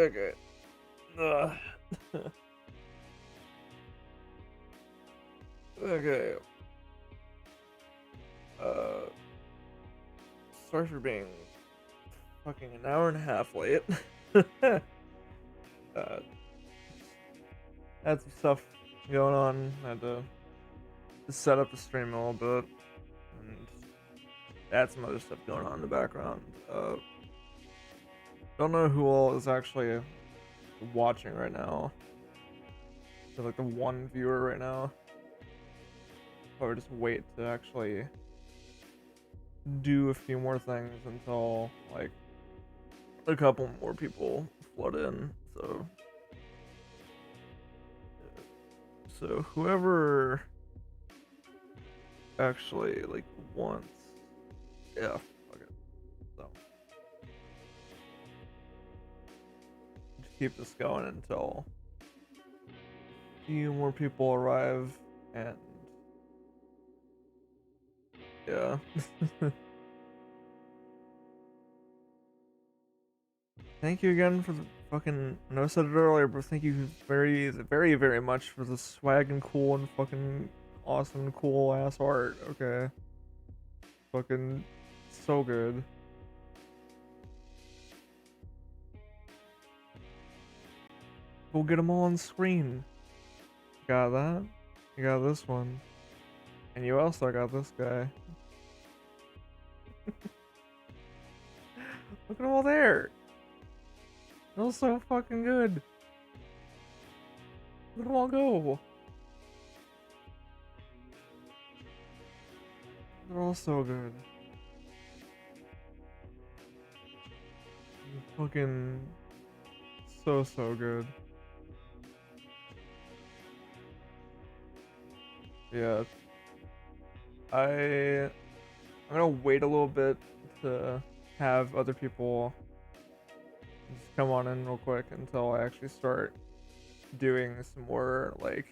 Okay. Okay. Uh, sorry for being fucking an hour and a half late. uh, had some stuff going on. Had to set up the stream a little bit, and had some other stuff going on in the background. Don't know who all is actually watching right now. There's like the one viewer right now. Or just wait to actually do a few more things until like a couple more people flood in. So whoever actually like wants, yeah, fuck it. So just keep this going until a few more people arrive, and yeah. Thank you again for the fucking. I know I said it earlier, but thank you very, very, very much for the swag and cool and fucking awesome, cool ass art. Okay. Fucking so good. We'll get them all on screen. Got that? You got this one. And you also got this guy. Look at them all there. They're all so fucking good. Look at them all go. They're all so good. Fucking so good. Yeah. I'm gonna wait a little bit to have other people just come on in real quick until I actually start doing some more like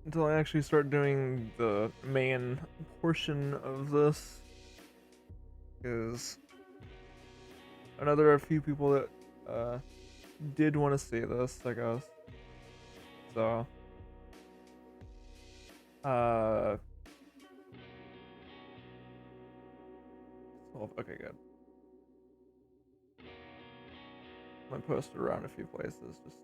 until I actually start doing the main portion of this, because I know there are a few people that did want to see this, I guess. So okay, good. I might post it around a few places just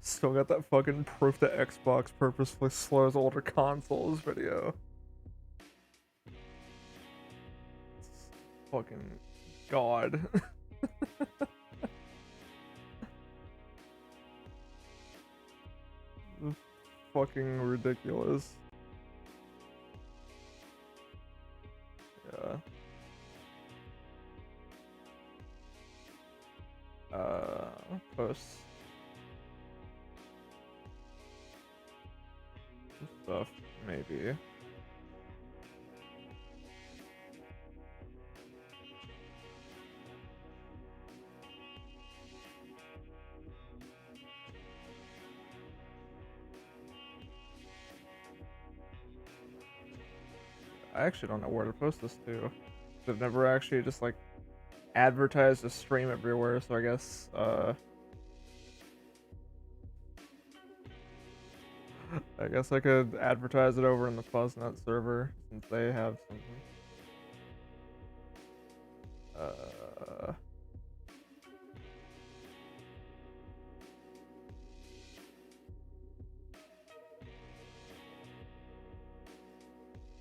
still got that fucking proof that Xbox purposefully slows older consoles video. Fucking god. Fucking ridiculous. Yeah. Post stuff, maybe. I actually don't know where to post this to. I've never actually just like advertised a stream everywhere, so I guess I guess I could advertise it over in the Fuzznet server since they have something.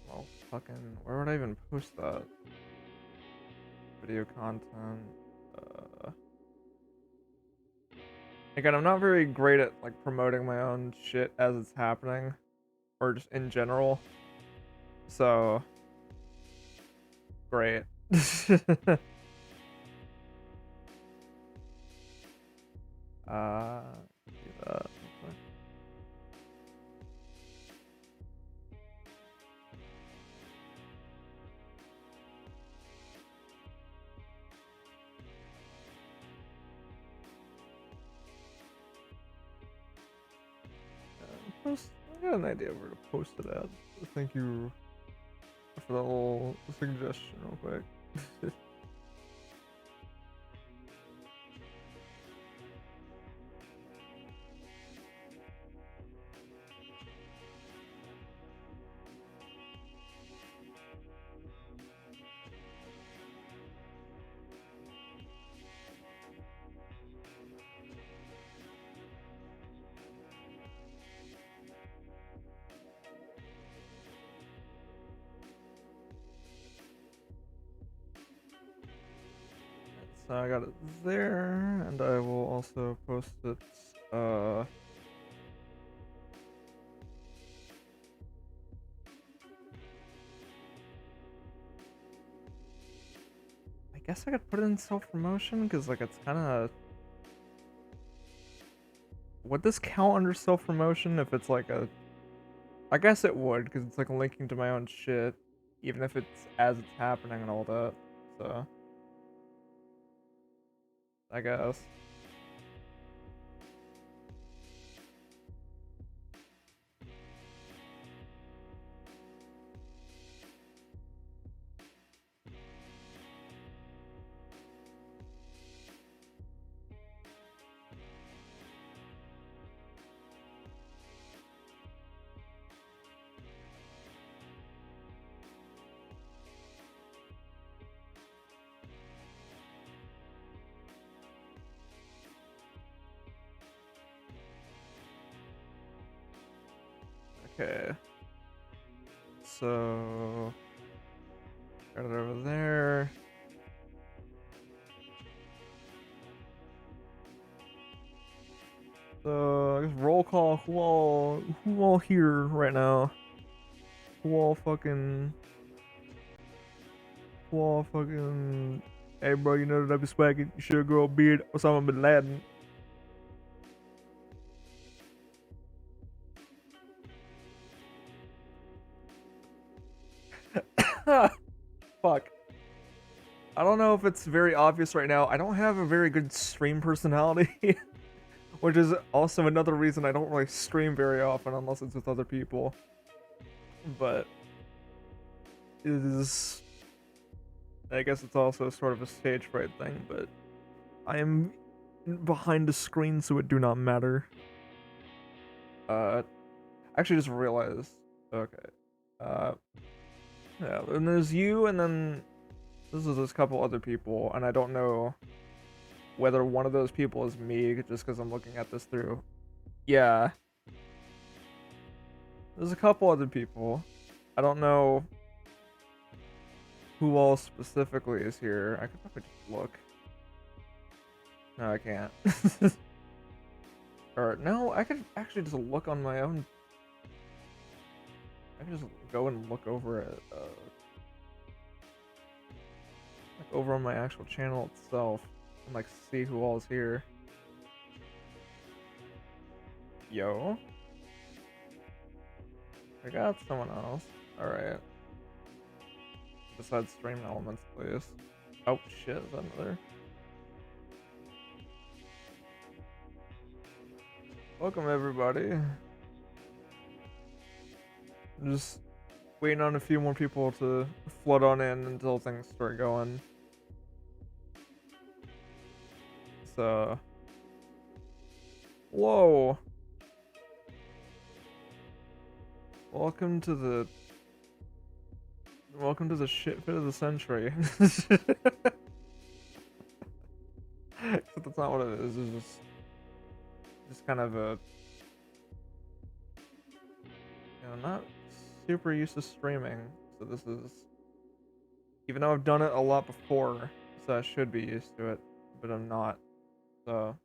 Well, fucking, where would I even post that? Video content. Again, I'm not very great at like promoting my own shit as it's happening, or just in general. So, great. Do that. Post I got an idea where to post it at. Thank you for that little suggestion real quick. So I got it there, and I will also post it, I guess I could put it in self-promotion, because, like, it's kind of... Would this count under self-promotion if it's, like, a... I guess it would, because it's, like, linking to my own shit, even if it's as it's happening and all that, so... I guess. Okay. So... Got it over there. So, I guess roll call, who all here right now? Who all fucking... Hey bro, you know that I be swagging, you should grow a beard, Osama bin Laden. Fuck. I don't know if it's very obvious right now. I don't have a very good stream personality, which is also another reason I don't really stream very often unless it's with other people. But it is... I guess it's also sort of a stage fright thing, but I am behind the screen, so it do not matter. Actually just realized. Okay. Yeah, and there's you, and then there's a couple other people, and I don't know whether one of those people is me, just because I'm looking at this through. Yeah. There's a couple other people. I don't know who all specifically is here. I could probably just look. No, I can't. Or, no, I could actually just look on my own. I can just go and look over at, like over on my actual channel itself and like see who all's here. Yo. I got someone else. Alright. Besides stream elements, please. Oh shit, is that another? Welcome everybody. Just waiting on a few more people to flood on in until things start going. So... Whoa! Welcome to the shit fit of the century. Except that's not what it is. It's just kind of a, not super used to streaming. So this is, even though I've done it a lot before, so I should be used to it, but I'm not. So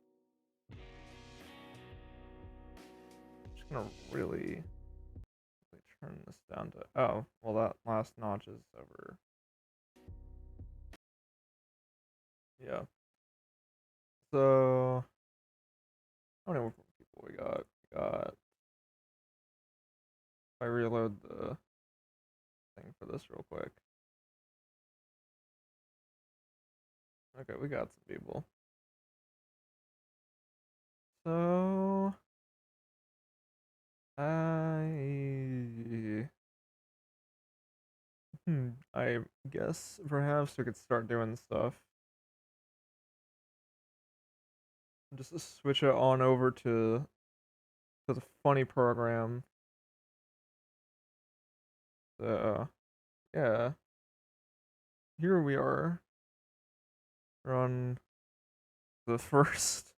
I'm just gonna really turn this down to, oh, well that last notch is over. Yeah. So, how many more people we got? We got, if I reload the thing for this real quick. Okay, we got some people. So, I I guess perhaps we could start doing stuff. Just to switch it on over to the funny program. Yeah, here we are. We're on the of first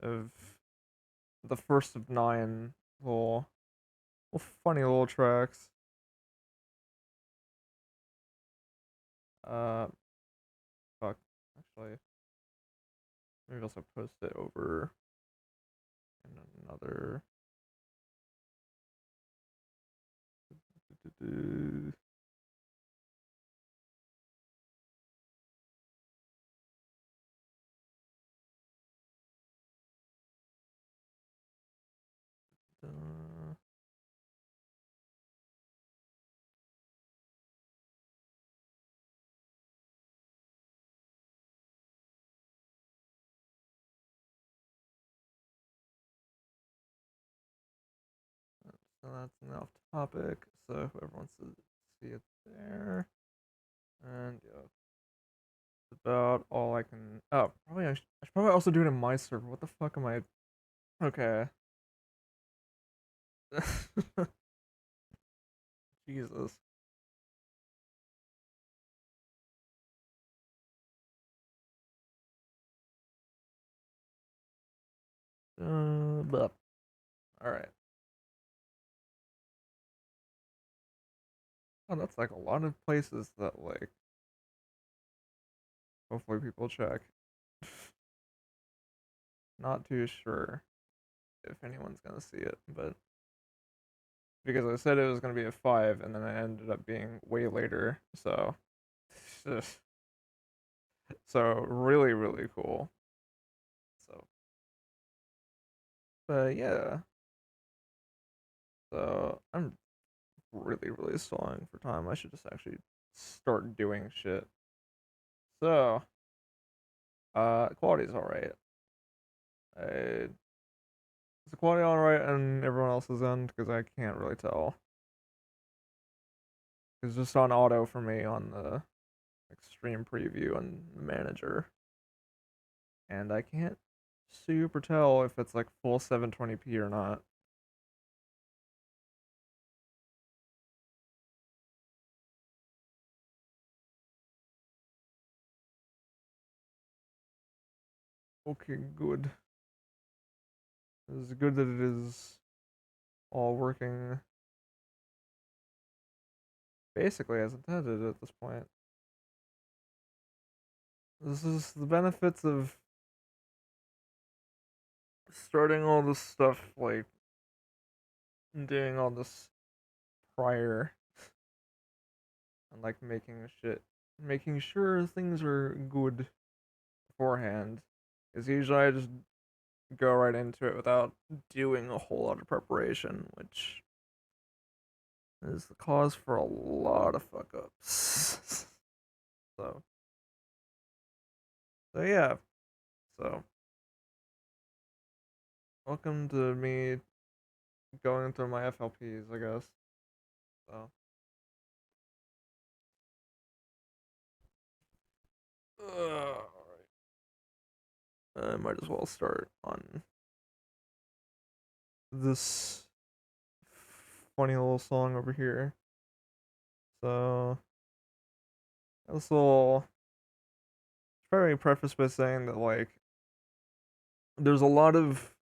of 9 little funny little tracks. Uh, fuck. Actually, maybe also post it over in another. So that's an off topic. So whoever wants to see it there, and yeah, that's about all I can. Oh, probably I should probably also do it in my server. What the fuck am I? Okay. Jesus. But all right. Oh, that's like a lot of places that like hopefully people check. Not too sure if anyone's gonna see it, but because I said it was gonna be at 5, and then it ended up being way later. So, so really really cool. So, but yeah. So I'm really really stalling for time. I should just actually start doing shit. So, quality's all right. I Is the quality all right on everyone else's end? Because I can't really tell. It's just on auto for me on the extreme preview and the manager, and I can't super tell if it's like full 720p or not. Okay, good. It's good that it is all working basically as intended at this point. This is the benefits of starting all this stuff, like doing all this prior and like making sure things are good beforehand. Because usually I just go right into it without doing a whole lot of preparation, which is the cause for a lot of fuck ups. so, so yeah. So, welcome to me going through my FLPs, I guess. So, I might as well start on this funny little song over here. So, this will probably preface by saying that, like, there's a lot of,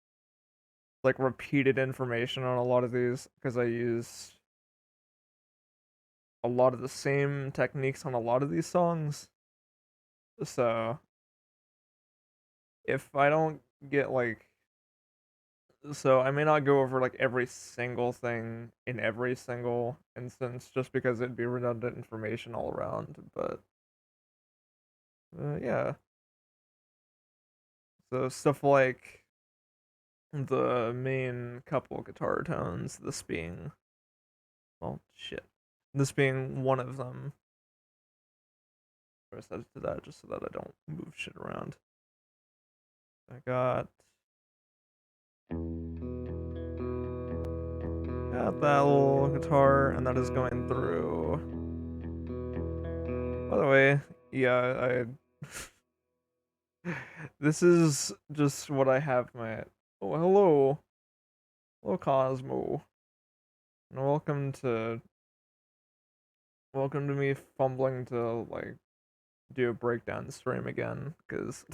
like, repeated information on a lot of these because I use a lot of the same techniques on a lot of these songs. So, if I don't get, like, so I may not go over like every single thing in every single instance just because it'd be redundant information all around. But yeah, so stuff like the main couple guitar tones, this being, well, shit, this being one of them. I set it to that just so that I don't move shit around. I got got that little guitar, and that is going through. By the way, yeah, this is just what I have my. Oh, hello, Cosmo, and welcome to me fumbling to like do a breakdown stream again, because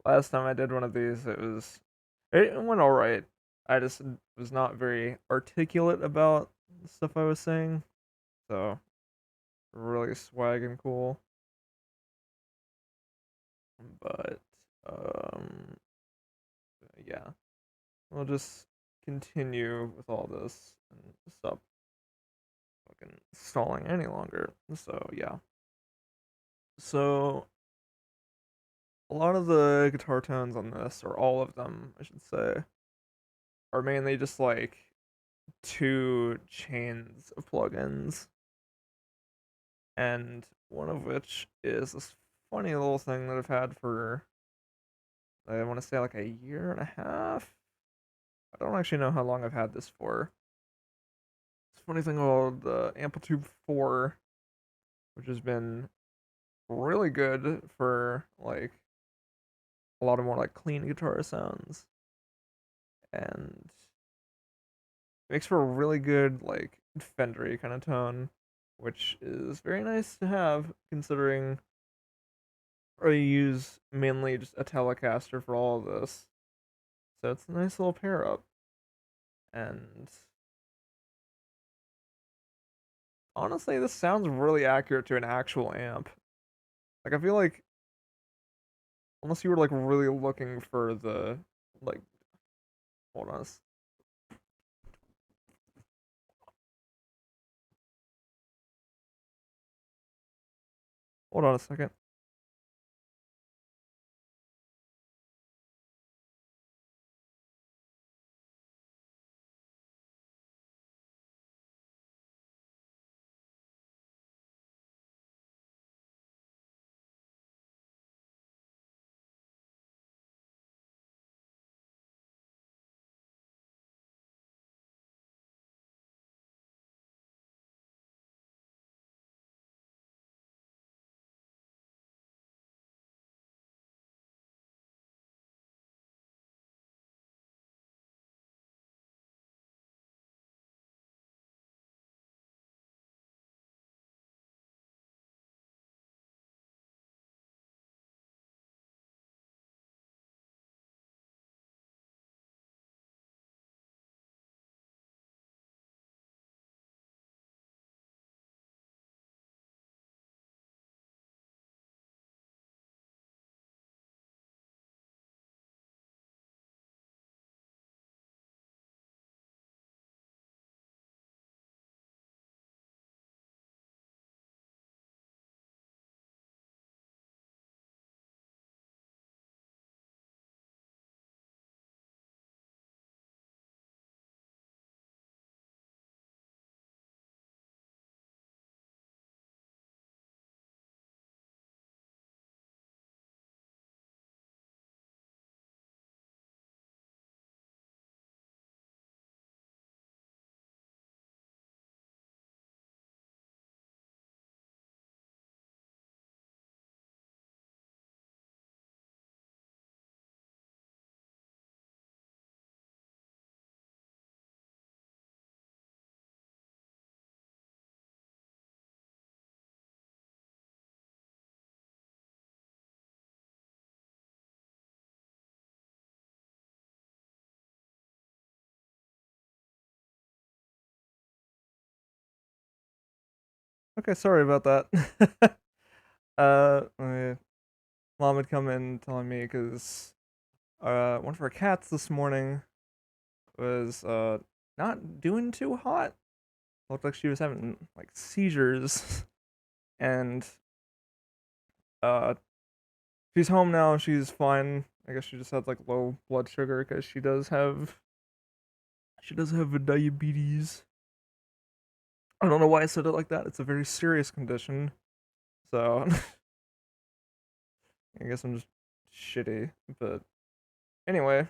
last time I did one of these, it went all right. I just was not very articulate about the stuff I was saying, so really swag and cool. But um, yeah, we'll just continue with all this and stop fucking stalling any longer. So yeah, so a lot of the guitar tones on this, or all of them, I should say, are mainly just like two chains of plugins, and one of which is this funny little thing that I've had for, I want to say, like a year and a half. I don't actually know how long I've had this for. It's a funny thing called the Amplitude 4, which has been really good for like a lot of more like clean guitar sounds, and makes for a really good like Fendery kind of tone, which is very nice to have considering I use mainly just a Telecaster for all of this. So it's a nice little pair up. And honestly, this sounds really accurate to an actual amp. Like I feel like unless you were like really looking for the like, hold on, hold on a second. Okay, sorry about that. My mom had come in telling me because one of our cats this morning was not doing too hot. Looked like she was having like seizures, and uh she's home now. She's fine. I guess she just had like low blood sugar because she does have a diabetes. I don't know why I said it like that. It's a very serious condition. So I guess I'm just shitty. But anyway,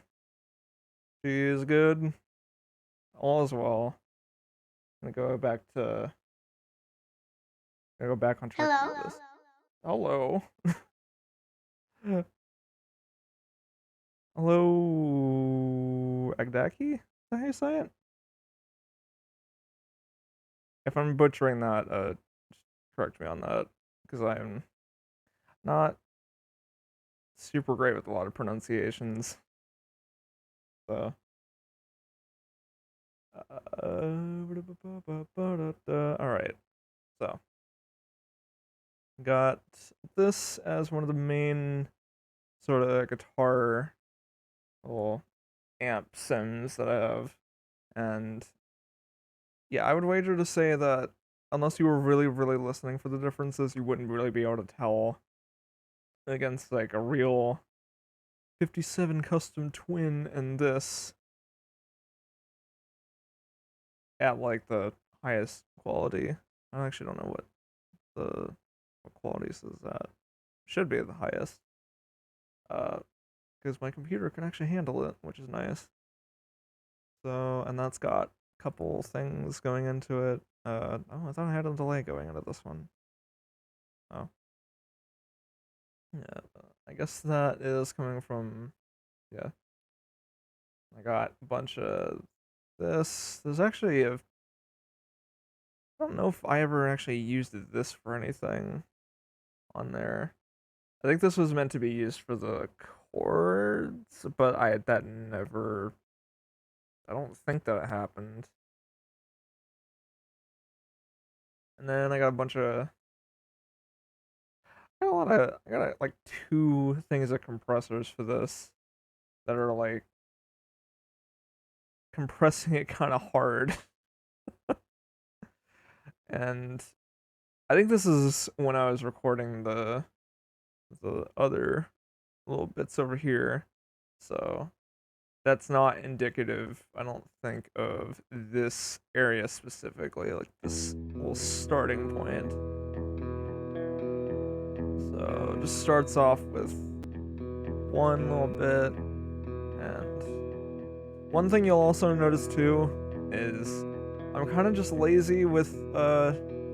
she's good. All is well. I'm gonna go back on track Hello? with this. Hello. Hello, Agdaki? Is that how you say it? If I'm butchering that, just correct me on that, because I'm not super great with a lot of pronunciations. So, all right. So, got this as one of the main sort of guitar little amp sims that I have, and yeah, I would wager to say that unless you were really, really listening for the differences, you wouldn't really be able to tell against like a real 57 custom twin and this at like the highest quality. I actually don't know what quality is that. Should be the highest. Because my computer can actually handle it, which is nice. So, and that's got a couple things going into it. Oh, I thought I had a delay going into this one. Oh, yeah. I guess that is coming from, yeah. I got a bunch of this. There's actually a, I don't know if I ever actually used this for anything on there. I think this was meant to be used for the chords, but that never. I don't think that it happened. And then I got a bunch of. I got like two things of compressors for this that are like compressing it kind of hard. And I think this is when I was recording the other little bits over here. So that's not indicative, I don't think, of this area specifically, like this little starting point. So it just starts off with one little bit, and one thing you'll also notice too is I'm kind of just lazy with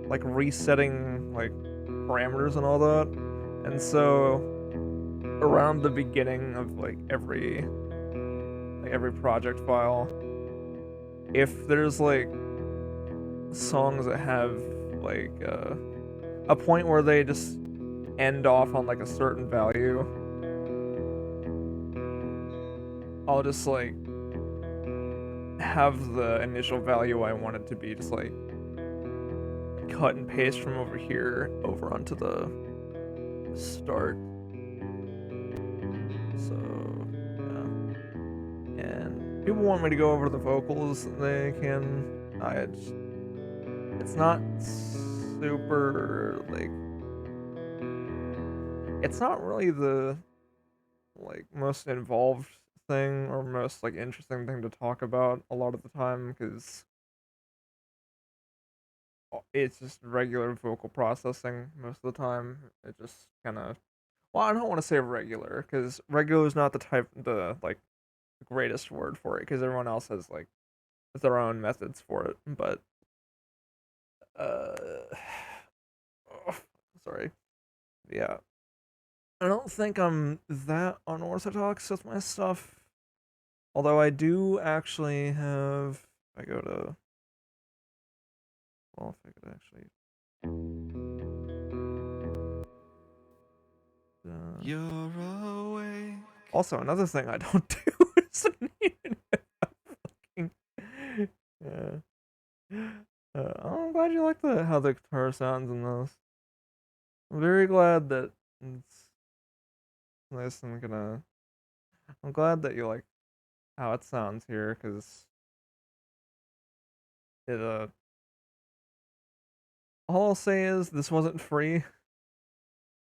like resetting like parameters and all that. And so around the beginning of like every project file, if there's like songs that have like a point where they just end off on like a certain value, I'll just like have the initial value I want it to be just like cut and paste from over here over onto the start. So yeah. And people want me to go over the vocals, they can. It's not super like it's not really the like most involved thing or most like interesting thing to talk about a lot of the time because it's just regular vocal processing most of the time. It just kind of well, I don't want to say regular because regular is not the like greatest word for it because everyone else has like their own methods for it. But uh, sorry, yeah, I don't think I'm that unorthodox with my stuff. Although I do actually have, if I go to, well, if I could actually. You're awake. Also, another thing I don't do is fucking. Yeah. I'm glad you like how the guitar sounds in this. I'm very glad that it's nice and gonna. I'm glad that you like how it sounds here because it all I'll say is this wasn't free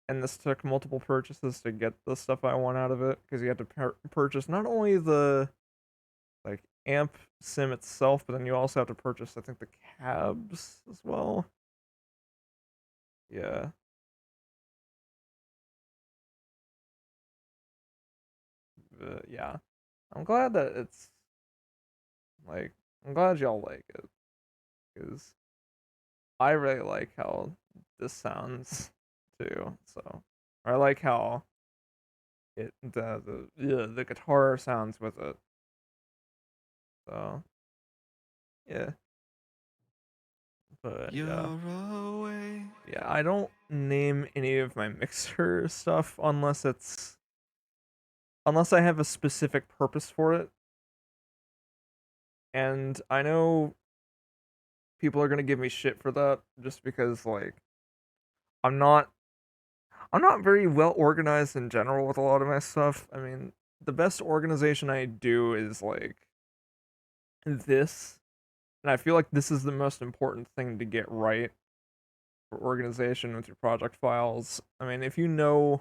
and this took multiple purchases to get the stuff I want out of it because you had to purchase not only the like amp sim itself, but then you also have to purchase I think the cabs as well. Yeah. Yeah. I'm glad that it's like I'm glad y'all like it, because I really like how this sounds too. So I like how the guitar sounds with it. So yeah, but yeah. You're awake. Yeah, I don't name any of my mixer stuff unless I have a specific purpose for it. And I know people are gonna give me shit for that just because like I'm not I'm not very well organized in general with a lot of my stuff. I mean, the best organization I do is like this, and I feel like this is the most important thing to get right for organization with your project files. I mean, if you know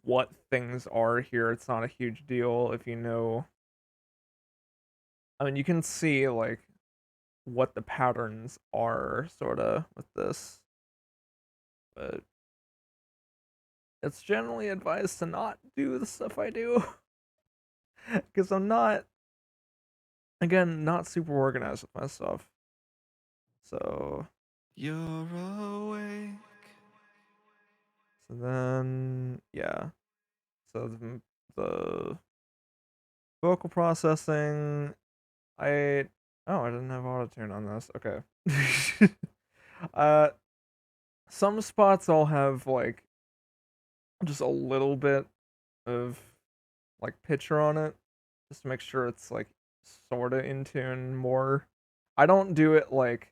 what things are here, it's not a huge deal. If you know, I mean, you can see like what the patterns are sort of with this, but it's generally advised to not do the stuff I do because I'm not, again, not super organized with my stuff. So, You're awake. so then, yeah. So the vocal processing, I I didn't have autotune on this. Okay. uh, some spots I'll have like just a little bit of like picture on it, just to make sure it's like sort of in tune more. I don't do it like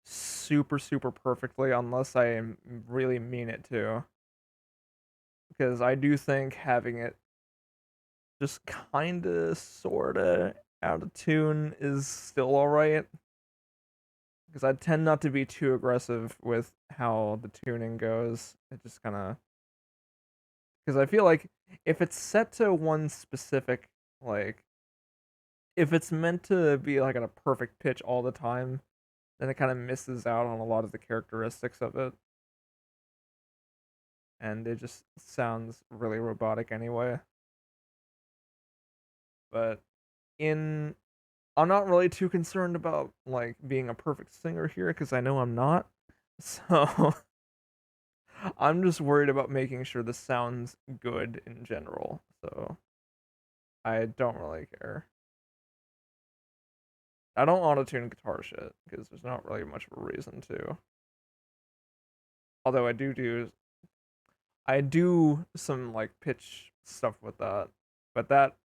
super perfectly unless I really mean it to, because I do think having it just kind of sort of out of tune is still all right, because I tend not to be too aggressive with how the tuning goes. It just kind of, because I feel like if it's set to one specific, like if it's meant to be like at a perfect pitch all the time, then it kind of misses out on a lot of the characteristics of it, and it just sounds really robotic anyway. But in I'm not really too concerned about like being a perfect singer here because I know I'm not. So I'm just worried about making sure this sounds good in general. So I don't really care. I don't auto-tune guitar shit because there's not really much of a reason to. Although I do some like pitch stuff with that, but that'll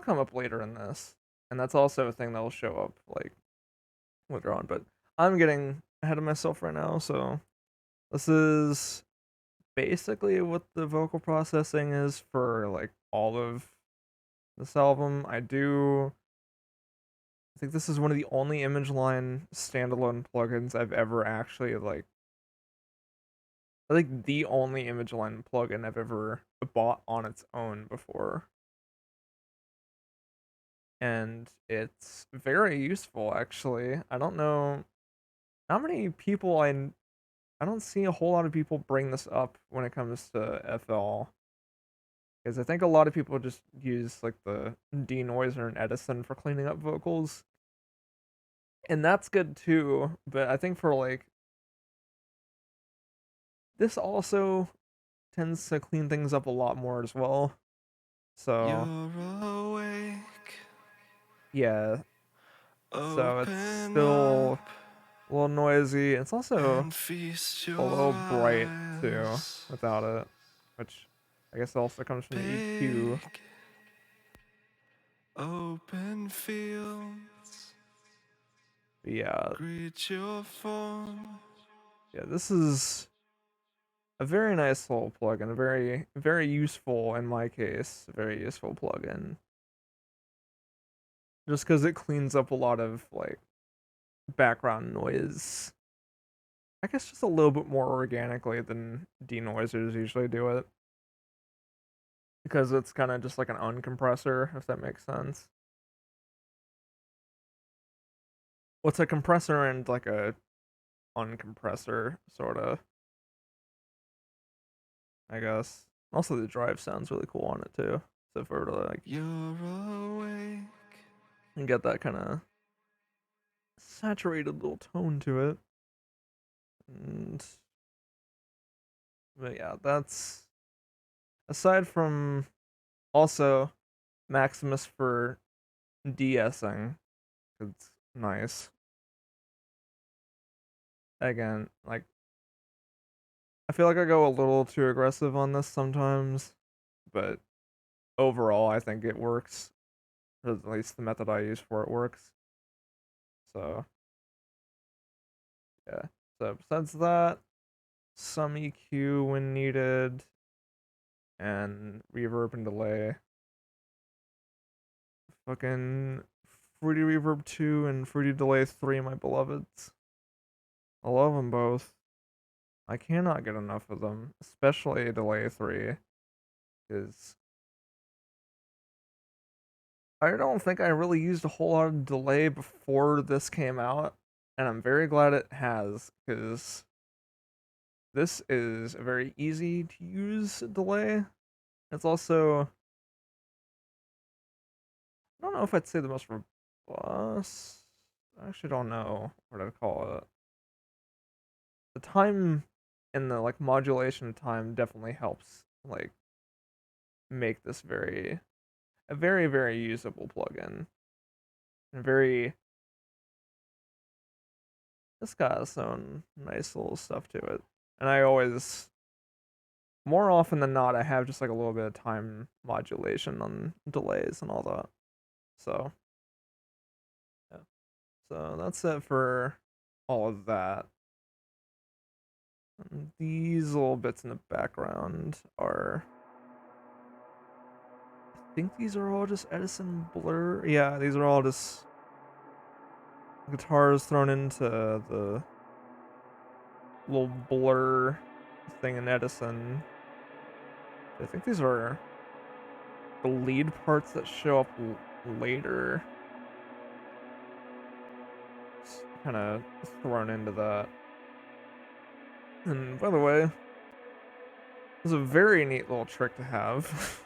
come up later in this, and that's also a thing that'll show up like later on. But I'm getting ahead of myself right now, so this is basically what the vocal processing is for like all of this album. I think this is one of the only Image Line standalone plugins I've ever actually like. I think the only Image Line plugin I've ever bought on its own before. And it's very useful actually. I don't know how many people I don't see a whole lot of people bring this up when it comes to FL, because I think a lot of people just use like the denoiser and Edison for cleaning up vocals, and that's good too. But I think for like this also tends to clean things up a lot more as well. So You're awake. yeah, so it's Open still up a little noisy. It's also and feast a your little bright too eyes. without it, which I guess also comes from the EQ. Big open fields But yeah, greet your form. yeah, this is a very nice little plugin, a very useful in my case, a very useful plugin. Just because it cleans up a lot of like background noise. I guess just a little bit more organically than denoisers usually do it. Because it's kind of just like an uncompressor, if that makes sense. What's a compressor and like a uncompressor, sort of, I guess. Also, the drive sounds really cool on it too. So if I were to like You're awake. and get that kind of saturated little tone to it, and but yeah, that's aside from also Maximus for de-essing. It's nice. Again, like I feel like I go a little too aggressive on this sometimes, but overall I think it works. Or at least the method I use for it works. So yeah. So besides that, some EQ when needed, and reverb and delay. Fucking Fruity Reverb 2 and Fruity Delay 3, my beloveds. I love them both. I cannot get enough of them, especially Delay 3, because I don't think I really used a whole lot of delay before this came out, and I'm very glad it has, because this is a very easy to use delay. It's also, I don't know if I'd say the most robust. I actually don't know what I'd call it. The time and the like modulation time definitely helps like make this a very usable plugin. And very, it's got its own nice little stuff to it. And I always, more often than not, I have just like a little bit of time modulation on delays and all that. So yeah. So that's it for all of that. And these little bits in the background are, I think these are all just Edison Blur. Yeah, these are all just guitars thrown into the little blur thing in Edison. I think these are the lead parts that show up later. Kind of thrown into that. And by the way, it's a very neat little trick to have.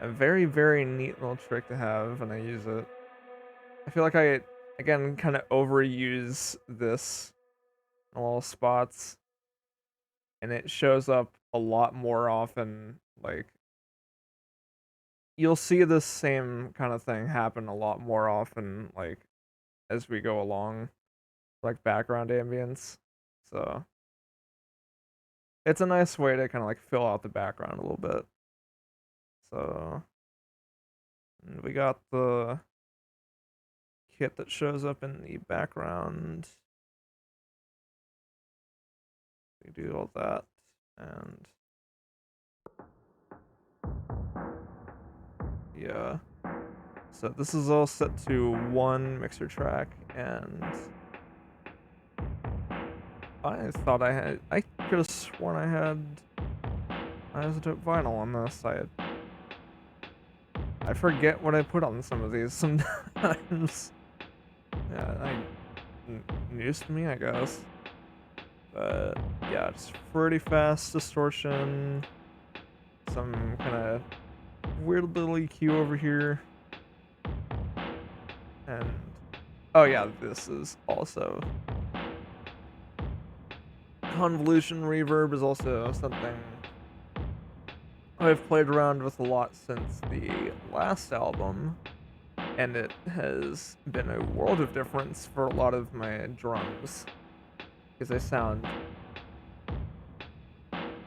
A very neat little trick to have, and I use it. I feel like I, again, kind of overuse this in little spots, and it shows up a lot more often. Like, you'll see this same kind of thing happen a lot more often, like, as we go along, like background ambience. So, it's a nice way to kind of like fill out the background a little bit. So, and we got the kit that shows up in the background. We do all that, and yeah. So this is all set to one mixer track, and I thought I could have sworn I had Isotope Vinyl on this. I forget what I put on some of these sometimes. Yeah, news to me, I guess. But yeah, it's pretty fast distortion, some kind of weird little EQ over here, and oh yeah, this is also Convolution Reverb is also something I've played around with a lot since the last album, and it has been a world of difference for a lot of my drums, because it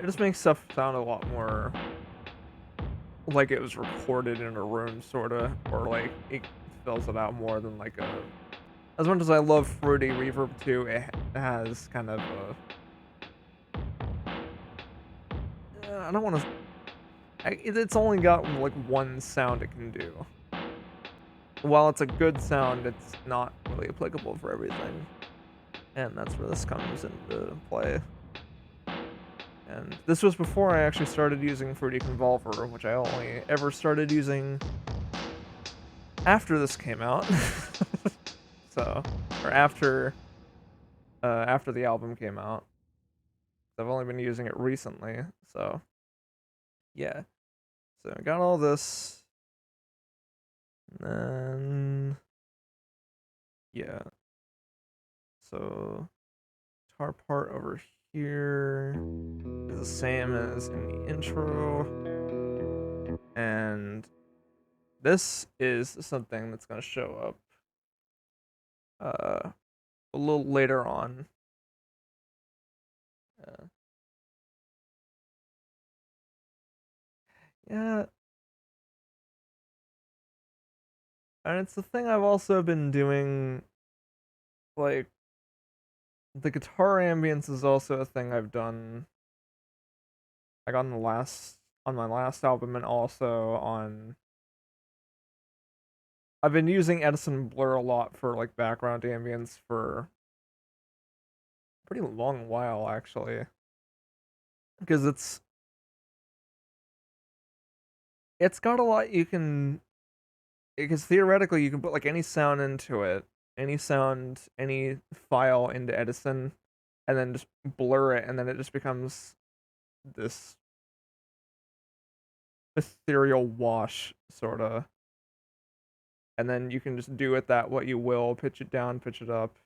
just makes stuff sound a lot more like it was recorded in a room, sorta, or like it fills it out more than like a. As much as I love Fruity Reverb 2, it has kind of a. I don't want to. It's only got like one sound it can do. While it's a good sound, it's not really applicable for everything. And that's where this comes into play. And this was before I actually started using Fruity Convolver, which I only ever started using after this came out. So, or after the album came out. I've only been using it recently, so yeah. So I got all this. And then yeah. So guitar part over here is the same as in the intro. And this is something that's gonna show up a little later on. Yeah, and it's the thing I've also been doing. Like the guitar ambience is also a thing I've done, like on my last album, and also on. I've been using Edison Blur a lot for like background ambience for a pretty long while actually, because it's got a lot you can, because theoretically you can put like any sound into it, any sound, any file into Edison, and then just blur it, and then it just becomes this ethereal wash sort of. And then you can just do it that what you will, pitch it down, pitch it up,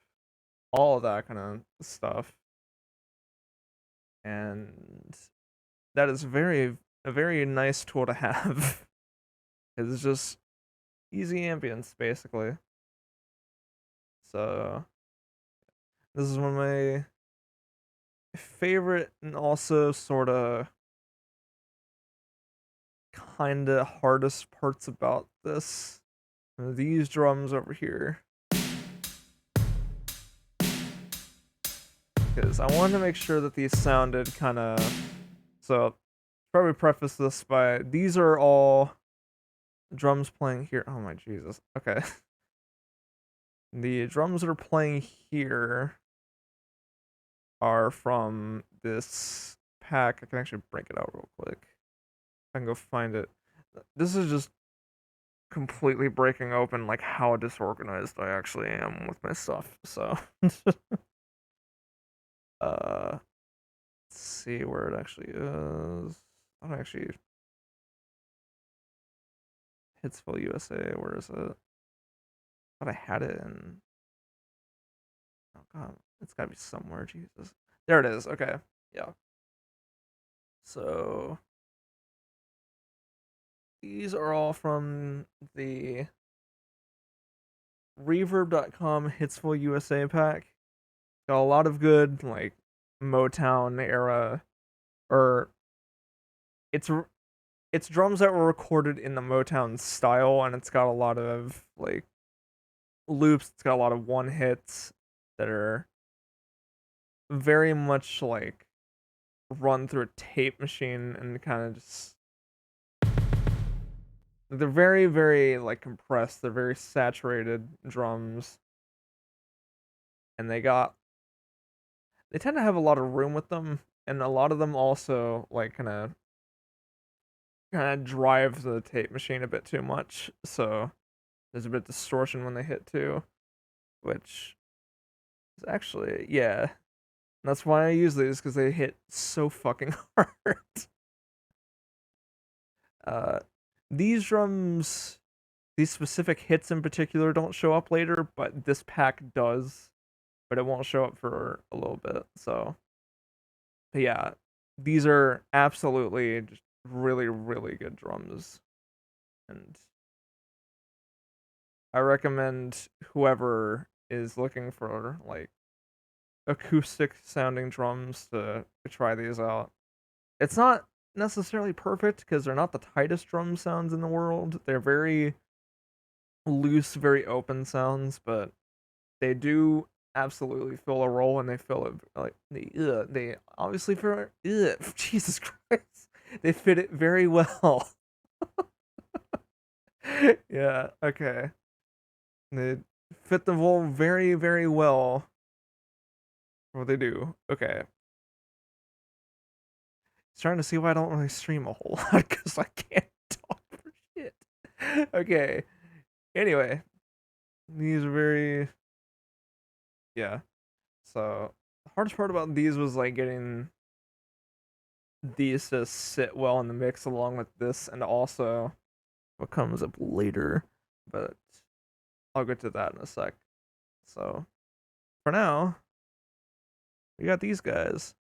all of that kind of stuff. And that is a very nice tool to have. It's just easy ambience basically. So this is one of my favorite and also sort of kind of hardest parts about this. These drums over here. Because I wanted to make sure that these sounded kind of. So, probably preface this by these are all drums playing here. Oh my Jesus. Okay. The drums that are playing here are from this pack. I can actually break it out real quick. I can go find it. This is just completely breaking open like how disorganized I actually am with my stuff. So, let's see where it actually is. I don't actually. Hitsville USA. Where is it? I thought I had it in. Oh god, it's gotta be somewhere. Jesus, there it is. Okay, yeah. So these are all from the Reverb.com Hitsville USA pack. Got a lot of good like Motown era, or it's it's drums that were recorded in the Motown style, and it's got a lot of like loops. It's got a lot of one hits that are very much like run through a tape machine and kind of just they're very very like compressed. They're very saturated drums, and they tend to have a lot of room with them, and a lot of them also like kind of drive the tape machine a bit too much. So there's a bit of distortion when they hit too, which is actually yeah. That's why I use these because they hit so fucking hard. Uh, these drums, these specific hits in particular, don't show up later, but this pack does. But it won't show up for a little bit. So, but yeah, these are absolutely just really, really good drums, and I recommend whoever is looking for like acoustic sounding drums to try these out. It's not necessarily perfect because they're not the tightest drum sounds in the world. They're very loose, very open sounds, but they do absolutely fill a role, and they fill it like they obviously for Jesus Christ, they fit it very well. Yeah, okay. They fit the role very, very well for what they do. Okay. It's trying to see why I don't really stream a whole lot because I can't talk for shit. Okay. Anyway, these are very yeah. So the hardest part about these was like getting these just sit well in the mix along with this and also what comes up later, but I'll get to that in a sec. So for now, we got these guys.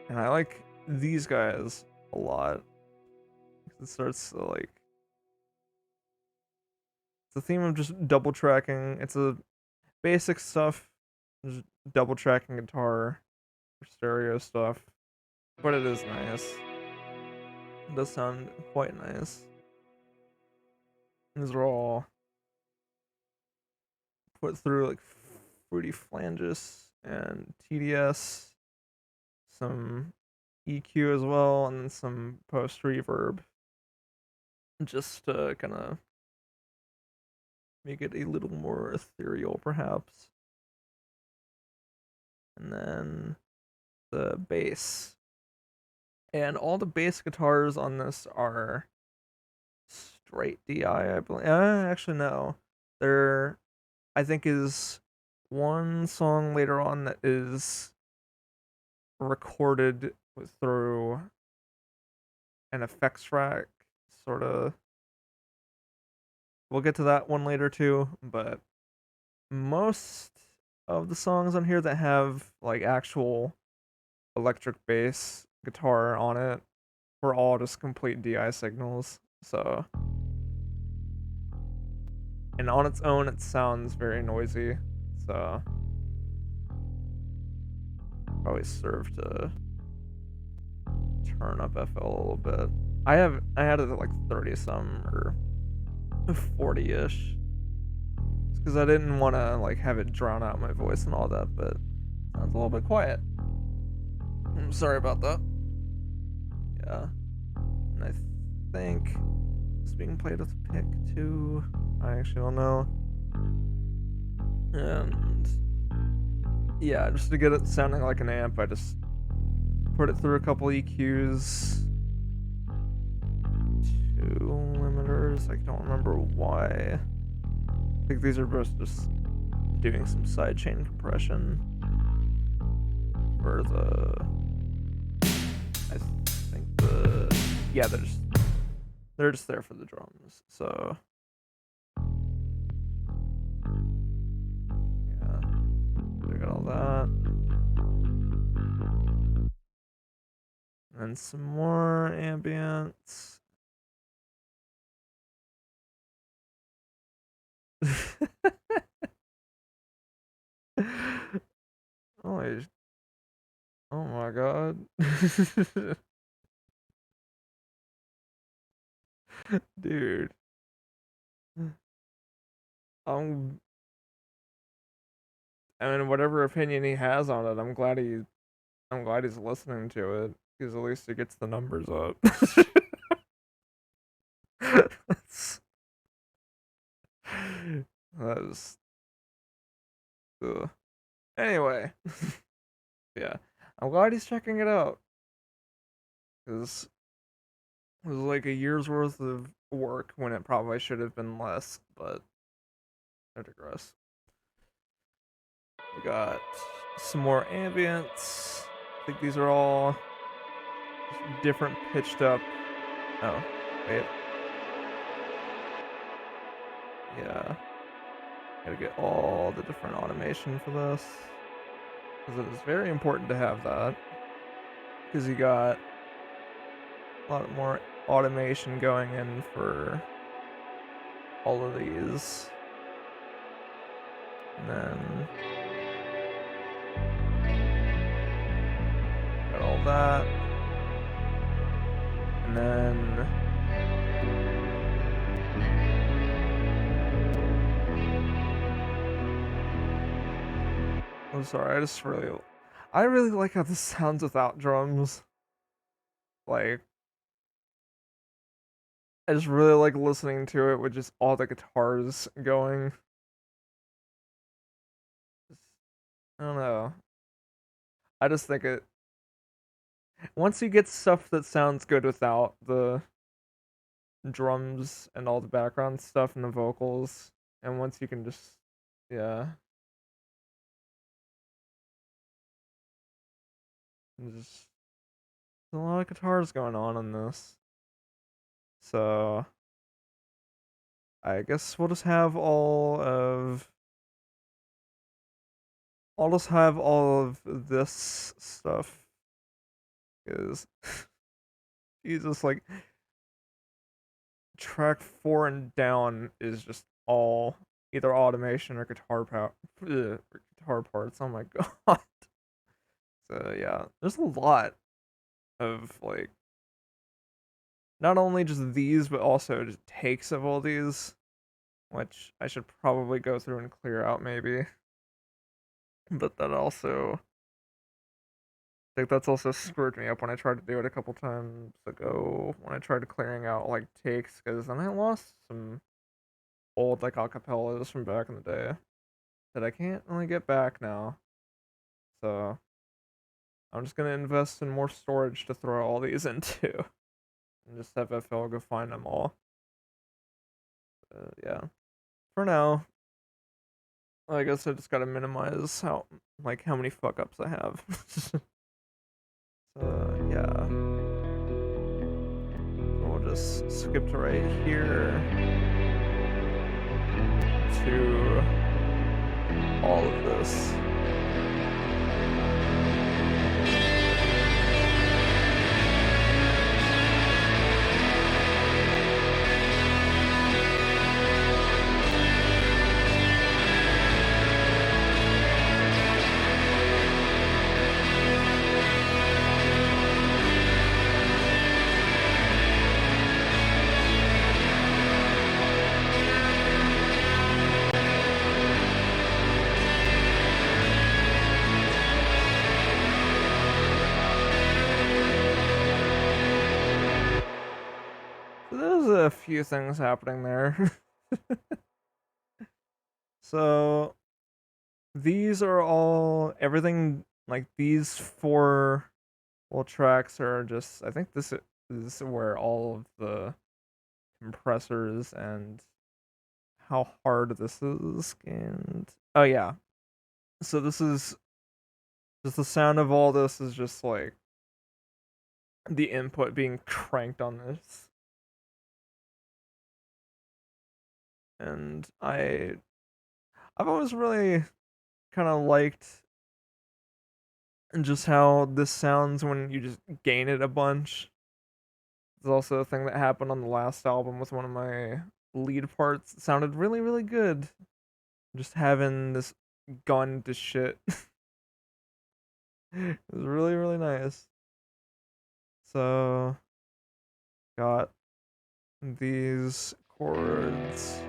And I like these guys a lot. It starts to like it's the theme of just double tracking. It's a basic stuff, just double tracking guitar or stereo stuff. But it is nice. It does sound quite nice. These are all put through like fruity flanges and TDS, some EQ as well, and then some post reverb, just to kind of make it a little more ethereal, perhaps. And then the bass, and all the bass guitars on this are straight DI, I believe. Actually, no, there, I think, is one song later on that is recorded through an effects track, sort of. We'll get to that one later too, but most of the songs on here that have like actual electric bass guitar on it were all just complete DI signals. So, and on its own, it sounds very noisy. So, probably serve to turn up FL a little bit. I had it at like 30 some or 40-ish. It's because I didn't want to like have it drown out my voice and all that, but it sounds a little bit quiet. I'm sorry about that. Yeah. And I think it's being played with a pick too. I actually don't know. And yeah, just to get it sounding like an amp, I just put it through a couple EQs, 2 limiters. I don't remember why. I think these are both just doing some sidechain compression for the. I think yeah, they're just there for the drums. So yeah, I got all that. And some more ambience. oh, oh my god. Dude. Um, I mean, whatever opinion he has on it, I'm glad he's listening to it because at least it gets the numbers up. That's, that is. Ugh. Anyway, yeah, I'm glad he's checking it out because it was like a year's worth of work when it probably should have been less, but I digress. We got some more ambience. I think these are all different pitched up. Oh, wait. Yeah. Gotta get all the different automation for this. Because it is very important to have that. Because you got a lot more automation going in for all of these. And then got all that. And then I'm sorry, I really like how this sounds without drums. Like I just really like listening to it with just all the guitars going. Just, I don't know. I just think it once you get stuff that sounds good without the drums and all the background stuff and the vocals, and once you can just yeah. There's a lot of guitars going on in this. So I guess we'll just have all of I'll just have all of this stuff is Jesus, like track 4 and down is just all either automation or guitar parts. Oh my god. So yeah, there's a lot of like not only just these but also just takes of all these, which I should probably go through and clear out maybe. But that also I think that's also screwed me up when I tried to do it a couple times ago when I tried clearing out like takes, because then I lost some old like acapellas from back in the day that I can't really get back now. So I'm just gonna invest in more storage to throw all these into and just have FL go find them all. Yeah. For now, I guess I just gotta minimize how many fuck ups I have. So yeah. So we'll just skip to right here to all of this. So there's a few things happening there. So these are all everything like these four tracks are just I think this is where all of the compressors and how hard this is scanned. Oh yeah. So this is just the sound of all this is just like the input being cranked on this. And I've always really kind of liked just how this sounds when you just gain it a bunch. It's also a thing that happened on the last album with one of my lead parts. It sounded really, really good. Just having this gun to shit. It was really, really nice. So, got these chords.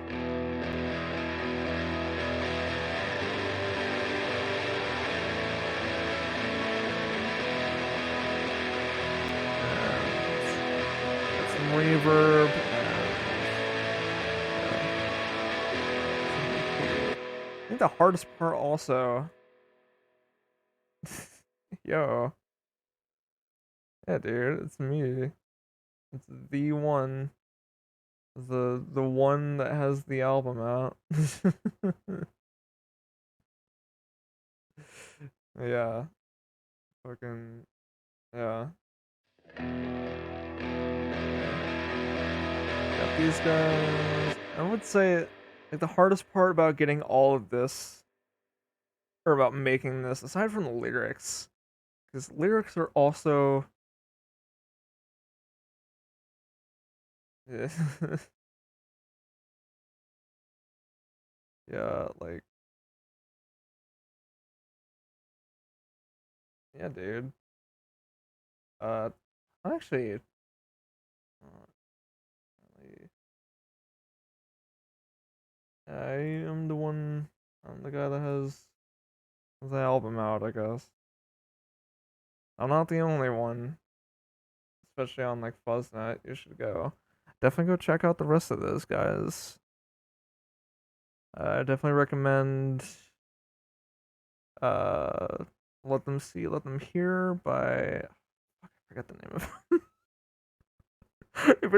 And some reverb. I think the hardest part also. Yo. Yeah, dude, it's me. It's the one. The one that has the album out. Yeah. Fucking yeah. Got these guys. I would say like the hardest part about getting all of this or about making this, aside from the lyrics, because lyrics are also yeah, yeah, like yeah, dude. Uh, actually, really- I am the one. I'm the guy that has the album out, I guess. I'm not the only one, especially on like Fuzznet. You should go. Definitely go check out the rest of those guys. I definitely recommend uh Let Them See, Let Them Hear by I forget the name of it. If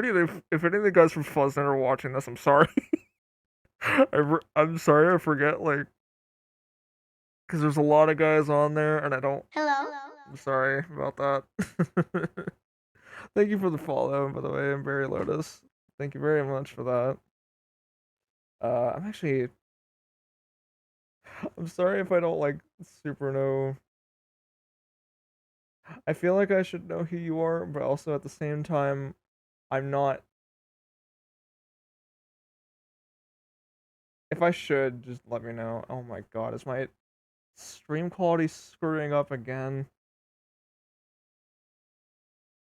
any of the guys from Fuzznet are watching this, I'm sorry. I'm sorry I forget like because there's a lot of guys on there and I don't Hello? I'm sorry about that. Thank you for the follow, by the way, I'm Barry Lotus. Thank you very much for that. I'm actually I'm sorry if I don't like super know. I feel like I should know who you are, but also at the same time, I'm not. If I should, just let me know. Oh my god, is my stream quality screwing up again?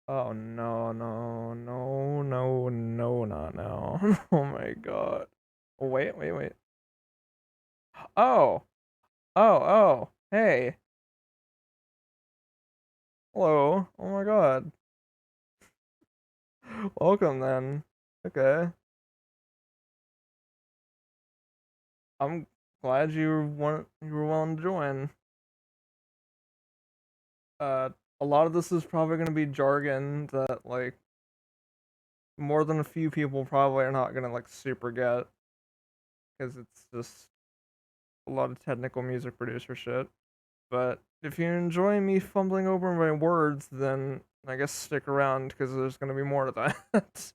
Oh no, no, no, no, no, not now. Oh my god. Wait, wait, wait. Oh, oh, oh, hey. Hello. Oh my god. Welcome then. Okay. I'm glad you were willing to join. Uh a lot of this is probably gonna be jargon that like more than a few people probably are not gonna like super get because it's just a lot of technical music producer shit. But if you enjoy me fumbling over my words, then I guess stick around because there's gonna be more to that.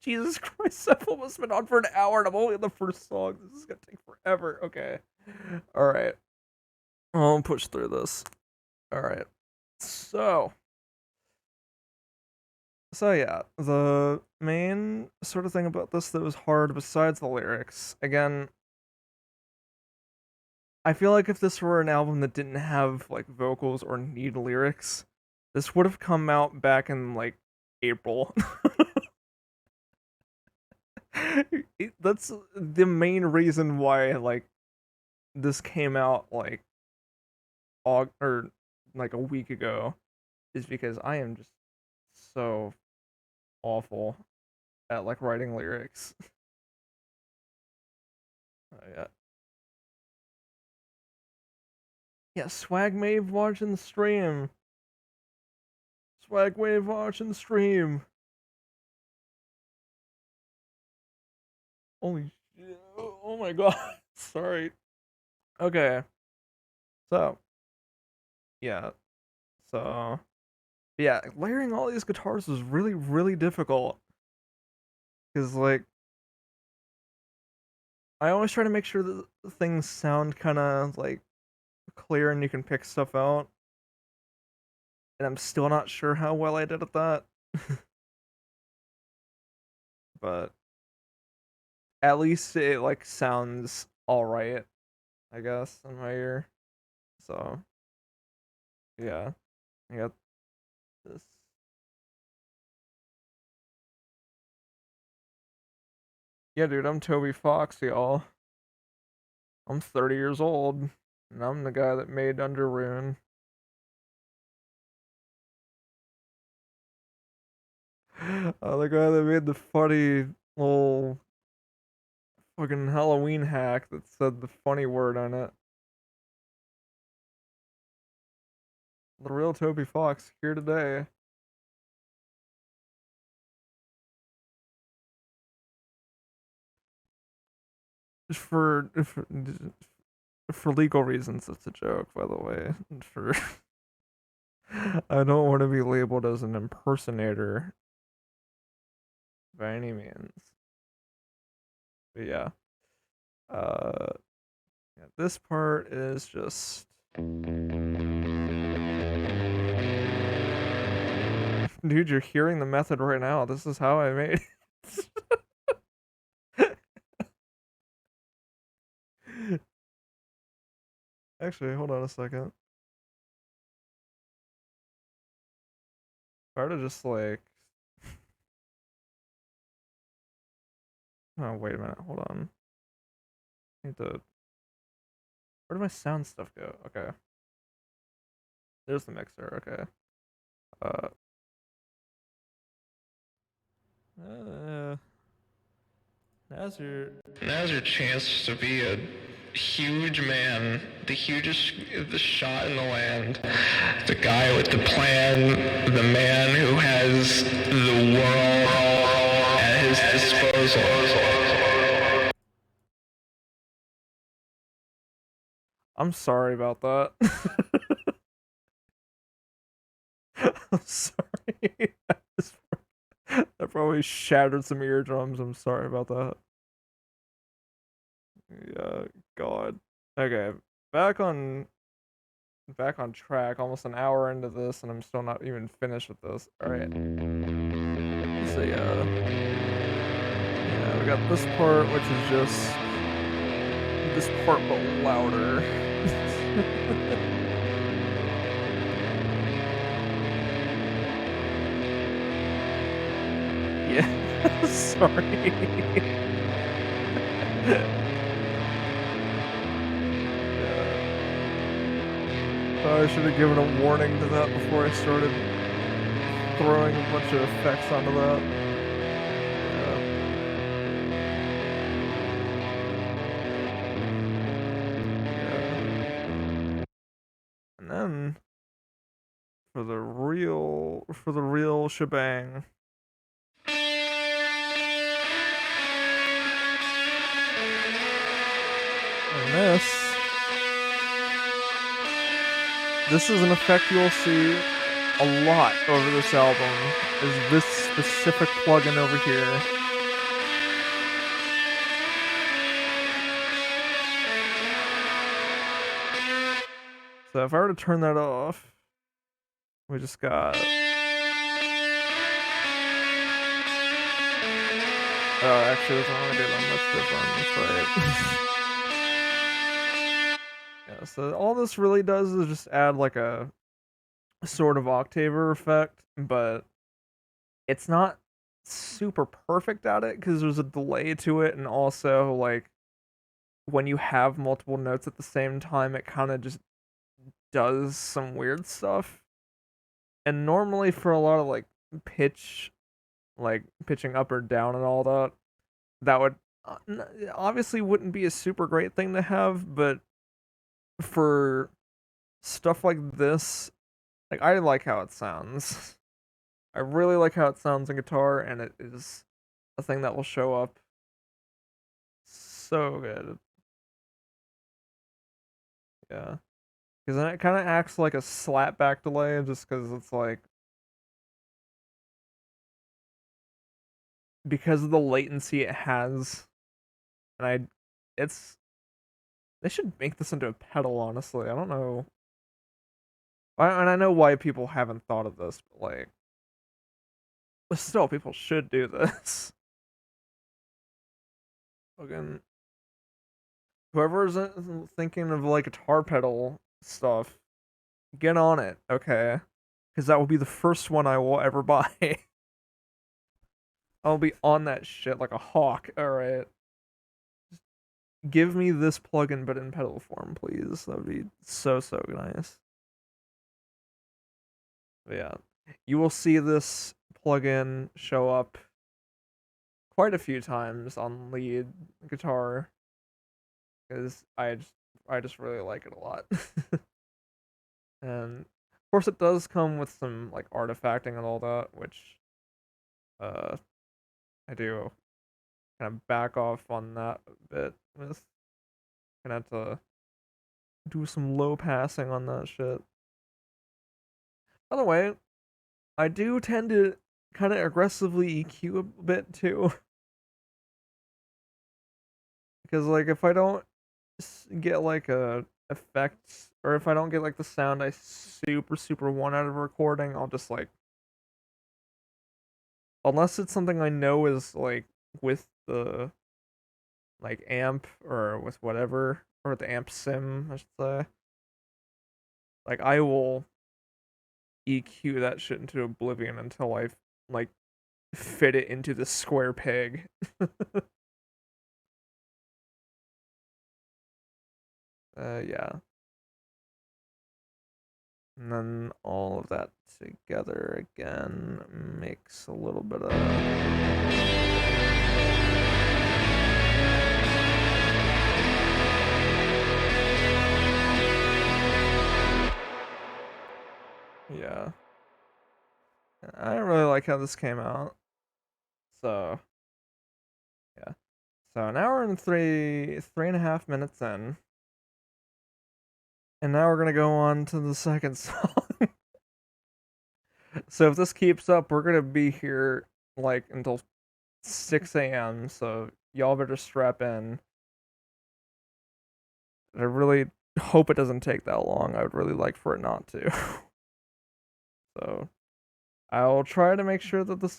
Jesus Christ, I've almost been on for an hour and I'm only on the first song. This is gonna take forever. Okay. Alright. I'll push through this. Alright. So yeah, the main sort of thing about this that was hard besides the lyrics, again, I feel like if this were an album that didn't have like vocals or need lyrics, this would have come out back in like April. That's the main reason why like this came out like or like a week ago is because I am just so awful at like writing lyrics. Yeah. Yeah, Swag Mave watching the stream. Swag Wave watching the stream. Holy shit. Oh my god. Sorry. Okay. So, yeah. So, yeah, layering all these guitars was really, really difficult. Because, like, I always try to make sure that things sound kind of, like, clear and you can pick stuff out. And I'm still not sure how well I did at that. But at least it, like, sounds alright, I guess, in my ear. So, yeah. I got this. Yeah, dude, I'm Toby Fox, y'all. I'm 30 years old, and I'm the guy that made Underrune. The guy that made the funny little fucking Halloween hack that said the funny word on it. The real Toby Fox here today. For legal reasons, it's a joke, by the way. For I don't want to be labeled as an impersonator by any means. But yeah. Uh yeah, this part is just dude, you're hearing the method right now. This is how I made it. Actually, hold on a second. If I were to just like oh wait a minute, hold on. I need to where did my sound stuff go? Okay. There's the mixer, okay. Uh uh now's your chance to be a huge man, the hugest the shot in the land, the guy with the plan, the man who has the world at his disposal. I'm sorry about that. I'm sorry. That probably shattered some eardrums. I'm sorry about that. Yeah, God. Okay, back on back on track. Almost an hour into this, and I'm still not even finished with this. All right. So yeah, we got this part, which is just this part but louder. Yeah, sorry. I should have given a warning to that before I started throwing a bunch of effects onto that. Yeah. And then for the real shebang. And this is an effect you'll see a lot over this album, is this specific plugin over here. So if I were to turn that off, we just got... Oh, actually, that's not what I did on this one. That's right. Yeah, so all this really does is just add like a sort of octaver effect, but it's not super perfect at it because there's a delay to it, and also like when you have multiple notes at the same time, it kind of just does some weird stuff. And normally for a lot of like pitching up or down and all that, that would obviously wouldn't be a super great thing to have, but for stuff like this, like I like how it sounds. I really like how it sounds in guitar, and it is a thing that will show up so good. Yeah. Because then it kind of acts like a slapback delay, just because it's like, because of the latency it has, and they should make this into a pedal, honestly. I don't know. And I know why people haven't thought of this, but like, still, people should do this. Again, whoever's thinking of like guitar pedal stuff, get on it, okay? Because that will be the first one I will ever buy. I'll be on that shit like a hawk. All right, give me this plugin, but in pedal form, please. That would be so nice. But yeah, you will see this plugin show up quite a few times on lead guitar because I just really like it a lot. And of course, it does come with some like artifacting and all that, which uh I do kind of back off on that a bit. With gonna have to do some low passing on that shit. By the way, I do tend to kind of aggressively EQ a bit too, because like if I don't get like a effect, or if I don't get like the sound I super want out of a recording, I'll just like, unless it's something I know is like with the like amp or with whatever, or the amp sim I should say, like I will EQ that shit into oblivion until I like fit it into the square peg. Yeah. And then all of that together again makes a little bit of... Yeah. I don't really like how this came out. So, yeah. So an hour and 3.5 minutes in. And now we're gonna go on to the second song. So if this keeps up, we're gonna be here like until 6 a.m. So y'all better strap in. I really hope it doesn't take that long. I would really like for it not to. So I'll try to make sure that this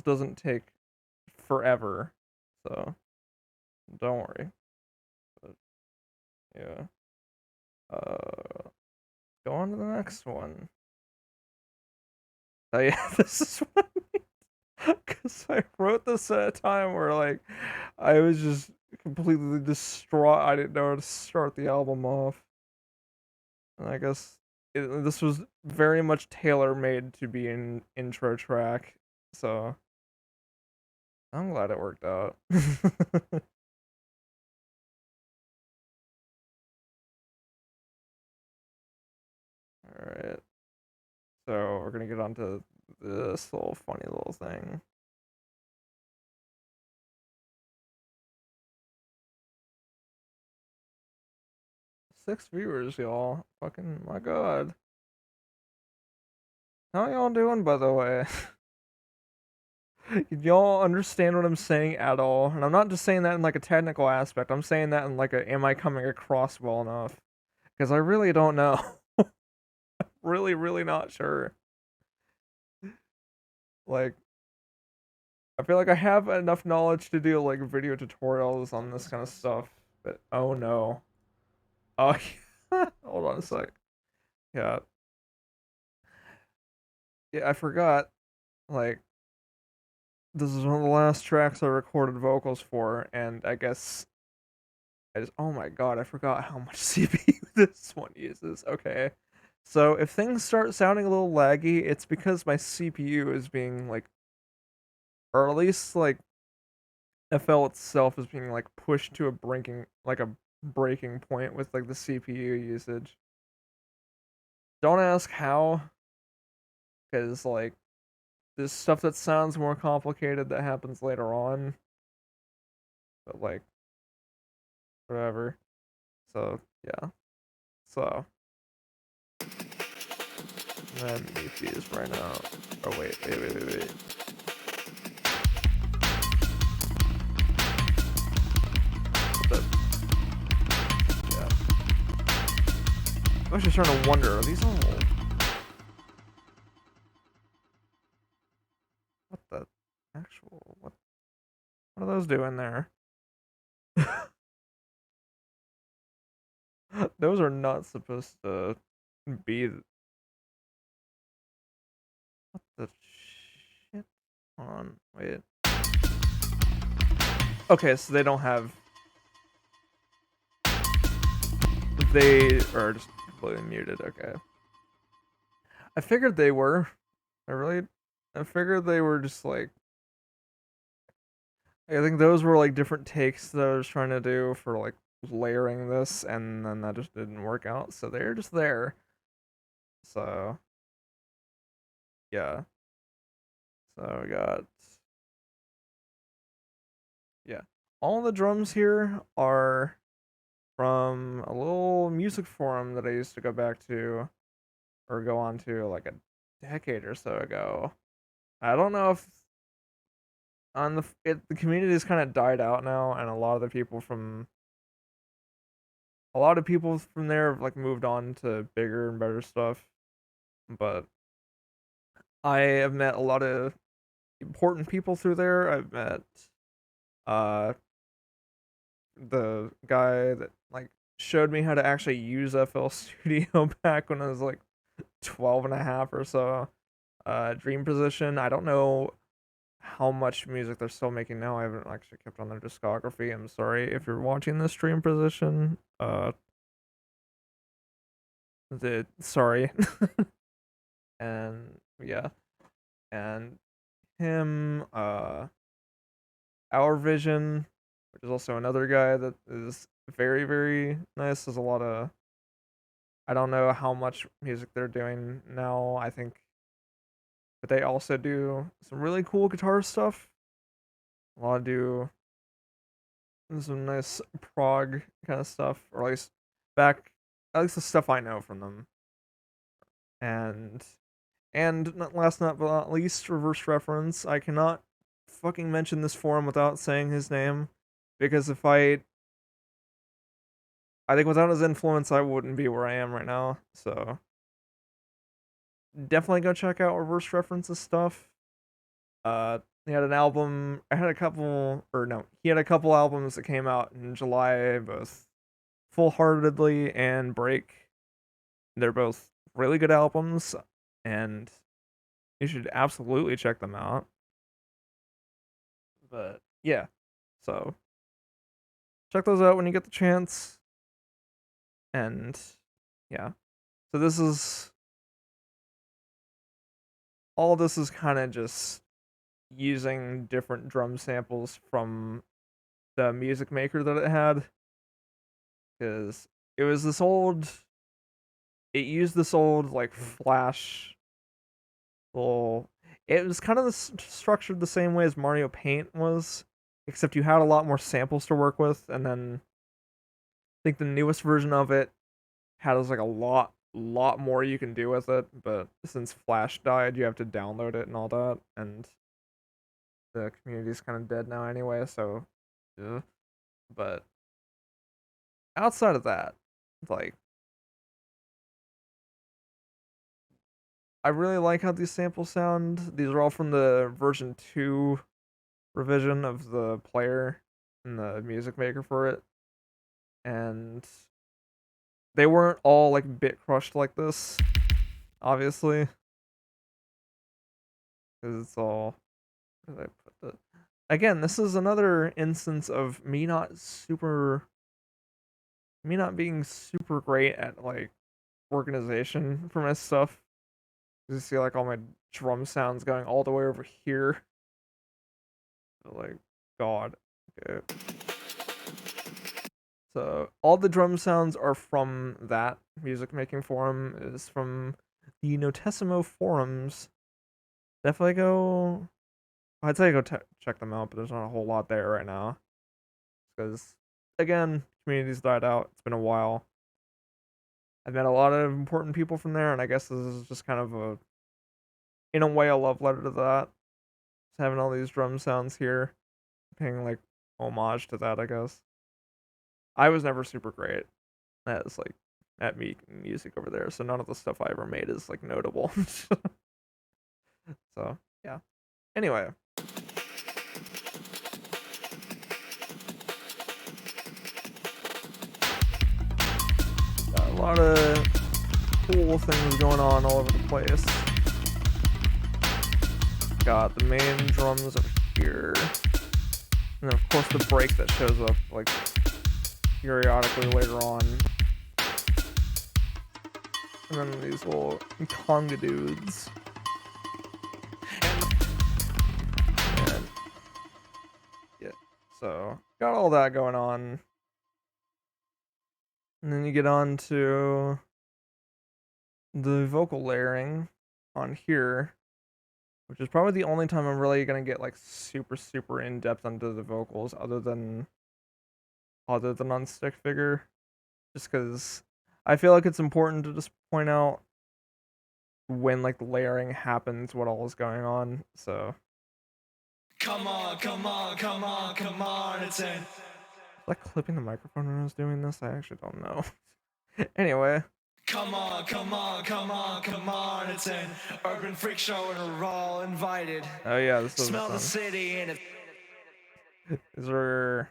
doesn't take forever. So don't worry. But yeah. Go on to the next one. Oh yeah, this is what because I wrote this at a time where like I was just completely distraught. I didn't know how to start the album off, and I guess this was very much tailor made to be an intro track. So I'm glad it worked out. All right, so we're gonna get on to this little funny little thing. 6 viewers, y'all. Fucking my god. How y'all doing, by the way? Y'all understand what I'm saying at all? And I'm not just saying that in like a technical aspect. I'm saying that in like a am I coming across well enough? Because I really don't know. Really, really not sure. Like, I feel like I have enough knowledge to do like video tutorials on this kind of stuff. But oh no. Oh, hold on a sec. Yeah, yeah, I forgot. Like, this is one of the last tracks I recorded vocals for, and I guess oh my god, I forgot how much CPU this one uses. Okay. So if things start sounding a little laggy, it's because my CPU is being like, or at least like FL itself is being like pushed to a breaking point with like the CPU usage. Don't ask how, because like there's stuff that sounds more complicated that happens later on, but like whatever. So yeah. So let me mute these right now. Oh wait. But yeah. I was just trying to wonder, are these all what the actual what are those doing there? Those are not supposed to be what the shit on wait. Okay, so they don't have they are just completely muted, okay. I figured they were. I really I figured they were just like I think those were like different takes that I was trying to do for like layering this, and then that just didn't work out. So they're just there. So yeah. So we got yeah. All the drums here are from a little music forum that I used to go back to or go on to like a decade or so ago. I don't know if on the community has kind of died out now, and a lot of people from there have like moved on to bigger and better stuff. But I have met a lot of important people through there. I've met uh the guy that like showed me how to actually use FL Studio back when I was like 12 and a half or so. Dream Position. I don't know how much music they're still making now. I haven't actually kept on their discography. I'm sorry if you're watching this Dream Position. Sorry. And yeah, and him, Our Vision, which is also another guy that is very, very nice. There's a lot of I don't know how much music they're doing now, I think, but they also do some really cool guitar stuff. A lot do some nice prog kind of stuff, or back at least the stuff I know from them. And And last but not least, reverse reference. I cannot fucking mention this forum without saying his name, because if I think without his influence, I wouldn't be where I am right now. So definitely go check out reverse references stuff. He had an album. I had a couple, or no, he had a couple albums that came out in July, both Full Heartedly and Break. They're both really good albums, and you should absolutely check them out. But yeah, so check those out when you get the chance. And yeah, so this is all. This is kind of just using different drum samples from the music maker that it had, because it was this old. It used this old like Flash. Well, it was kind of structured the same way as Mario Paint was, except you had a lot more samples to work with, and then I think the newest version of it has like a lot more you can do with it, but since Flash died, you have to download it and all that, and the community's kind of dead now anyway, so yeah. But outside of that, like I really like how these samples sound. These are all from the version 2 revision of the player and the music maker for it. And they weren't all like bit crushed like this, obviously. Because it's all. Where did I put the. Again, this is another instance of me not being super great at like organization for my stuff. You see like all my drum sounds going all the way over here. Like, God. Okay. So all the drum sounds are from that music making forum. Is from the Notissimo forums. Definitely go. I'd say go check them out, but there's not a whole lot there right now because again, community's died out. It's been a while. I've met a lot of important people from there, and I guess this is just kind of in a way, a love letter to that. Just having all these drum sounds here, paying like homage to that, I guess. I was never super great as like at making music over there, so none of the stuff I ever made is like notable. So yeah. Anyway, got a lot of cool things going on all over the place. Got the main drums over here, and then of course the break that shows up like periodically later on. And then these little conga dudes. And yeah, so got all that going on. And then you get on to the vocal layering on here, which is probably the only time I'm really gonna get like super in depth onto the vocals, other than on Stick Figure, just because I feel like it's important to just point out when like the layering happens, what all is going on. So Come on, come on, come on, come on, it's in. was I clipping the microphone when I was doing this? I actually don't know. Anyway. Come on, come on, come on, come on, it's an urban freak show and we're all invited. Oh yeah, this doesn't Smell the sound. city and it's These are.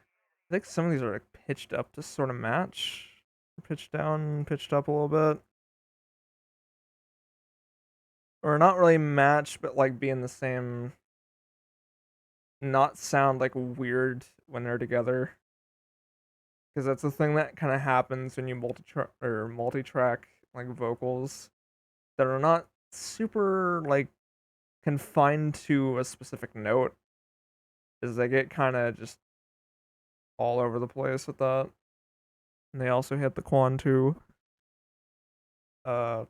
I think some of these are like pitched up to sort of match. Pitched down, pitched up a little bit. Or not really match, but like be in the same. Not sound like weird when they're together. Because that's the thing that kind of happens when you multi-track like vocals that are not super like confined to a specific note. Is they get kind of just all over the place with that. And they also hit the Quan too. Uh,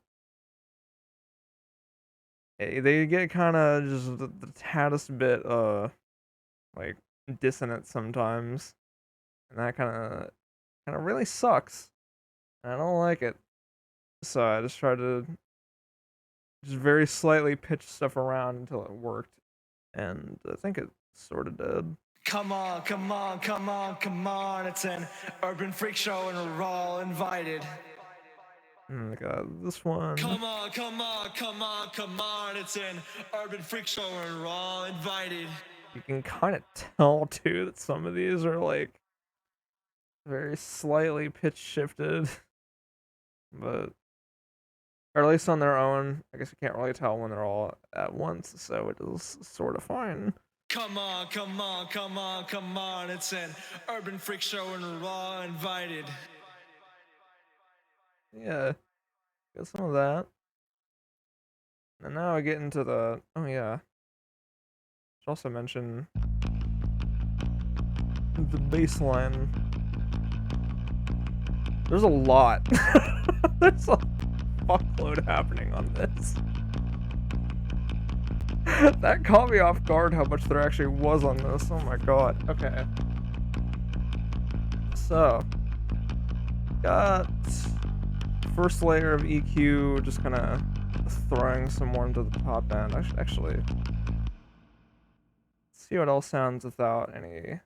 they get kind of just the taddest bit like dissonant sometimes, and that kind of really sucks. I don't like it. So I just try to just very slightly pitched stuff around until it worked, and I think it sort of did. Come on, come on, come on, come on. It's an urban freak show and we're all invited. And I got this one. Come on, come on, come on, come on. It's an urban freak show and we're all invited. You can kind of tell too that some of these are like very slightly pitch shifted, but or at least on their own. I guess you can't really tell when they're all at once, so it is sort of fine. Come on, come on, come on, come on. It's an urban freak show and we're all invited. Yeah, got some of that. And now I get into the, oh yeah, should also mention the bass line. There's a lot. There's a fuckload happening on this. That caught me off guard how much there actually was on this. Oh my god. Okay. So, got first layer of EQ, just kind of throwing some more into the top end. I should actually see what else sounds without any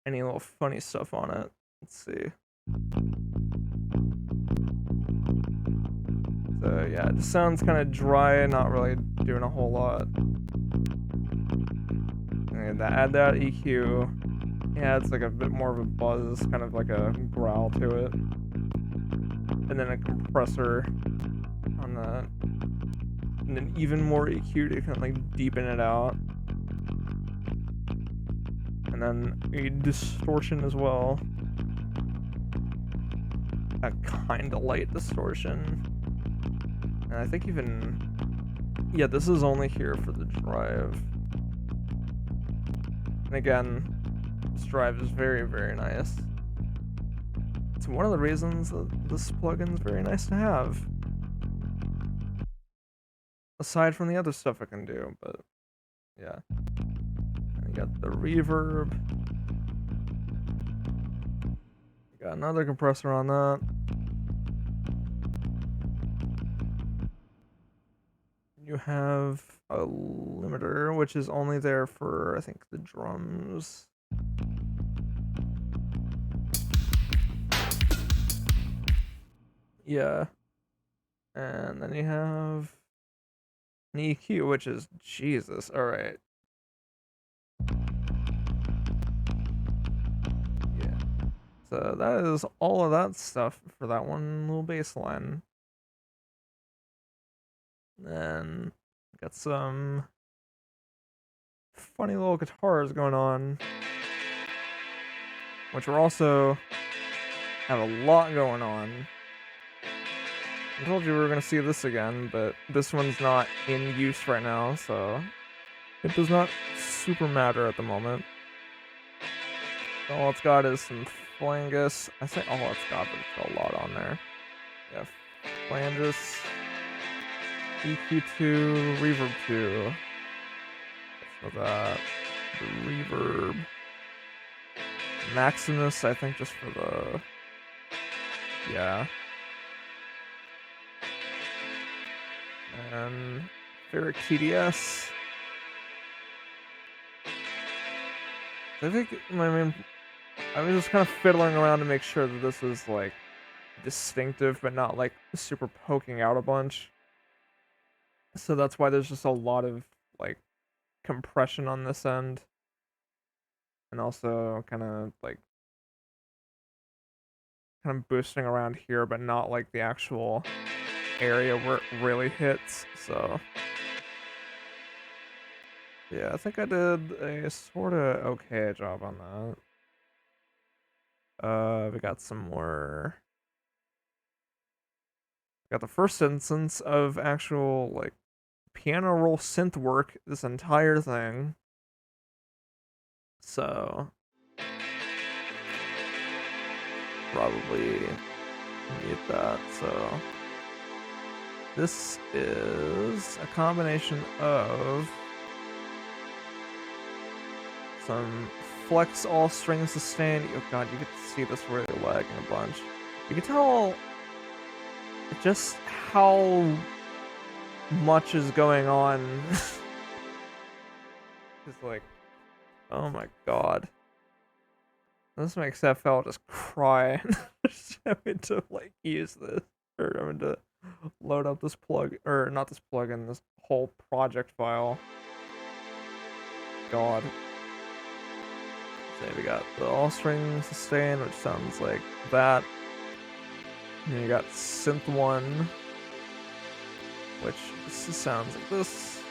little funny stuff on it. Let's see. So yeah, it just sounds kind of dry, not really doing a whole lot. And add that EQ. Yeah, it's like a bit more of a buzz, kind of like a growl to it. And then a compressor on that. And then even more EQ to kind of like deepen it out. And then a distortion as well. A kind of light distortion. And I think even, yeah, this is only here for the drive. And again, this drive is very, very nice. It's one of the reasons that this plugin is very nice to have. Aside from the other stuff I can do, but yeah. And you got the reverb. You got another compressor on that. You have a limiter, which is only there for, I think, the drums. Yeah. And then you have an EQ, which is, Jesus, alright. Yeah. So that is all of that stuff for that one little bass line. Then got some funny little guitars going on, which are also have a lot going on. I told you we were gonna see this again, but this one's not in use right now, so it does not super matter at the moment. All it's got is some flanges. I say all it's got, but it's got a lot on there. Yeah, flanges. EQ2, Reverb 2. So that, the Reverb. Maximus, I think, just for the, yeah. And Ferric TDS. I think, I mean, I was just kind of fiddling around to make sure that this was, like, distinctive, but not, like, super poking out a bunch. So that's why there's just a lot of, like, compression on this end. And also kind of boosting around here, but not like the actual area where it really hits. So yeah, I think I did a sort of okay job on that. We got some more. Got the first instance of actual, like, piano roll synth work, this entire thing. So probably need that. So this is a combination of some flex all string sustain. Oh god, you can see this really lagging a bunch. You can tell just how much is going on. It's like, oh my god. This makes FL just cry. Just having to like use this, or having to load up this plug, or not this plugin, this whole project file. God. So we got the all string sustain, which sounds like that. And you got Synth One, which sounds like this.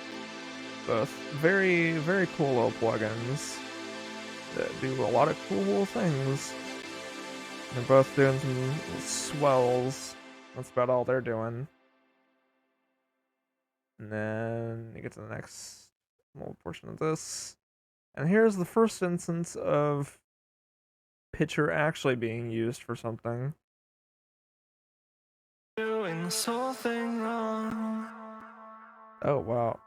Both very, very cool little plugins that do a lot of cool things. They're both doing some swells. That's about all they're doing. And then you get to the next little portion of this. And here's the first instance of pitcher actually being used for something. Doing this whole thing wrong. Oh, wow.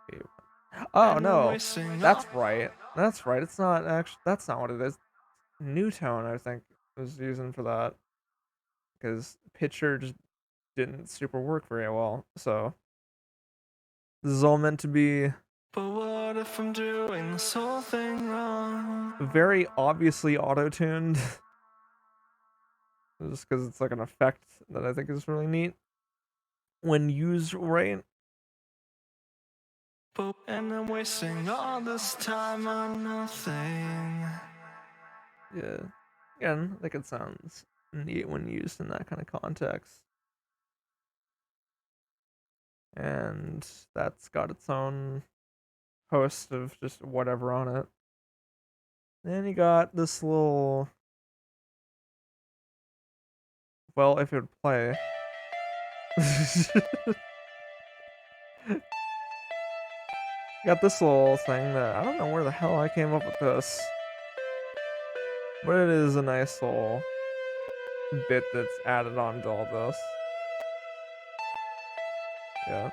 Oh, no. That's right. That's right. It's not actually. That's not what it is. Newtone, I think, was using for that. Because pitcher just didn't super work very well. So, this is all meant to be But what if I'm doing this whole thing wrong? very obviously auto-tuned. Just because it's like an effect that I think is really neat when used right. And I'm wasting all this time on nothing. Yeah. Again, I think it sounds neat when used in that kind of context. And that's got its own host of just whatever on it. Then you got this little. Well, if it would play. Got this little thing that I don't know where the hell I came up with this. But it is a nice little bit that's added on to all this. Yeah.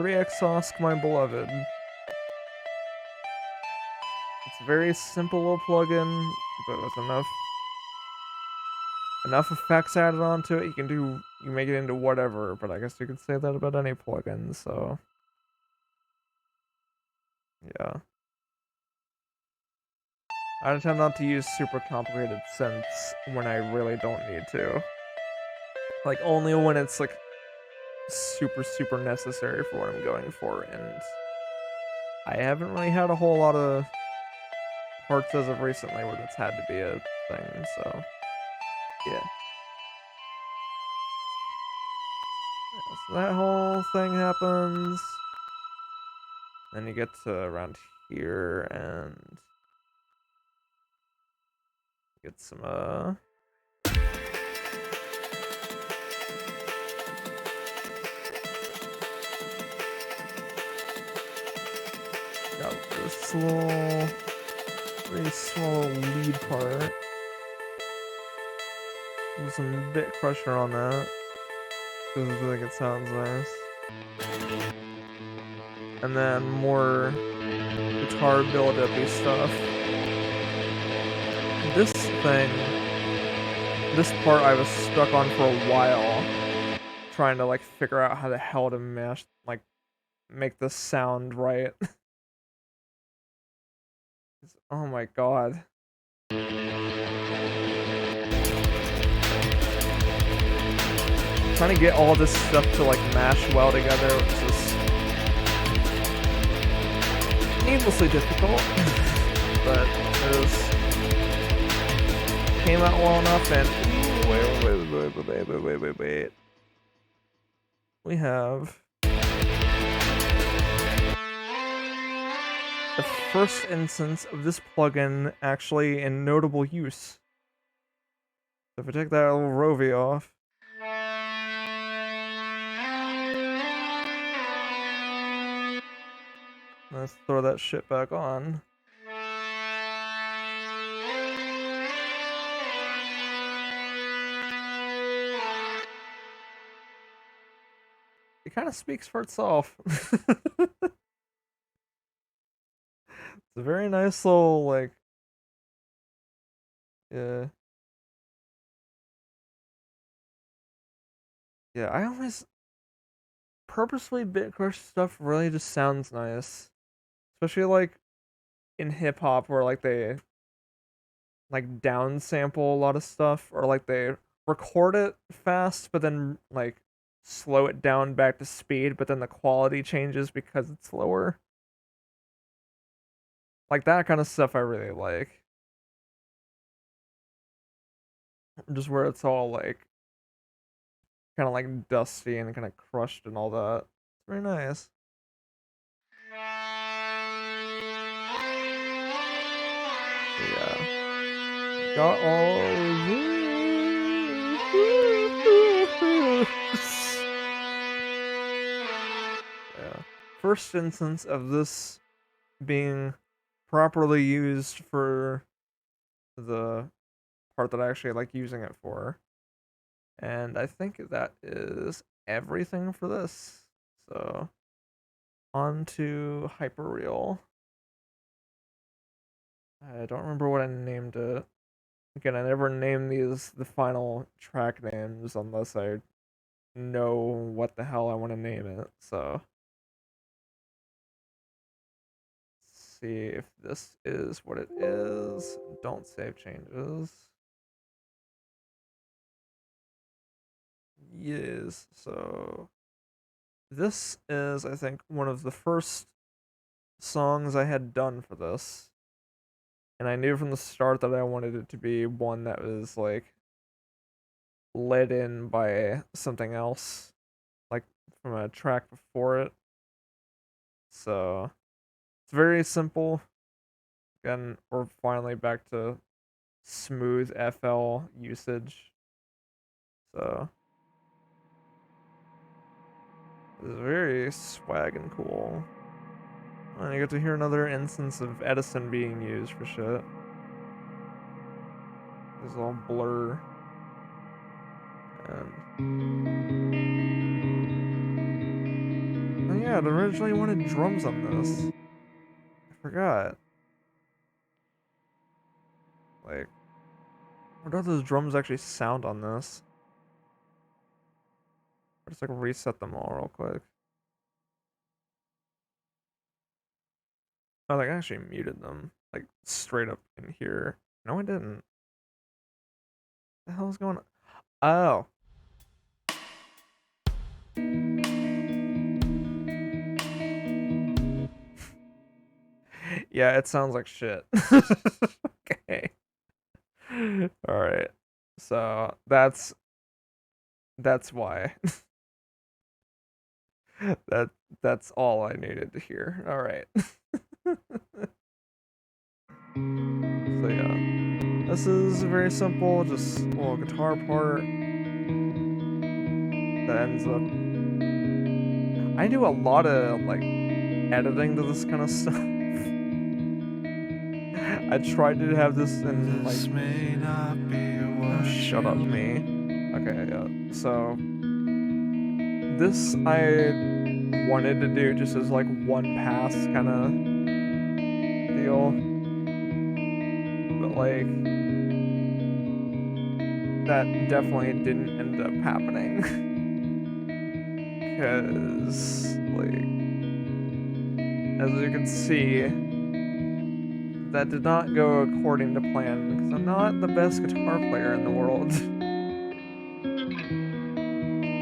3X my beloved. It's a very simple little plugin, but with enough effects added onto it, you make it into whatever, but I guess you could say that about any plugin, so yeah. I tend not to use super complicated synths when I really don't need to. Like, only when it's like super necessary for what I'm going for, and I haven't really had a whole lot of parts as of recently where that's had to be a thing, so yeah. So that whole thing happens. Then you get to around here and get some got this little very small lead part. With some bit crusher on that. Because I think it sounds nice. And then more guitar build-up-y stuff. This part I was stuck on for a while, trying to like figure out how the hell to make this sound right. Oh my god. Trying to get all this stuff to like mash well together, which is needlessly difficult, but it was came out well enough. And wait. We have the first instance of this plugin actually in notable use. So if I take that little Rovi off. Let's throw that shit back on. It kind of speaks for itself. It's a very nice little, like, yeah. Yeah, I always purposely bit crush stuff really just sounds nice, especially like in hip hop where like they like downsample a lot of stuff, or like they record it fast but then like slow it down back to speed, but then the quality changes because it's slower. Like that kind of stuff I really like. Just where it's all like kind of like dusty and kind of crushed and all that. It's very nice. So yeah, got all this. Yeah. First instance of this being properly used for the part that I actually like using it for. And I think that is everything for this. So on to Hyperreal. I don't remember what I named it. Again, I never name these the final track names unless I know what the hell I want to name it. So let's see if this is what it is. Don't save changes. Yes. So this is, I think, one of the first songs I had done for this. And I knew from the start that I wanted it to be one that was like led in by something else, like from a track before it. So it's very simple. Again, we're finally back to smooth FL usage. So it's very swag and cool. And you get to hear another instance of Edison being used for shit. It's all blur. And oh yeah, it originally wanted drums on this. I forgot. Like, what do those drums actually sound on this? I'll just like reset them all real quick. Oh, like I actually muted them, like straight up in here. No, I didn't. The hell's going on? Oh. Yeah, it sounds like shit. Okay. All right. So that's why. that that's all I needed to hear. All right. So yeah, this is very simple, just a little guitar part that ends up. I do a lot of like editing to this kind of stuff. I tried to have this in like. This may not be Oh, what shut up, you me. Okay, yeah. So this I wanted to do just as like one pass kind of deal, but like that definitely didn't end up happening because like as you can see, that did not go according to plan because I'm not the best guitar player in the world.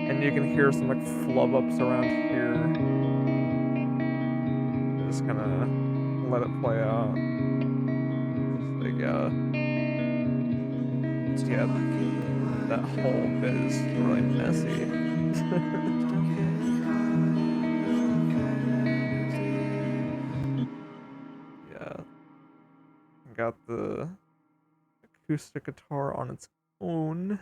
And you can hear some like flub ups around here. Just kind of let it play out. Just like yeah, that whole bit is really messy. Yeah, got the acoustic guitar on its own.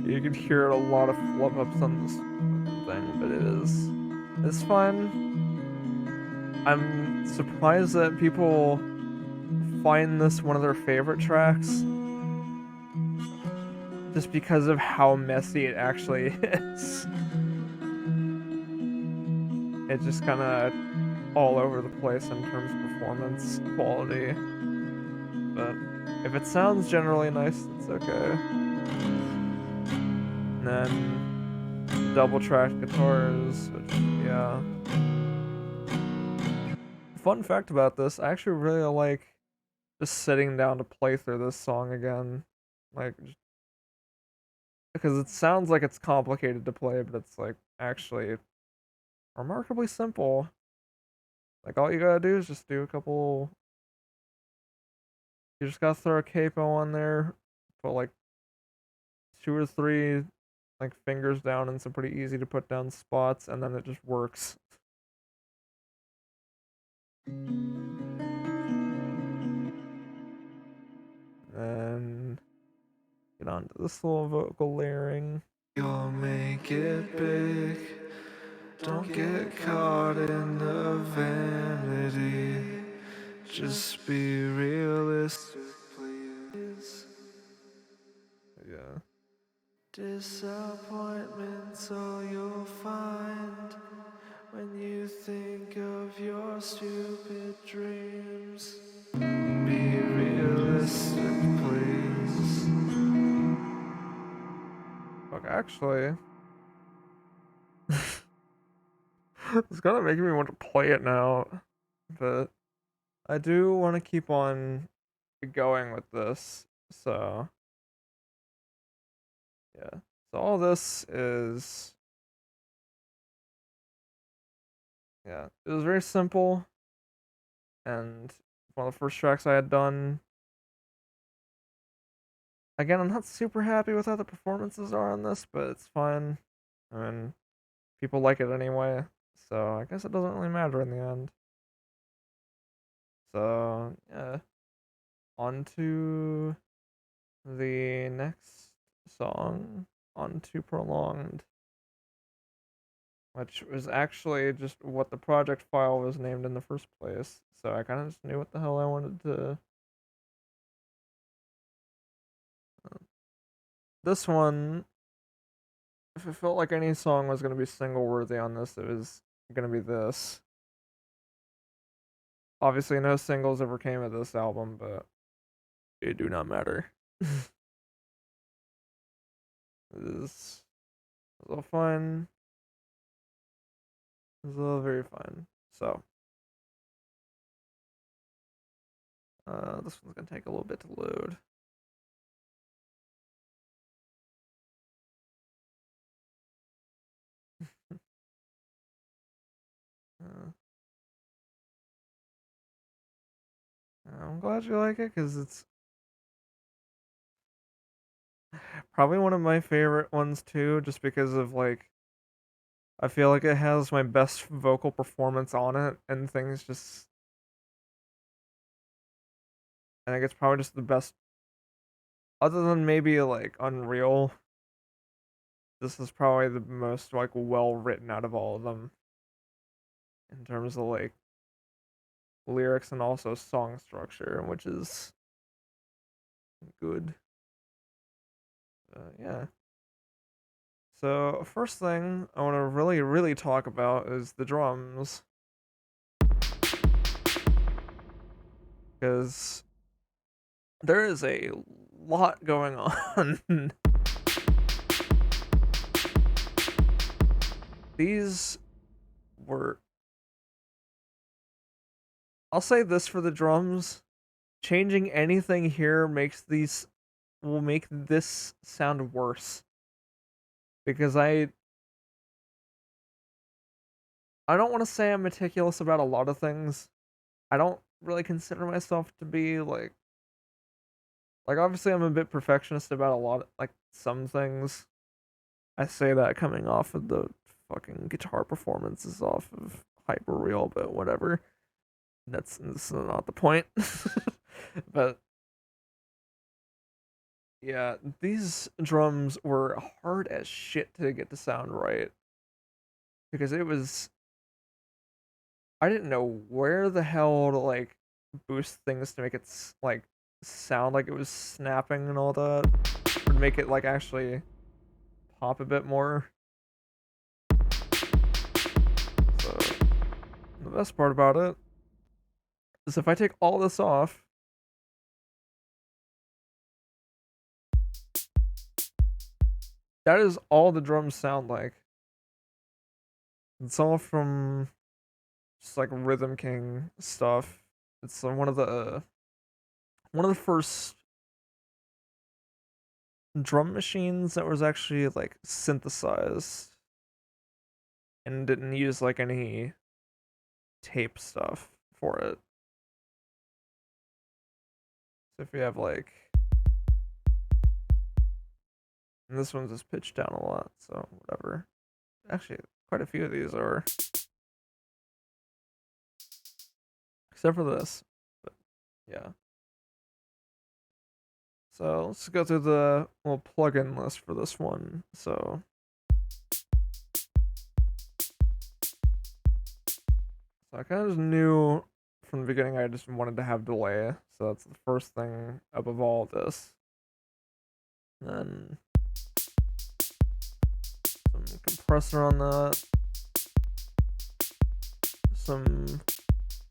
You can hear a lot of flub ups on this thing, but it's fun. I'm surprised that people find this one of their favorite tracks. just because of how messy it actually is. It's just kind of all over the place in terms of performance quality. But if it sounds generally nice, it's okay. And then double tracked guitars, which, yeah. Fun fact about this, I actually really like just sitting down to play through this song again. Like, because it sounds like it's complicated to play, but it's like actually remarkably simple. Like, all you gotta do is just do a couple. You just gotta throw a capo on there, put like 2 or 3 like fingers down in some pretty easy to put down spots, and then it just works. And get on to this little vocal layering. You'll make it big. Don't get caught in the vanity. Just be realistic, please. Yeah. Disappointment, so you'll find when you think of your stupid dreams. Be realistic, please. Fuck, actually, it's kind of making me want to play it now, but I do want to keep on going with this. So, yeah. So all this is, yeah, it was very simple, and one of the first tracks I had done. Again, I'm not super happy with how the performances are on this, but it's fine. I mean, people like it anyway, so I guess it doesn't really matter in the end. So, yeah. On to the next song, On to Prolonged, which was actually just what the project file was named in the first place. So I kind of just knew what the hell I wanted to. This one, if it felt like any song was going to be single worthy on this, it was going to be this. Obviously, no singles ever came of this album, but it do not matter. It is a little fun. It's a little very fun. So, this one's gonna take a little bit to load. Uh, I'm glad you like it because it's probably one of my favorite ones too, just because of like I feel like it has my best vocal performance on it, and things just I think it's probably just the best, other than maybe like Unreal. This is probably the most like well written out of all of them in terms of like lyrics and also song structure, which is good. Yeah. So first thing I want to really talk about is the drums, because there is a lot going on. These were, I'll say this for the drums, changing anything here will make this sound worse, because I don't want to say I'm meticulous about a lot of things. I don't really consider myself to be like obviously I'm a bit perfectionist about a lot, like some things. I say that coming off of the fucking guitar performances off of Hyperreal, but whatever. That's not the point. But yeah, these drums were hard as shit to get to sound right, because it was, I didn't know where the hell to like boost things to make it like sound like it was snapping and all that, or would make it like actually pop a bit more. So the best part about it is if I take all this off, that is all the drums sound like. It's all from just like Rhythm King stuff. It's one of the first drum machines that was actually like synthesized and didn't use like any tape stuff for it. So if you have like, and this one's just pitched down a lot, so whatever. Actually, quite a few of these are, except for this. But yeah. So let's go through the little plugin list for this one. So I kind of just knew from the beginning I just wanted to have delay. So that's the first thing above all of this. Then some compressor on that. Some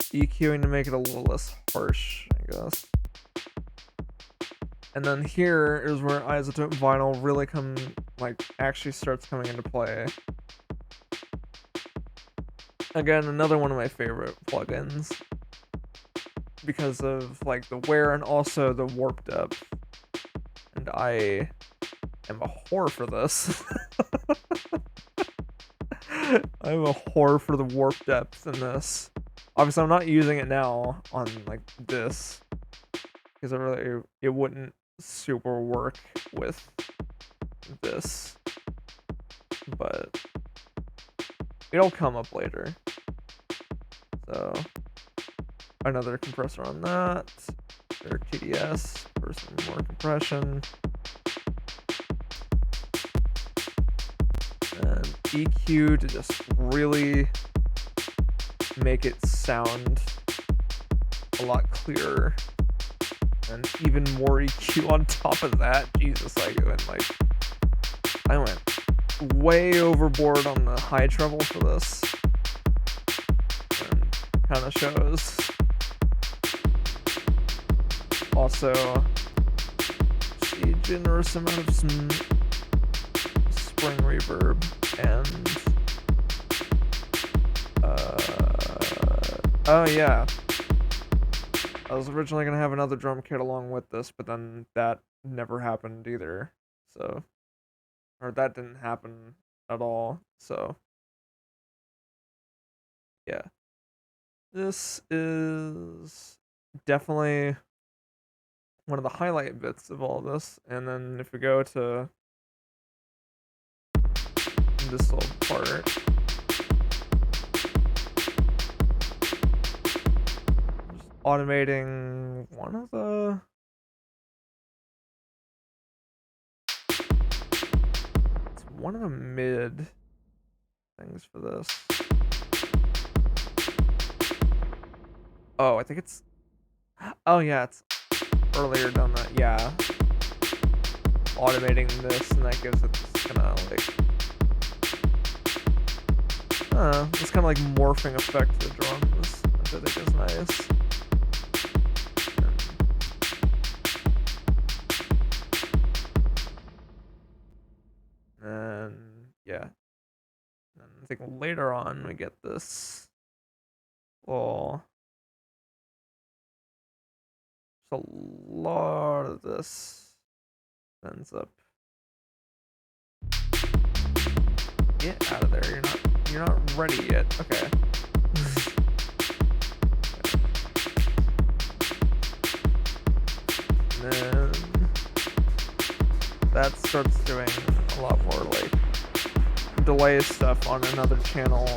EQing to make it a little less harsh, I guess. And then here is where Isotope Vinyl really actually starts coming into play. Again, another one of my favorite plugins because of like the wear and also the warp depth. And I am a whore for this. I'm a whore for the warp depth in this. Obviously, I'm not using it now on like this because it wouldn't super work with this, but it'll come up later. So another compressor on that, or TDS for some more compression, and EQ to just really make it sound a lot clearer, and even more EQ on top of that. Jesus, I went way overboard on the high treble for this, and kind of shows. Also, a generous amount of some spring reverb and oh yeah, I was originally gonna have another drum kit along with this, but then that never happened either. So, or that didn't happen at all. So, yeah, this is definitely one of the highlight bits of all this. And then if we go to this little part, just automating one of the mid things for this. Oh, I think it's, oh yeah, it's earlier done that. Yeah, automating this, and that gives it this kind of like, this kind of like morphing effect to the drums, which I think is nice. And yeah, and I think later on we get this little, a lot of this ends up. Get out of there! You're not ready yet. Okay. And then that starts doing a lot more like delay stuff on another channel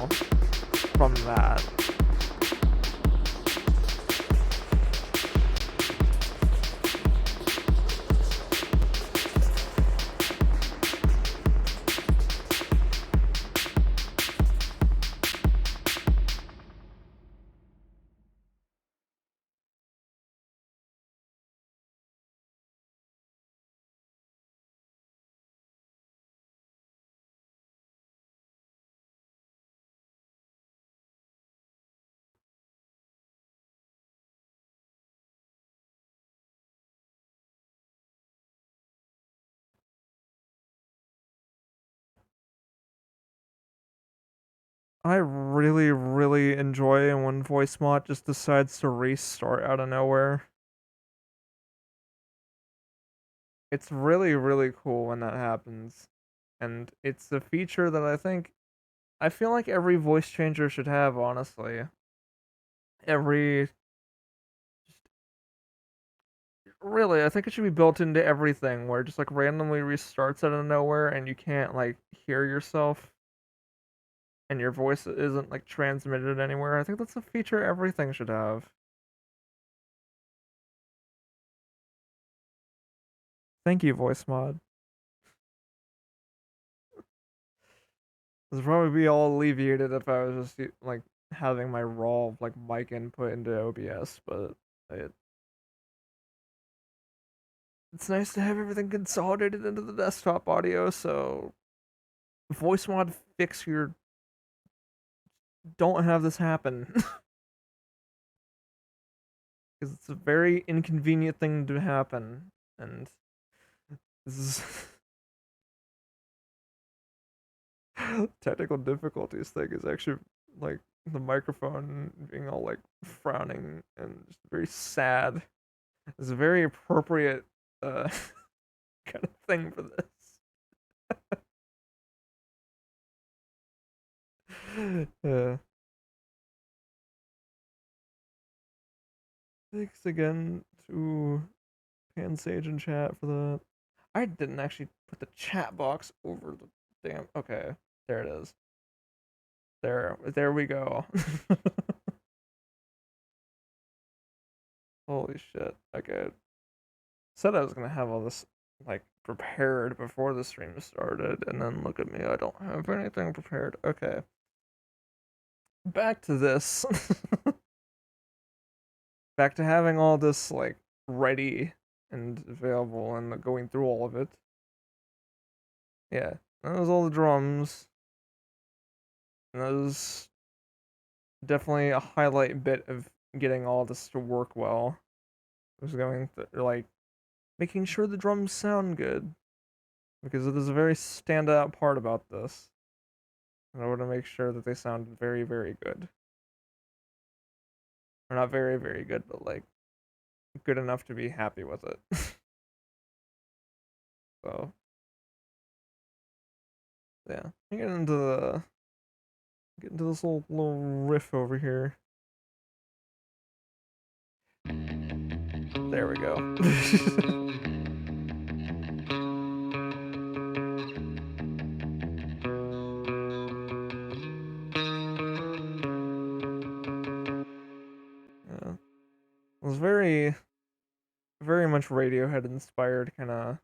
from that. I really, really enjoy when voice mod just decides to restart out of nowhere. It's really, really cool when that happens. And it's a feature that I feel like every voice changer should have, honestly. Every Really, I think it should be built into everything where it just like randomly restarts out of nowhere and you can't like hear yourself and your voice isn't like transmitted anywhere. I think that's a feature everything should have. Thank you, voice mod. This would probably be all alleviated if I was just like having my raw like mic input into OBS, but it, it's nice to have everything consolidated into the desktop audio. So voice mod, fix your don't have this happen because it's a very inconvenient thing to happen, and this is technical difficulties thing is actually like the microphone being all like frowning and just very sad. It's a very appropriate uh kind of thing for this. Thanks again to Pansage and chat for that. I didn't actually put the chat box over the damn. Okay, there it is. There we go. Holy shit. Okay. Said I was gonna have all this like prepared before the stream started, and then look at me, I don't have anything prepared. Okay. Back to this. Back to having all this like ready and available and going through all of it. Yeah. That was all the drums. And that was definitely a highlight bit of getting all this to work well. Was going through, like making sure the drums sound good, because it is a very standout part about this. And I want to make sure that they sound very, very good. Or not very, very good, but like good enough to be happy with it. So yeah, get into this little riff over here. There we go. Yeah. It was very, very much Radiohead inspired kind of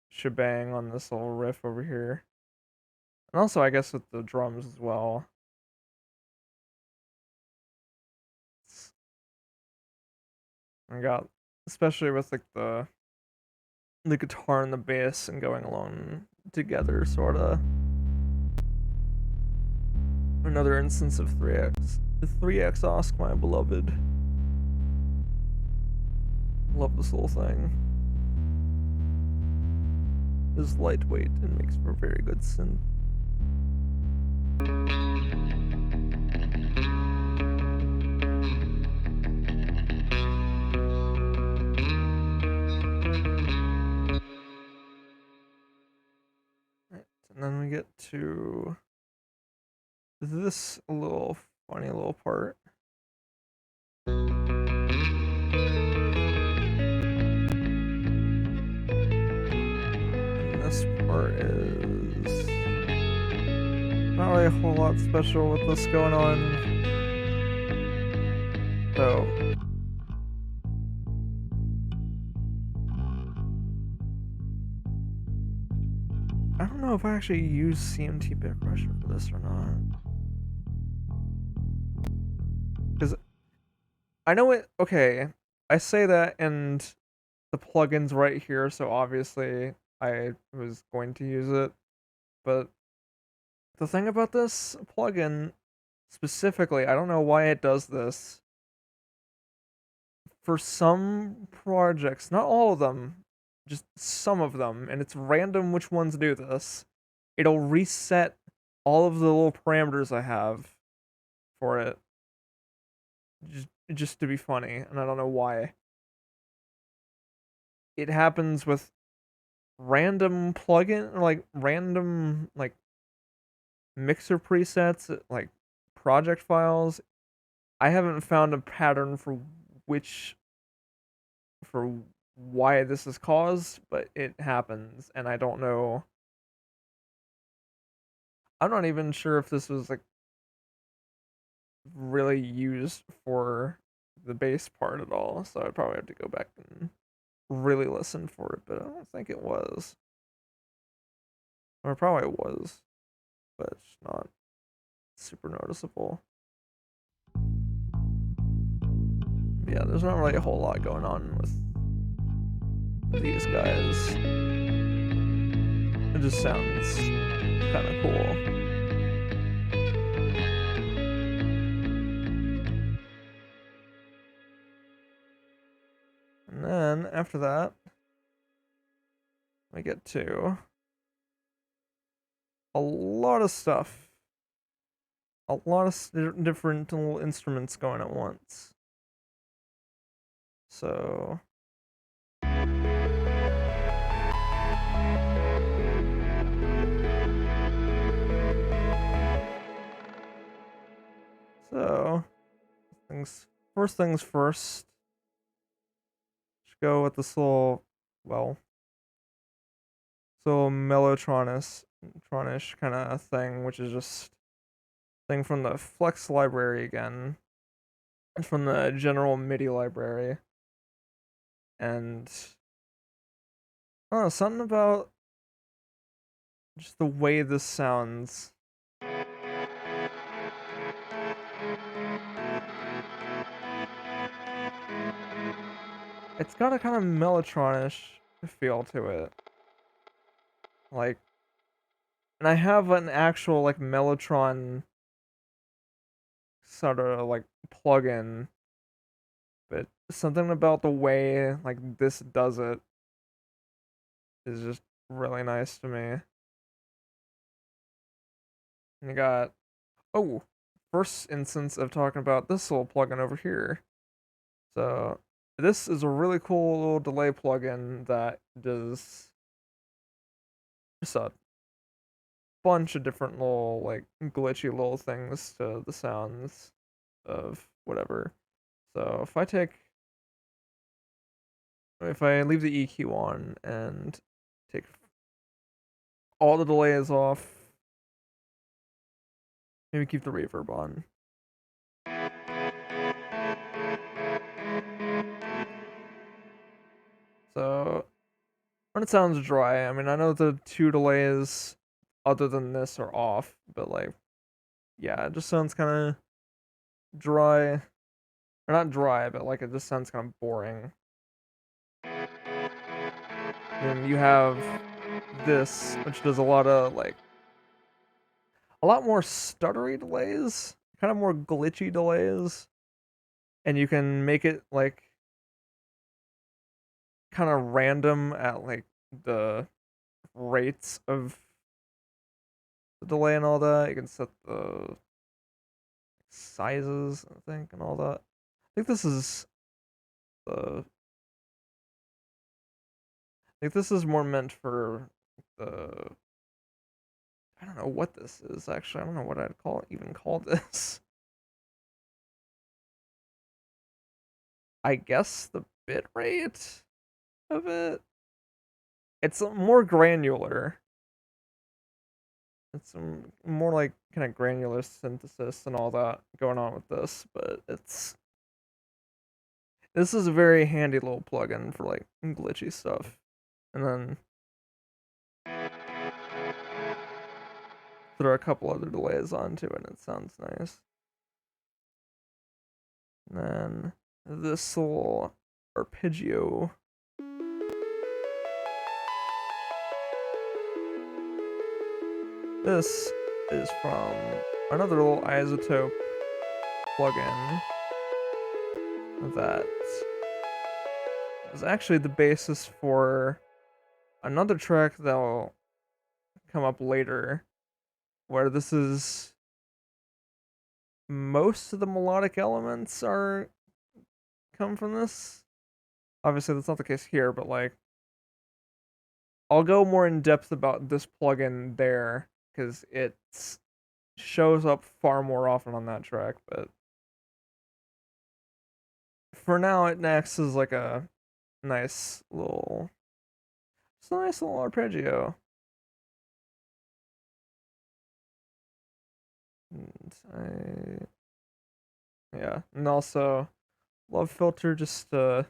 shebang on this little riff over here. And also, I guess, with the drums as well. I got, especially with like the guitar and the bass and going along together, sort of. Another instance of 3x. The 3x Osk, my beloved. Love this little thing. Is lightweight and makes for a very good synth. Right, and then we get to this little funny little part. And this part is not really a whole lot special with this going on. So I don't know if I actually use CMT bit crusher for this or not. Because I know it, okay, I say that and the plugin's right here, so obviously I was going to use it. But the thing about this plugin specifically, I don't know why it does this. For some projects, not all of them, just some of them, and it's random which ones do this. It'll reset all of the little parameters I have for it just to be funny, and I don't know why. It happens with random plugin, like random like mixer presets, like project files. I haven't found a pattern which for why this is caused, but it happens, and I don't know. I'm not even sure if this was like really used for the bass part at all, so I'd probably have to go back and really listen for it, but I don't think it was. Or probably it was, but it's not super noticeable. Yeah, there's not really a whole lot going on with these guys. It just sounds kind of cool. And then after that, we get to a lot of stuff. A lot of different little instruments going at once. So first things first. Let's go with this little, well, so mellotronish kind of thing, which is just thing from the Flex library again, and from the general MIDI library, and I don't know, something about just the way this sounds. It's got a kind of mellotronish feel to it, like, and I have an actual like mellotron sort of like plugin, but something about the way like this does it is just really nice to me. And you got, oh, first instance of talking about this little plugin over here. So this is a really cool little delay plugin that does just a bunch of different little like glitchy little things to the sounds of whatever. So if I leave the EQ on and take all the delays off, maybe keep the reverb on. So when it sounds dry, I mean, I know the two delays other than this are off, but like, yeah, it just sounds kind of dry. Or not dry, but like it just sounds kind of boring. And you have this, which does a lot of like a lot more stuttery delays, kind of more glitchy delays, and you can make it like kind of random at like the rates of the delay and all that. You can set the sizes, I think, and all that. I think this is the. I think this is more meant for the. I don't know what this is actually. I don't know what I'd even call this. I guess the bit rate of it. It's more granular. It's more like kind of granular synthesis and all that going on with this, but this is a very handy little plugin for like glitchy stuff. And then throw a couple other delays onto it and it sounds nice. And then this little arpeggio. This is from another little Isotope plugin that is actually the basis for another track that will come up later where this is most of the melodic elements are come from this. Obviously, that's not the case here, but like, I'll go more in depth about this plugin there because it shows up far more often on that track. But for now, it acts as like a nice little, it's a nice little arpeggio. And yeah, and also love filter just to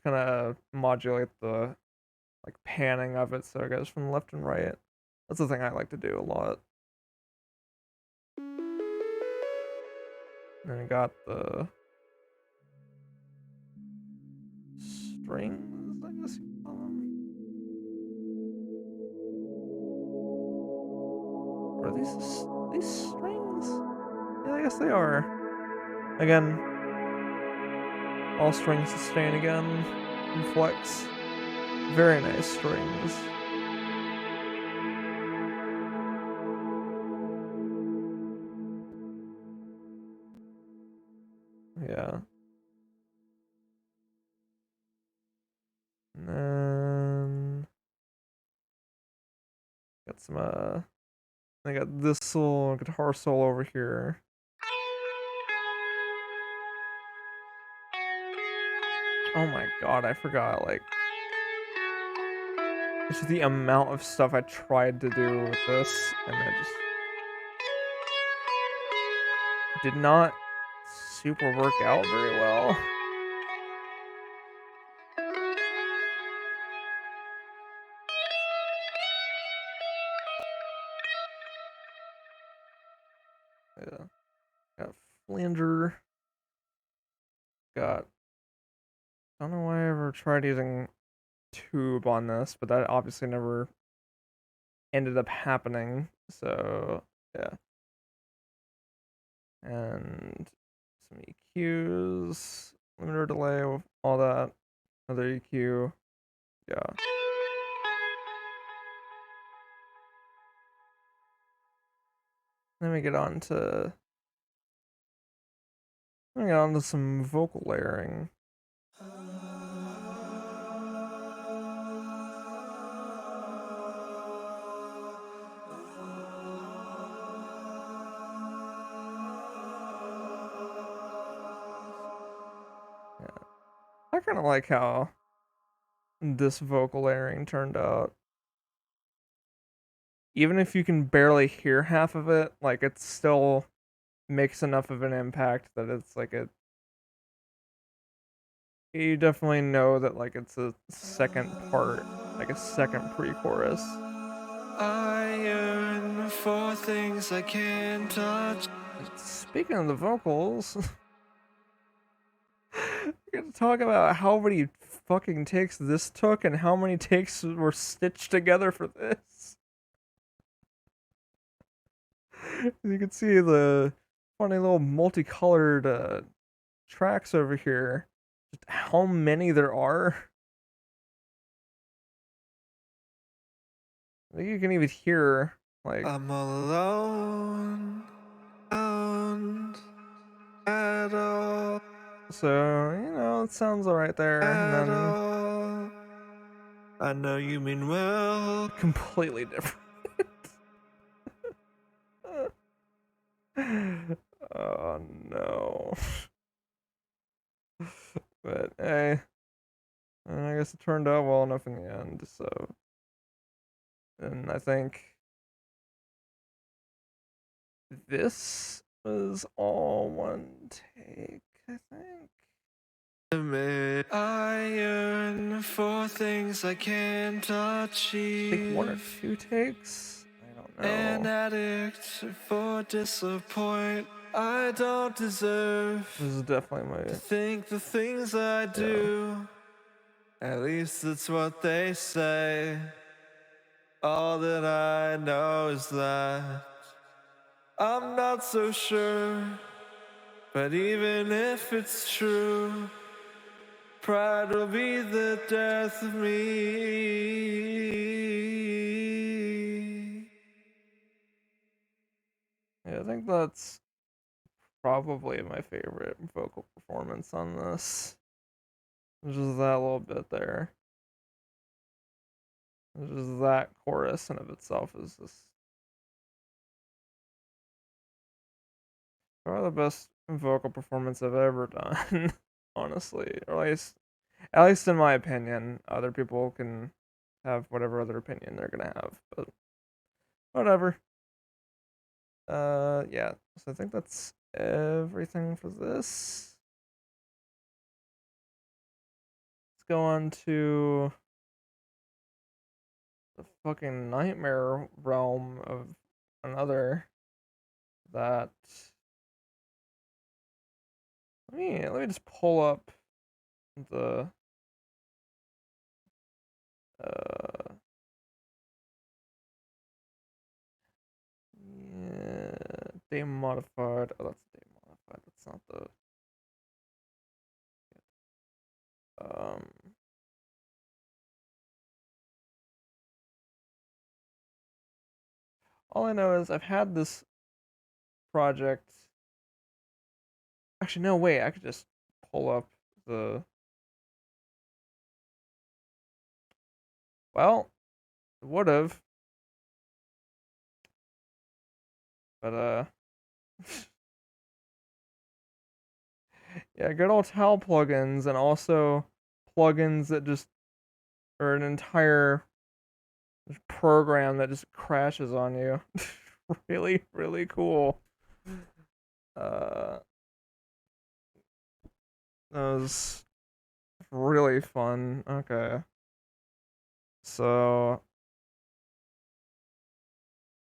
kind of modulate the like panning of it so it goes from left and right. That's the thing I like to do a lot. Then we got the strings, I guess you call them. Are these strings? Yeah, I guess they are. Again, all strings sustain again and flex. Very nice strings. Yeah. And then got some I got this little guitar solo over here. Oh my god, I forgot, like, it's just the amount of stuff I tried to do with this, and it just did not super work out very well. Yeah. Got flanger. Got, I don't know why I ever tried using tube on this, but that obviously never ended up happening. So yeah. And some EQs, limiter delay, all that. Another EQ. Yeah. Then we get on to some vocal layering. Yeah. I kind of like how this vocal layering turned out. Even if you can barely hear half of it, like it still makes enough of an impact that it's like you definitely know that like it's a second part, like a second pre-chorus. I yearn for things I can't touch. Speaking of the vocals, we're gonna talk about how many fucking takes this took and how many takes were stitched together for this. You can see the funny little multicolored tracks over here. Just how many there are. I think you can even hear like I'm alone, alone at all, so, it sounds alright there, and at then all. I know you mean well. completely different. Oh no. But hey, I guess it turned out well enough in the end, so. And I think this was all one take, I think. I yearn for things I can't Take one or achieve. two takes? I don't know. An addict for disappoint. I don't deserve This is definitely to my. think the things I do. At least that's what they say. All that I know is that I'm not so sure. But even if it's true, pride will be the death of me. Yeah, I think that's probably my favorite vocal performance on this. Just that little bit there. Just that chorus in of itself is just probably the best vocal performance I've ever done, honestly. Or at least in my opinion. Other people can have whatever other opinion they're gonna have, but whatever. Yeah. So I think that's everything for this. Let's go on to the fucking nightmare realm of another that let me just pull up the uh yeah, day modified. Oh, that's day modified. That's not the um all I know is I've had this project. Actually, no, wait, I could just pull up the well, would have, but yeah, good old TAL plugins and also plugins that just are an entire program that just crashes on you. Really, really cool. Uh, that was really fun. Okay, so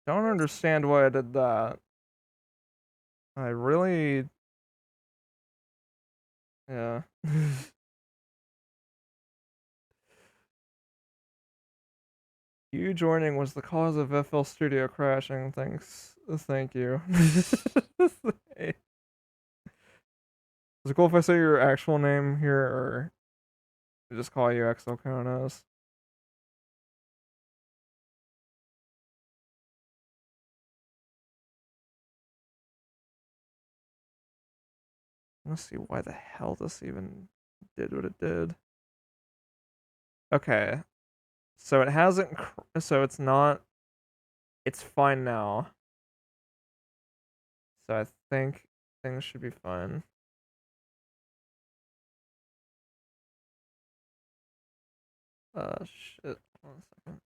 don't understand why I did that. I really, yeah. You joining was the cause of FL Studio crashing. Thanks. Thank you. Hey. Is it cool if I say your actual name here or just call you Exoconos? Let's see why the hell this even did what it did. Okay. So it hasn't, so it's not, it's fine now. So I think things should be fine. Shit. 1 second.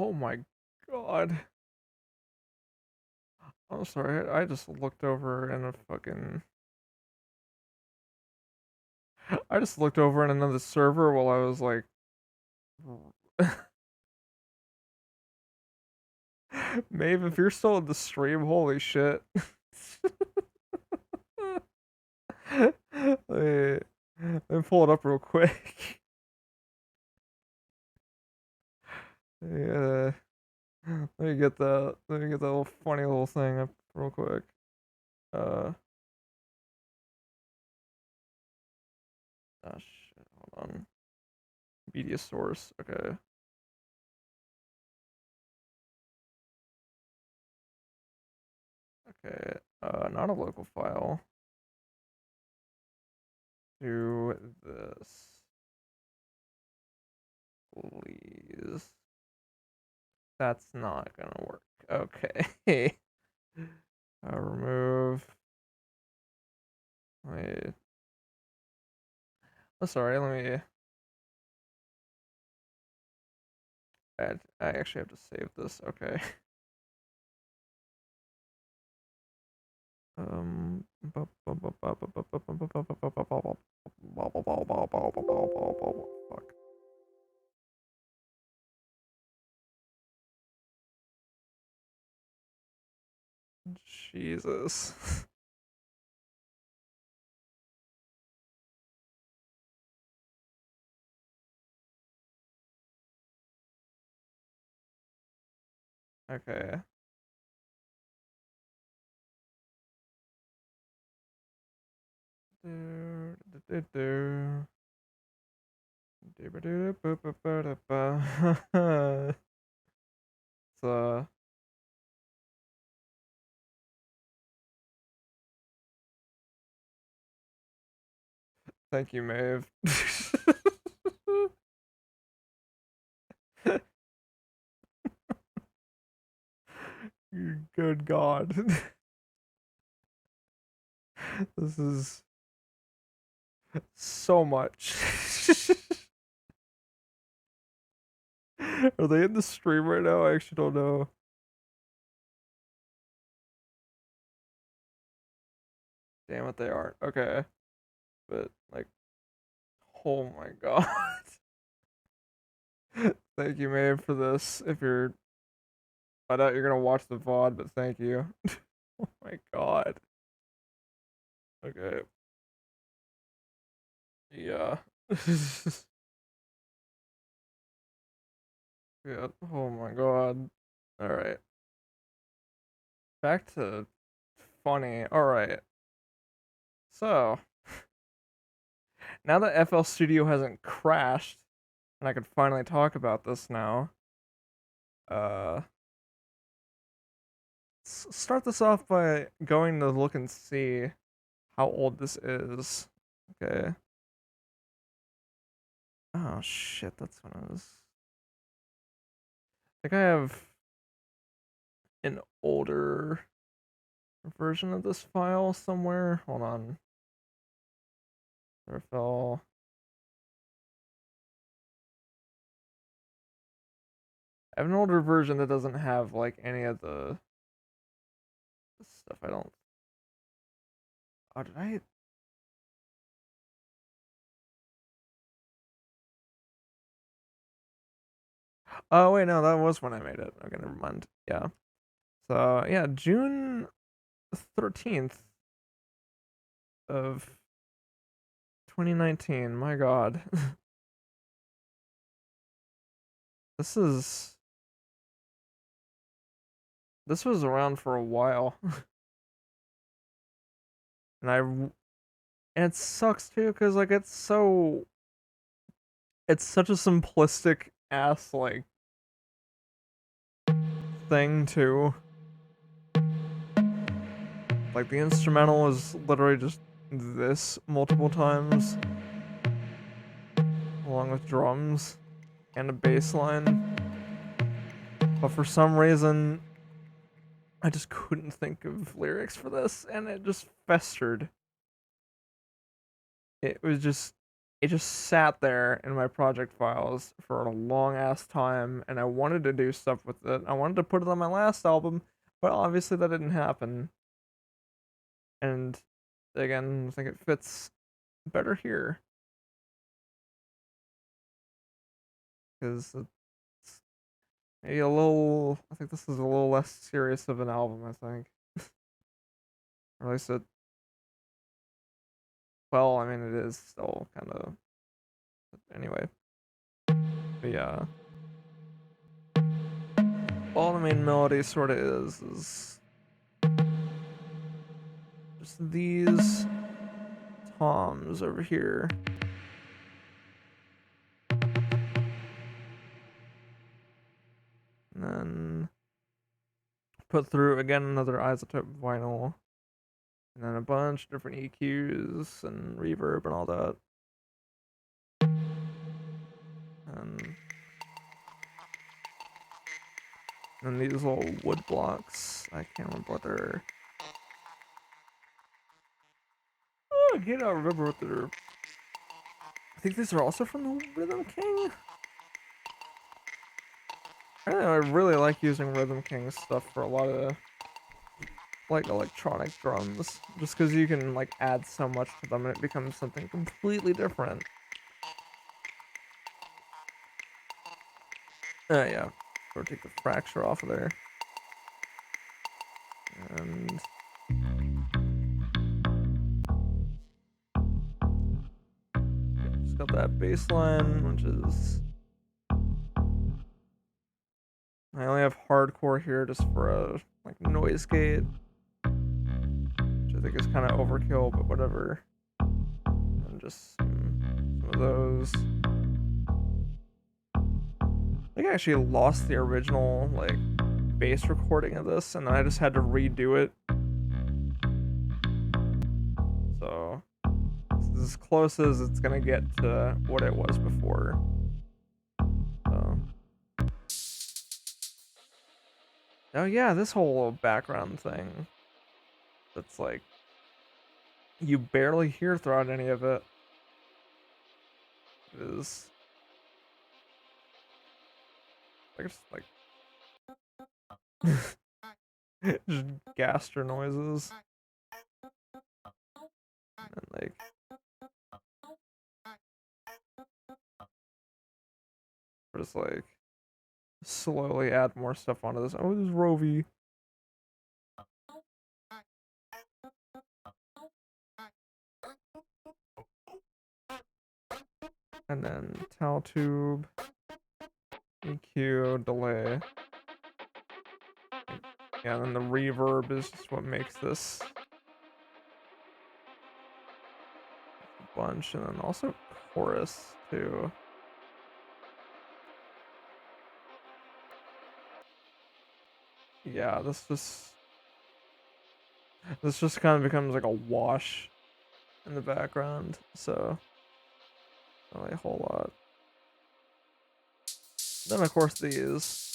Oh my god. I'm sorry. I just looked over in a fucking. I just looked over in another server while I was like. Maeve, if you're still in the stream, holy shit. Wait, let me pull it up real quick. Yeah, let me get that. Let me get that little funny little thing up real quick. Uh, oh shit, hold on. Media source. Okay. Okay. Not a local file. Do this, please. That's not gonna work. Okay. Remove. Wait. Oh, sorry. Let me. I actually have to save this. Okay. Fuck. Jesus. Okay. So, thank you, Maeve. Good God. This is so much. Are they in the stream right now? I actually don't know. Damn it, they aren't. Okay. But, like, oh my God. Thank you, Maeve, for this. If you're, I doubt you're gonna watch the VOD, but thank you. Oh my God. Okay. Yeah. Yeah. Oh my God. All right. Back to funny. All right. So now that FL Studio hasn't crashed, and I can finally talk about this now. Uh, start this off by going to look and see how old this is. Okay. Oh shit, that's when I was. I think I have an older version of this file somewhere. Hold on. FL. I have an older version that doesn't have like any of the stuff. I don't. Oh, did I? Oh wait, no, that was when I made it. Okay, never mind. Yeah. So yeah, June 13th of 2019. My God, this is this was around for a while, and it sucks too because like it's such a simplistic ass like thing too. Like the instrumental is literally just this multiple times, along with drums and a bass line. But for some reason, I just couldn't think of lyrics for this, and it just festered. It was just, it just sat there in my project files for a long ass time, and I wanted to do stuff with it. I wanted to put it on my last album, but obviously that didn't happen. And again, I think it fits better here because it's maybe a little. I think this is a little less serious of an album. I think, or at least it. Well, I mean, it is still kind of. Anyway, but yeah. All the main melody sort of is just these toms over here. And then put through again another isotope vinyl. And then a bunch of different EQs and reverb and all that. And then these little wood blocks. I can't remember what they're. Oh, I cannot remember what they're. I think these are also from the Rhythm King. I really like using Rhythm King stuff for a lot of like electronic drums, just because you can like add so much to them and it becomes something completely different. Yeah, or take the fracture off of there, and just got that bass line, which is I only have hardcore here just for a like noise gate, which I think is kind of overkill, but whatever. And just some of those. I think I actually lost the original like bass recording of this, and then I just had to redo it. So this is as close as it's gonna get to what it was before. So. Oh yeah, this whole background thing. That's like you barely hear throughout any of it. Is like just like just gaster noises and like just like slowly add more stuff onto this. Oh, this is Rovi. And then towel tube, EQ, delay. Yeah, and then the reverb is just what makes this a bunch, and then also chorus too. Yeah, this just kind of becomes like a wash in the background, so not really a whole lot. Then of course these.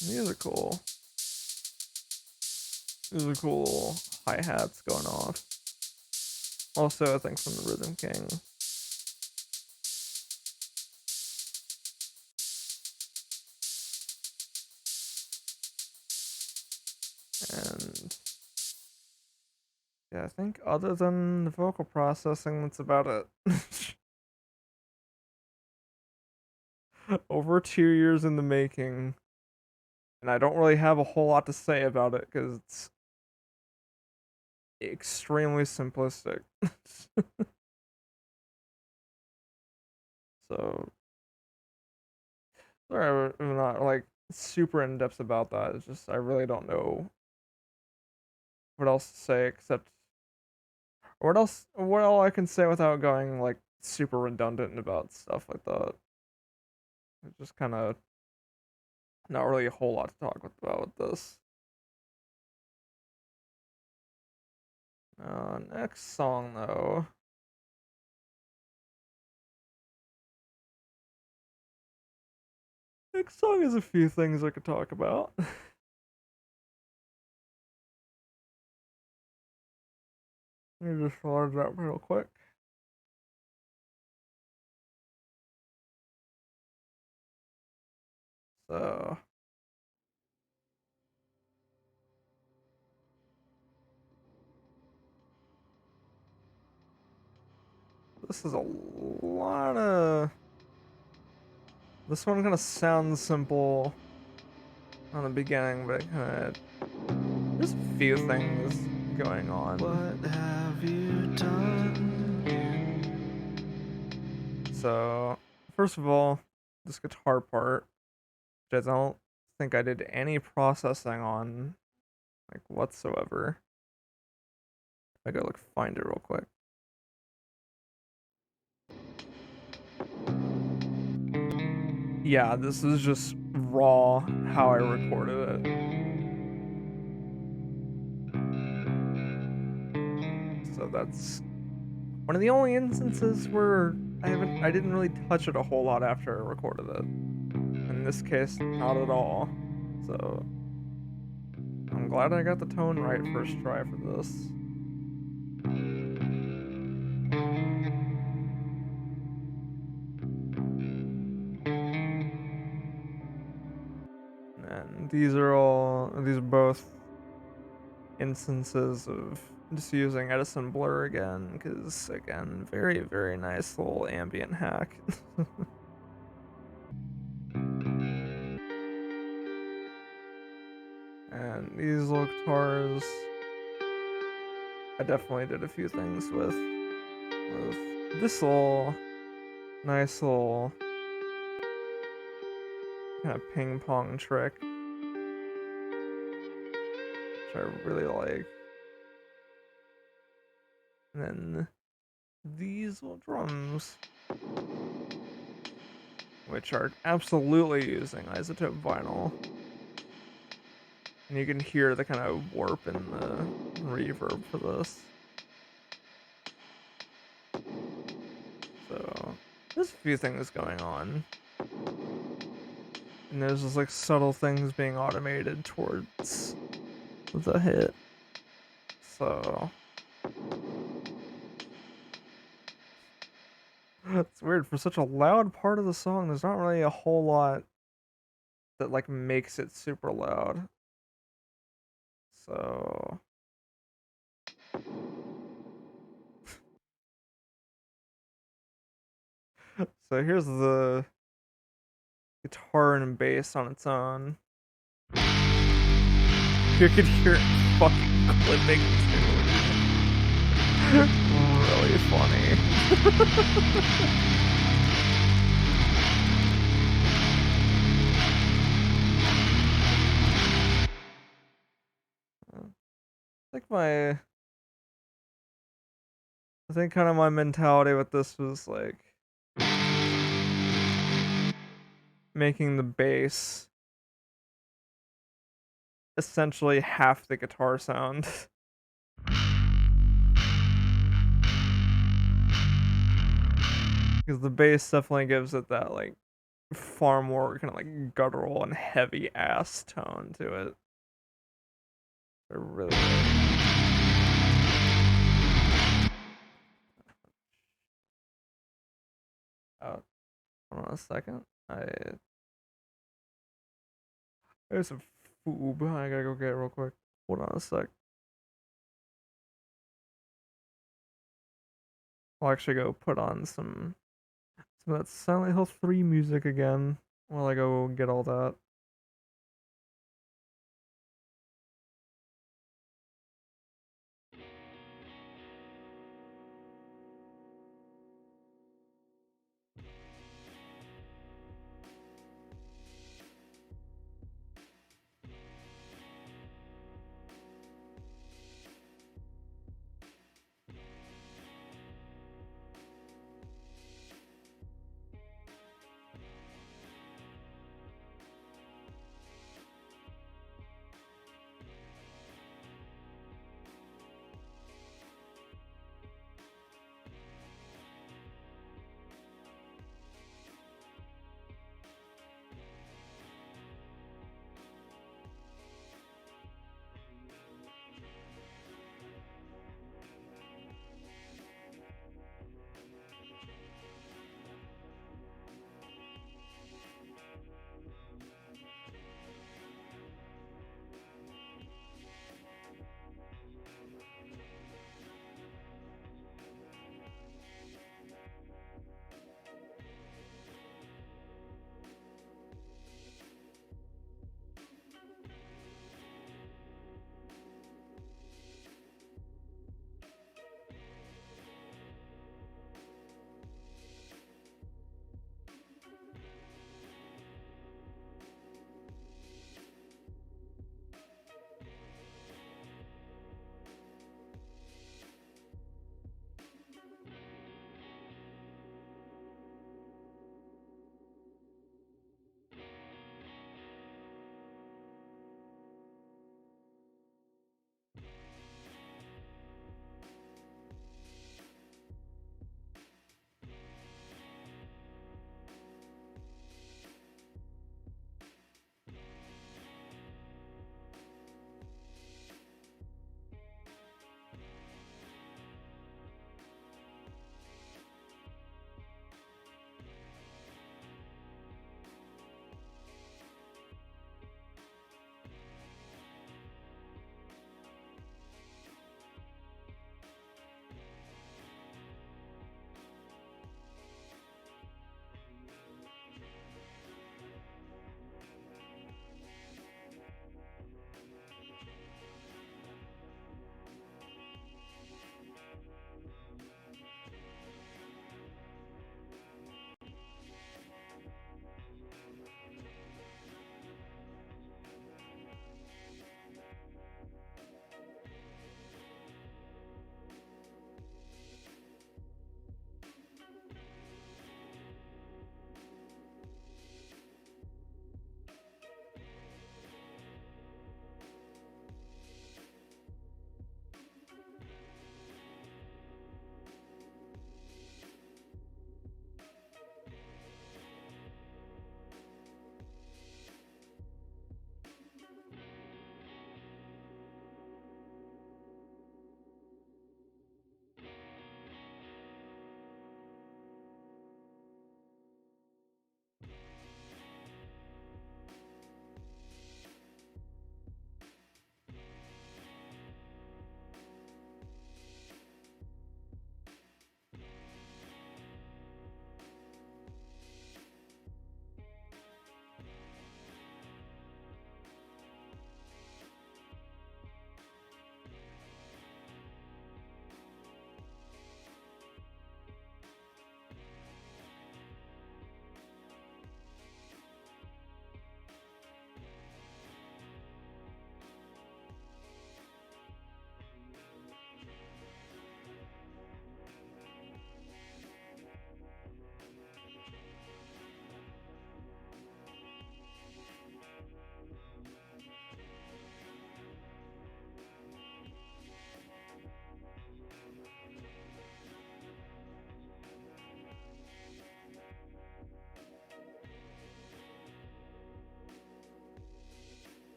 These are cool. These are cool hi-hats going off. Also, I think from the Rhythm King. And yeah, I think other than the vocal processing, that's about it. Over 2 years in the making, and I don't really have a whole lot to say about it because it's extremely simplistic. So, sorry, I'm not like super in depth about that. It's just I really don't know what else to say except what all I can say without going like super redundant about stuff like that. It's just kind of not really a whole lot to talk about with this. Next song though. Next song has a few things I could talk about. Let me just load it up real quick. So this is a lot of. This one kind of sounds simple on the beginning, but it kind of there's a few things going on. What have you done? So first of all, this guitar part, which I don't think I did any processing on, like whatsoever. I gotta like find it real quick. Yeah, this is just raw how I recorded it. So that's one of the only instances where I didn't really touch it a whole lot after I recorded it. In this case, not at all. So I'm glad I got the tone right first try for this. And these are both instances of just using Edison Blur again, because again, very, very nice little ambient hack. And these little guitars, I definitely did a few things with this little nice little kind of ping pong trick, which I really like. And then these little drums, which are absolutely using Isotope Vinyl. And you can hear the kind of warp in the reverb for this. So there's a few things going on. And there's just like subtle things being automated towards the hit. So it's weird, for such a loud part of the song, there's not really a whole lot that like makes it super loud. So so here's the guitar and bass on its own. You could hear it fucking clipping too. Really funny. I think kind of my mentality with this was like making the bass essentially half the guitar sound. Because the bass definitely gives it that like far more kind of like guttural and heavy ass tone to it. I really like. Hold on a second. There's some food I gotta go get real quick. Hold on a sec. I'll actually go put on some of that Silent Hill 3 music again while I go get all that.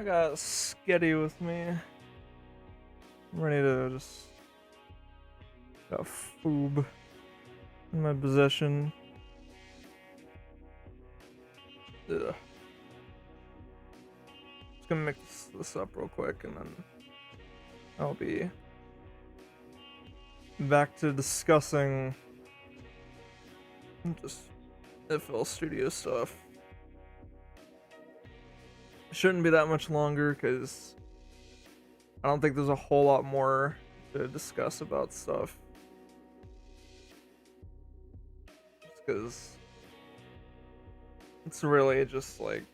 I got Sketty with me. I'm ready to just got Foob in my possession. Ugh. Just gonna mix this up real quick and then I'll be back to discussing just FL Studio stuff. Shouldn't be that much longer because I don't think there's a whole lot more to discuss about stuff. Just because it's really just like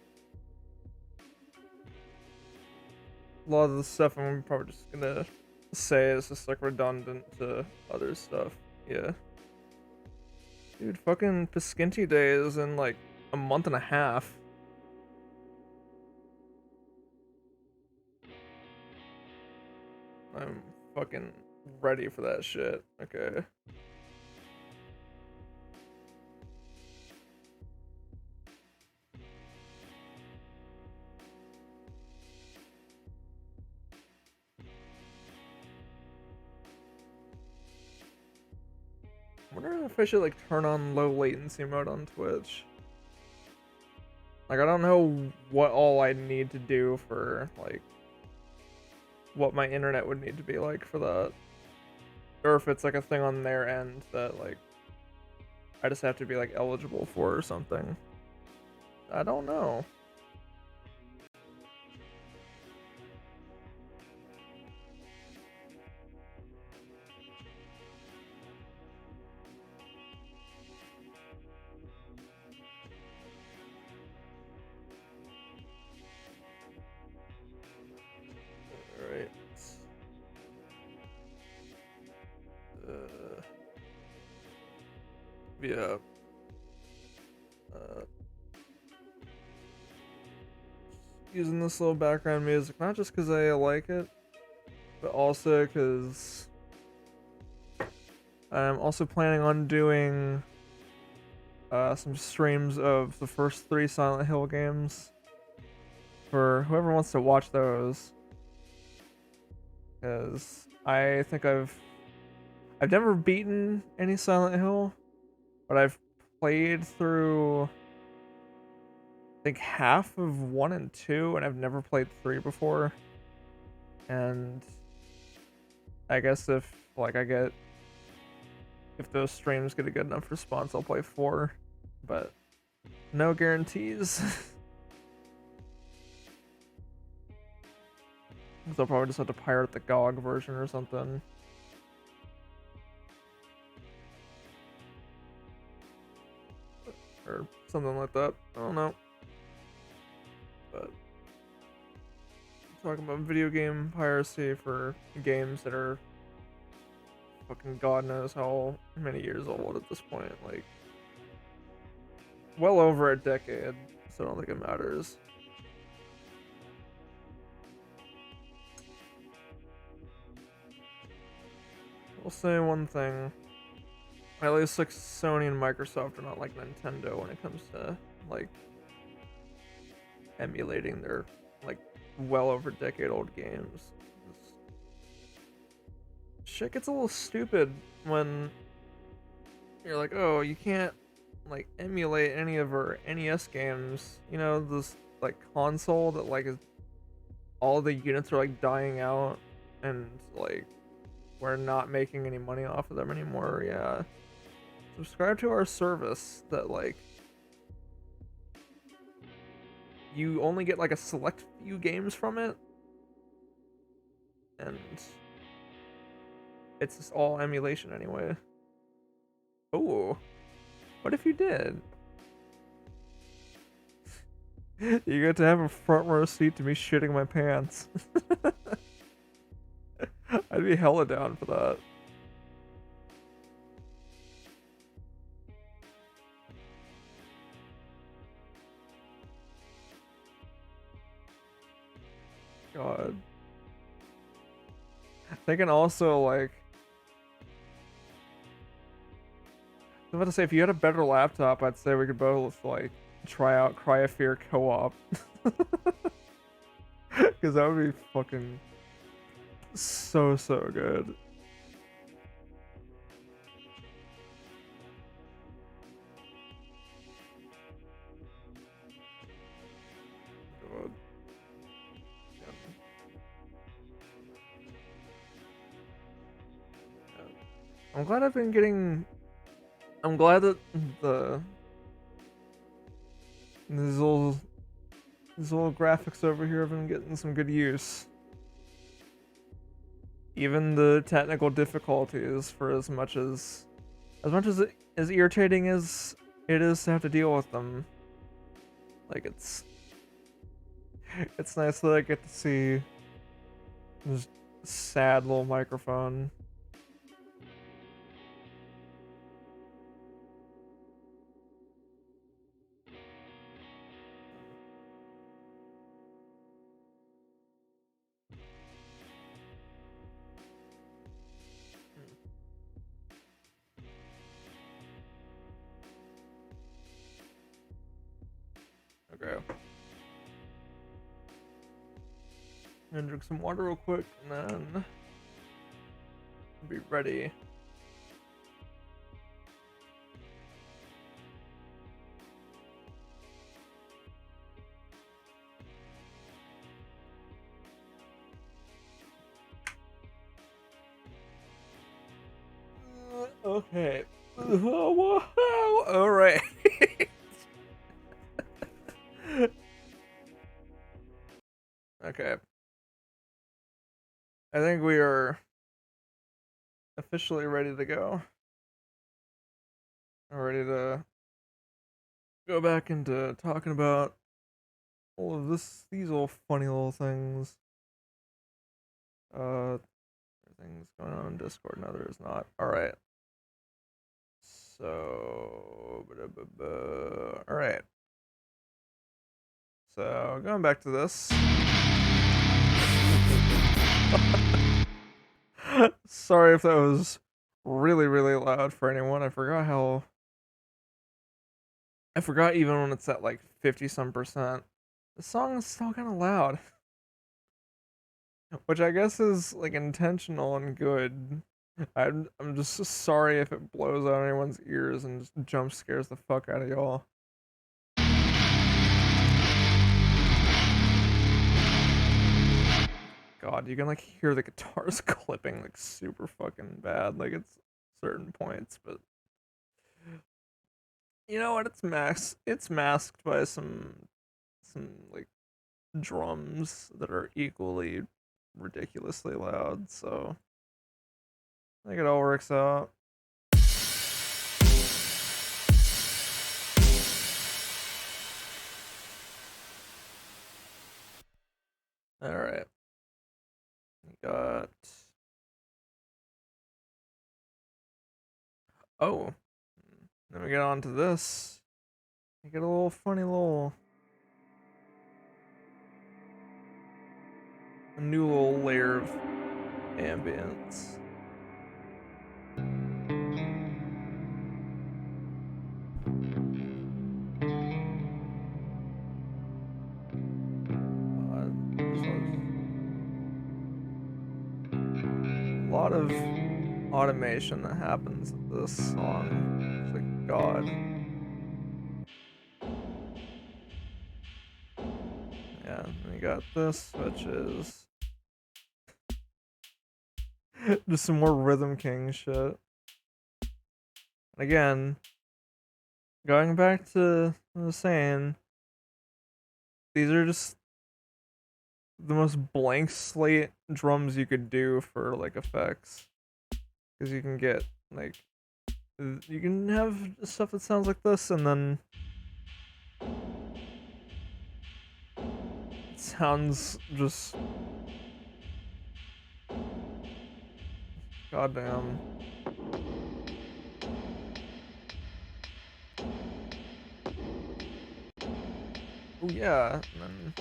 a lot of the stuff I'm probably just gonna say is just like redundant to other stuff. Yeah. Dude, fucking Piskinti Day is in like a month and a half. I'm fucking ready for that shit. Okay. I wonder if I should like turn on low latency mode on Twitch. Like I don't know what all I need to do for like what my internet would need to be like for that. Or if it's like a thing on their end that like I just have to be like eligible for or something. I don't know. Alright. Yeah. Using this little background music, not just because I like it, but also because I'm also planning on doing some streams of the first 3 Silent Hill games for whoever wants to watch those. Because I think I've never beaten any Silent Hill, but I've played through I think half of 1 and 2, and I've never played 3 before. And I guess if those streams get a good enough response, I'll play 4, but no guarantees. Because I'll probably just have to pirate the GOG version or something. Or something like that. I don't know. But talking about video game piracy for games that are fucking god knows how many years old at this point. Like, well over a decade, so I don't think it matters. I'll say one thing. At least like Sony and Microsoft are not like Nintendo when it comes to like emulating their like well over decade old games. Shit gets a little stupid when you're like, oh, you can't like emulate any of our NES games. You know, this like console that like is all the units are like dying out and like we're not making any money off of them anymore. Yeah. Subscribe to our service that like you only get like a select few games from it, and it's just all emulation anyway. Oh, what if you did? You get to have a front row seat to me shitting my pants. I'd be hella down for that. God. They can also like I was about to say, if you had a better laptop, I'd say we could both like try out Cryophere co-op. Because that would be fucking so good. God. I'm glad I've been getting. I'm glad that these little graphics over here have been getting some good use. Even the technical difficulties, for as much as as irritating as it is to have to deal with them, like it's nice that I get to see this sad little microphone. Okay. I'm gonna drink some water real quick and then be ready. Okay. All right. Okay. I think we are officially ready to go. I'm ready to go back into talking about all of these little funny little things. Everything's going on in Discord. No, there is not. All right. So, all right. So going back to this. Sorry if that was really loud for anyone. I forgot even when it's at like 50 some percent. The song is still kind of loud. Which I guess is like intentional and good. I'm just sorry if it blows out anyone's ears and just jump scares the fuck out of y'all. God, you can like hear the guitars clipping like super fucking bad, like it's certain points, but you know what? It's masked by some like drums that are equally ridiculously loud, so I think it all works out. All right. We got. Oh. Then we get on to this. We get a little funny little. A new little layer of ambience. This one's a lot of automation that happens with this song. It's like God. Yeah, and we got this, which is just some more Rhythm King shit. And again, going back to what I was saying, these are just the most blank slate drums you could do for like effects. Because you can get like you can have stuff that sounds like this and then it sounds just goddamn. Oh yeah, and then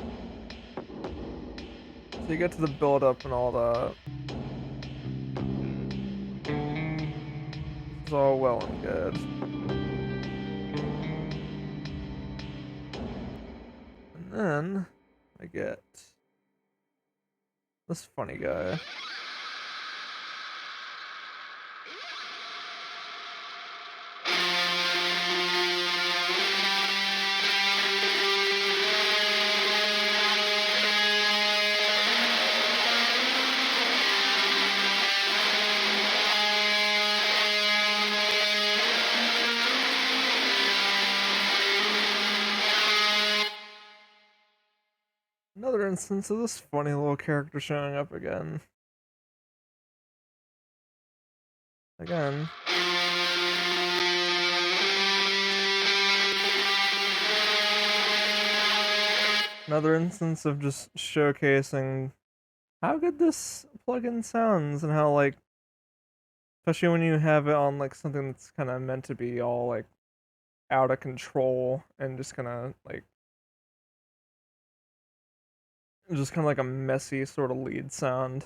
so you get to the build up and all that. It's all well and good. And then I get This funny guy. Another instance of this funny little character showing up again. Again. Another instance of just showcasing how good this plugin sounds and how, like, especially when you have it on like something that's kind of meant to be all like out of control and just kind of like a messy sort of lead sound.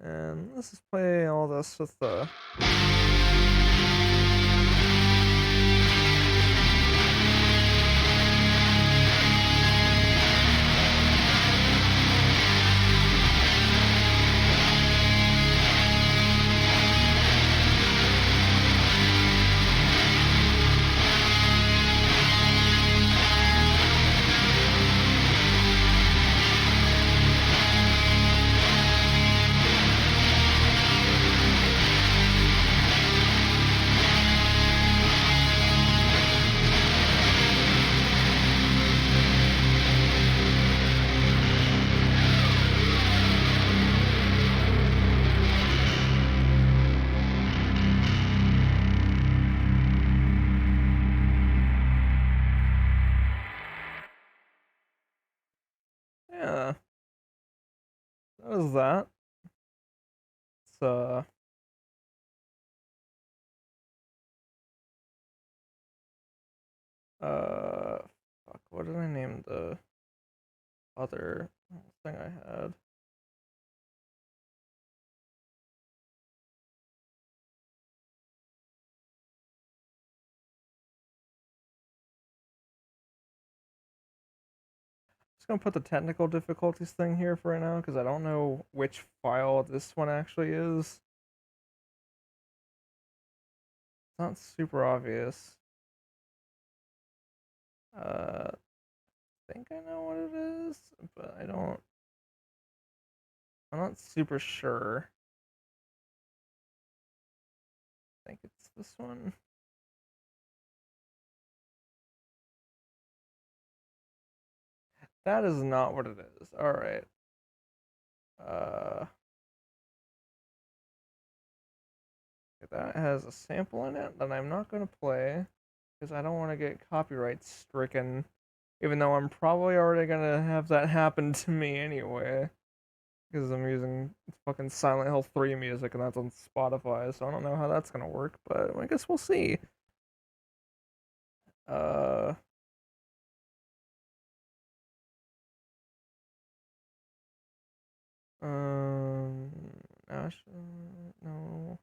And let's just play all this with the yeah, that was that. It's uh fuck, what did I name the other thing I had? Just gonna put the technical difficulties thing here for right now because I don't know which file this one actually is. It's not super obvious. I think I know what it is, but I'm not super sure. I think it's this one. That is not what it is. Alright. Uh, that has a sample in it that I'm not going to play because I don't want to get copyright stricken, even though I'm probably already going to have that happen to me anyway. Because I'm using fucking Silent Hill 3 music and that's on Spotify, so I don't know how that's going to work, but I guess we'll see. Uh, um, no.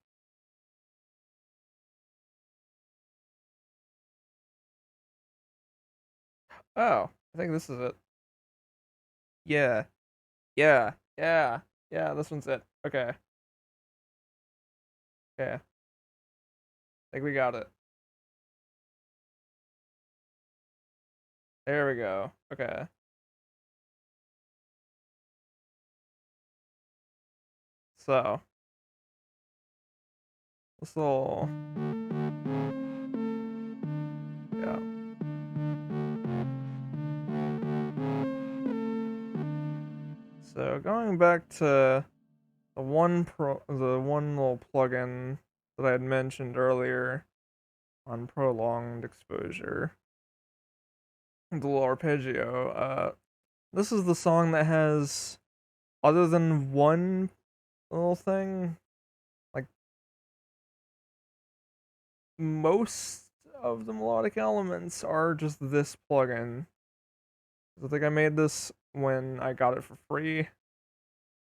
Oh, I think this is it. Yeah, yeah. This one's it. Okay, okay. I think we got it. There we go. Okay. So this little, yeah. So going back to the one little plugin that I had mentioned earlier on prolonged exposure, the little arpeggio. This is the song that has, other than one little thing, like most of the melodic elements are just this plugin. I think I made this when I got it for free,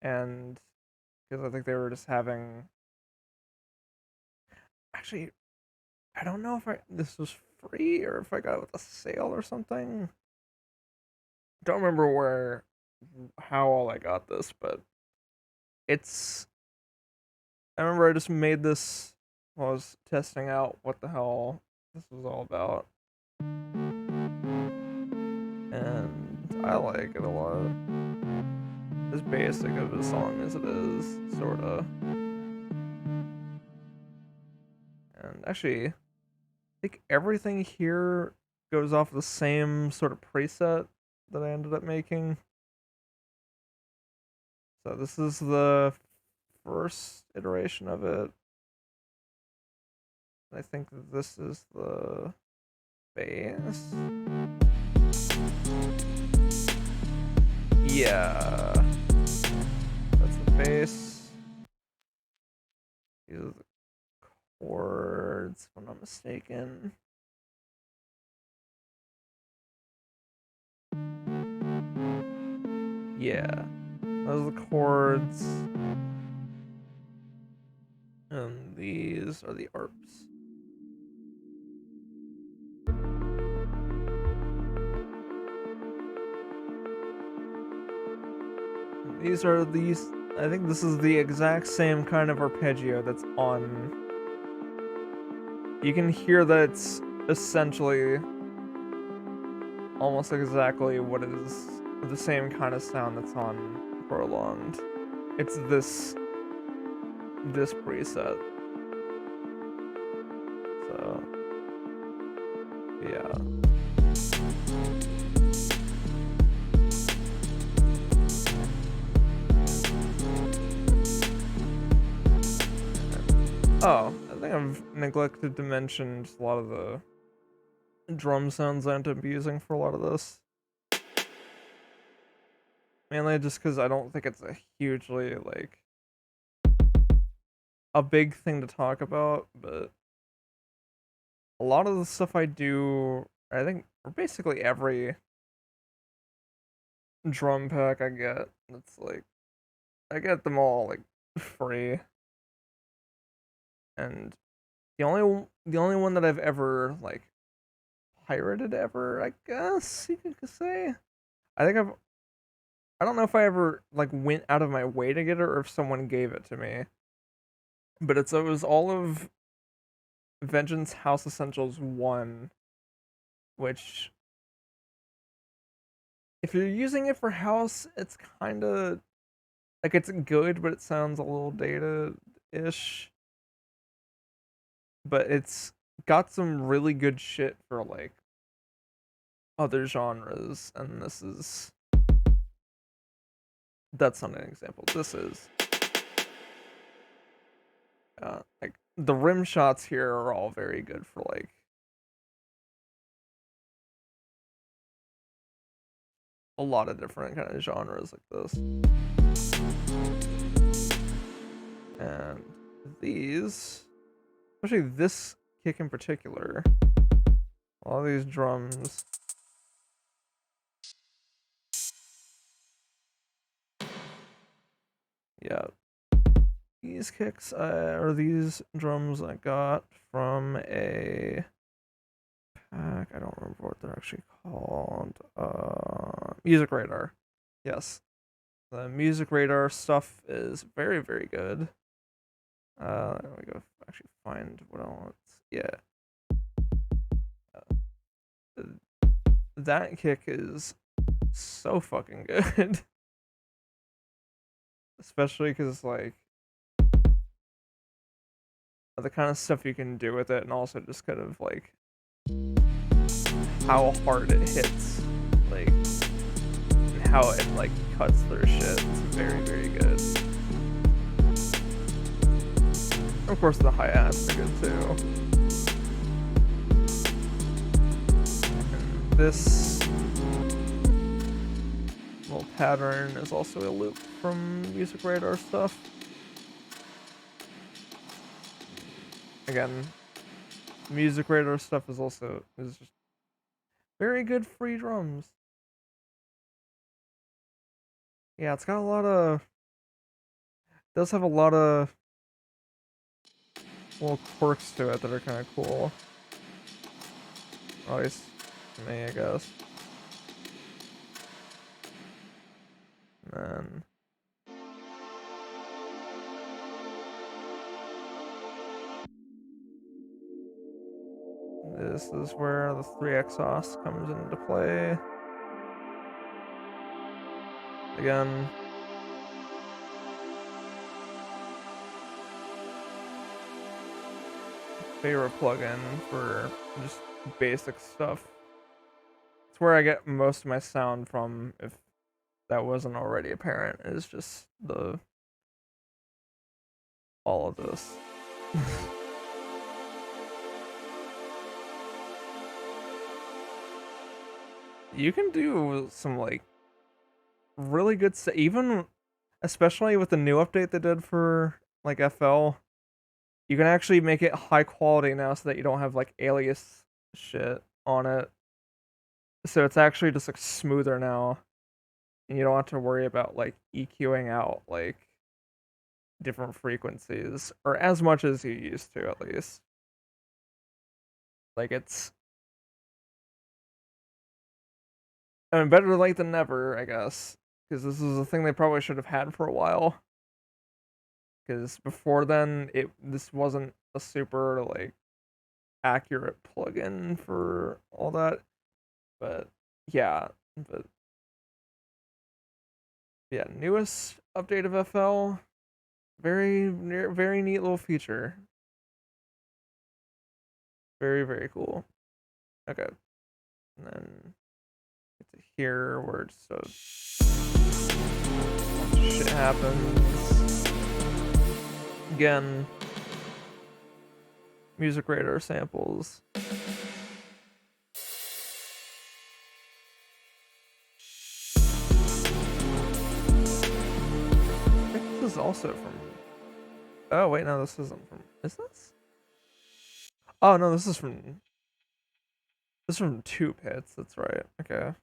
and because I think they were just having. Actually, I don't know if this was free or if I got it with a sale or something. don't remember how all I got this, but it's. I remember I just made this while I was testing out what the hell this was all about, and I like it a lot. As basic of a song as it is, sorta. And actually, I think everything here goes off the same sort of preset that I ended up making. So this is the first iteration of it. I think that this is the bass. Yeah. That's the bass. These are the chords, if I'm not mistaken. Yeah. Those are the chords. And these are the arps. These are these. I think this is the exact same kind of arpeggio that's on. You can hear that it's essentially almost exactly what is the same kind of sound that's on Prolonged. It's this preset. So yeah. Oh, I think I've neglected to mention just a lot of the drum sounds I end up using for a lot of this. Mainly just because I don't think it's a hugely, like, a big thing to talk about, but a lot of the stuff I do, I think, for basically every drum pack I get, it's like, I get them all, like, free. And the only one that I've ever, like, pirated ever, I guess you could say. I think I don't know if I ever like went out of my way to get it or if someone gave it to me. But it was all of Vengeance House Essentials 1, which if you're using it for house, it's kind of like it's good, but it sounds a little dated-ish. But it's got some really good shit for like other genres, and that's not an example. This is like the rim shots here are all very good for like a lot of different kind of genres like this. And these, especially this kick in particular, all these drums. Yeah, these kicks or these drums I got from a pack. I don't remember what they're actually called. Music Radar. Yes, the Music Radar stuff is very, very good. Let me go actually find what I want. Yeah. That kick is so fucking good. Especially because, like, the kind of stuff you can do with it, and also just kind of, like, how hard it hits. Like, and how it, like, cuts through shit. It's very, very good. Of course, the hi-hats are good, too. And this little pattern is also a loop from Music Radar stuff. Again, Music Radar stuff is just very good free drums. Yeah, it's got a lot of, does have a lot of little quirks to it that are kind of cool. At least to me, I guess. And this is where the 3 exhaust comes into play. Again, favorite plugin for just basic stuff. It's where I get most of my sound from, if that wasn't already apparent, is just all of this. You can do some like really good stuff, even especially with the new update they did for like FL. You can actually make it high quality now so that you don't have like alias shit on it. So it's actually just like smoother now, and you don't have to worry about like EQing out like different frequencies, or as much as you used to, at least. Like it's, I mean, better late than never, I guess, because this is a thing they probably should have had for a while. Because before then, this wasn't a super like accurate plugin for all that. But yeah, but yeah, newest update of FL, very neat little feature. Very cool. Okay, and then get to here where just shit happens. Again, music radar samples. I think this is also from. Oh wait, no, this isn't from. Is this? Oh no, this is from. This is from 2 pits. That's right. Okay.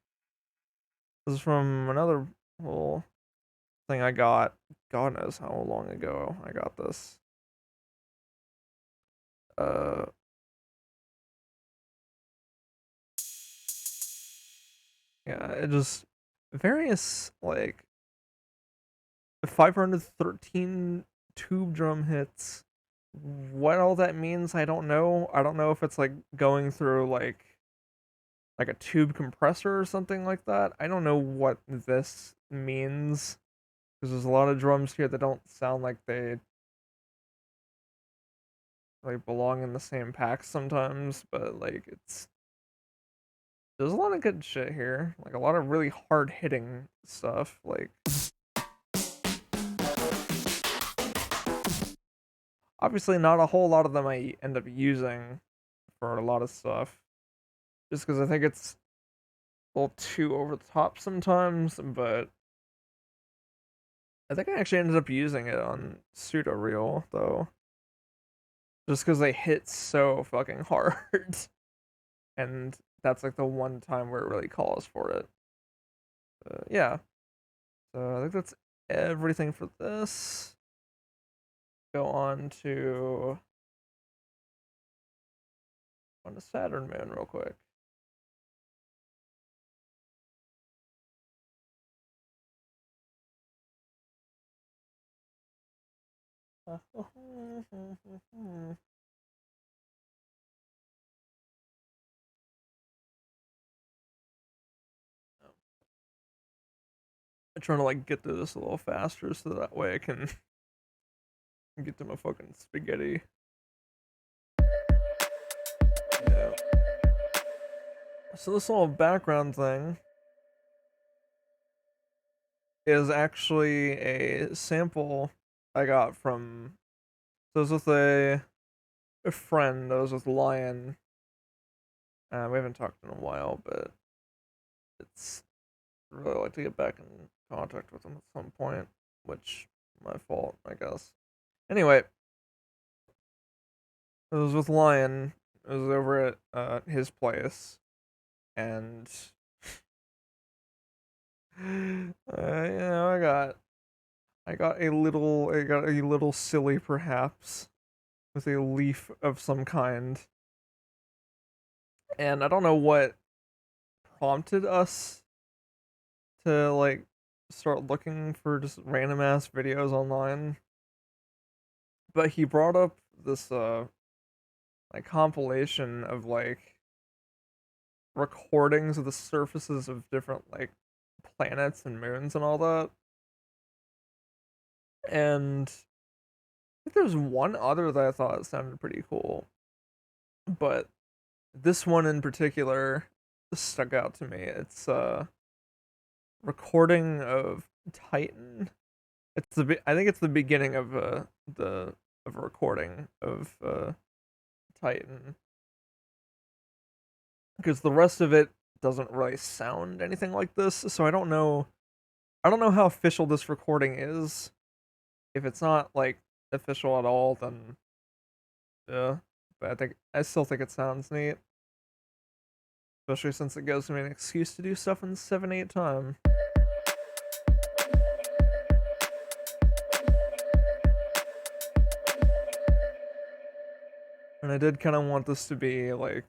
This is from another little thing I got. God knows how long ago I got this. Uh. Yeah, it just various like 513 tube drum hits. What all that means, I don't know. I don't know if it's like going through like a tube compressor or something like that. I don't know what this means, because there's a lot of drums here that don't sound like they like belong in the same pack sometimes, but like there's a lot of good shit here. Like a lot of really hard hitting stuff. Like obviously not a whole lot of them I end up using for a lot of stuff. Just because I think it's a little too over the top sometimes, but I think I actually ended up using it on Pseudo Real though. Just because they hit so fucking hard. And that's like the one time where it really calls for it. Yeah. So I think that's everything for this. Go on to Saturn Moon real quick. I'm trying to like get through this a little faster so that way I can get to my fucking spaghetti. Yeah. So this little background thing is actually a sample I got from. So I was with a friend. I was with Lion. We haven't talked in a while, but it's really like to get back in contact with him at some point, which my fault, I guess. Anyway, it was with Lion. It was over at his place, and I got a little silly perhaps with a leaf of some kind, and I don't know what prompted us to like start looking for just random ass videos online, but he brought up this like compilation of like recordings of the surfaces of different like planets and moons and all that. And I think there's one other that I thought sounded pretty cool, but this one in particular stuck out to me. It's a recording of Titan. I think it's the beginning of the of a recording of Titan, because the rest of it doesn't really sound anything like this. So I don't know how official this recording is. If it's not like official at all, then yeah. But I still think it sounds neat, especially since it gives me an excuse to do stuff in 7/8 time. And I did kind of want this to be like,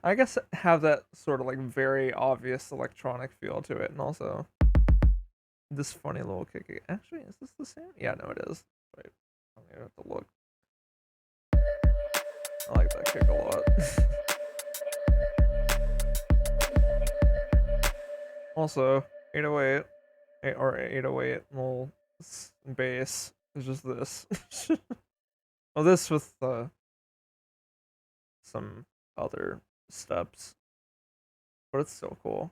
I guess, have that sort of like very obvious electronic feel to it, and also this funny little kick. Actually, is this the same? Yeah, no, it is. Wait, I'm gonna have to look. I like that kick a lot. Also, 808, or 808 little bass is just this. Well, this with some other steps, but it's so cool.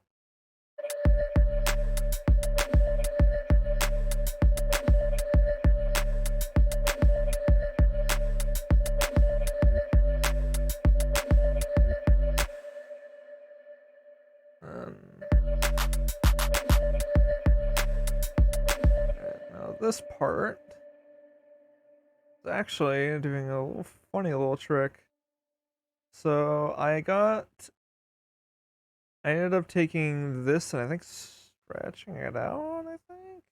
Now this part is actually doing a little funny little trick. So I ended up taking this and I think stretching it out, I think.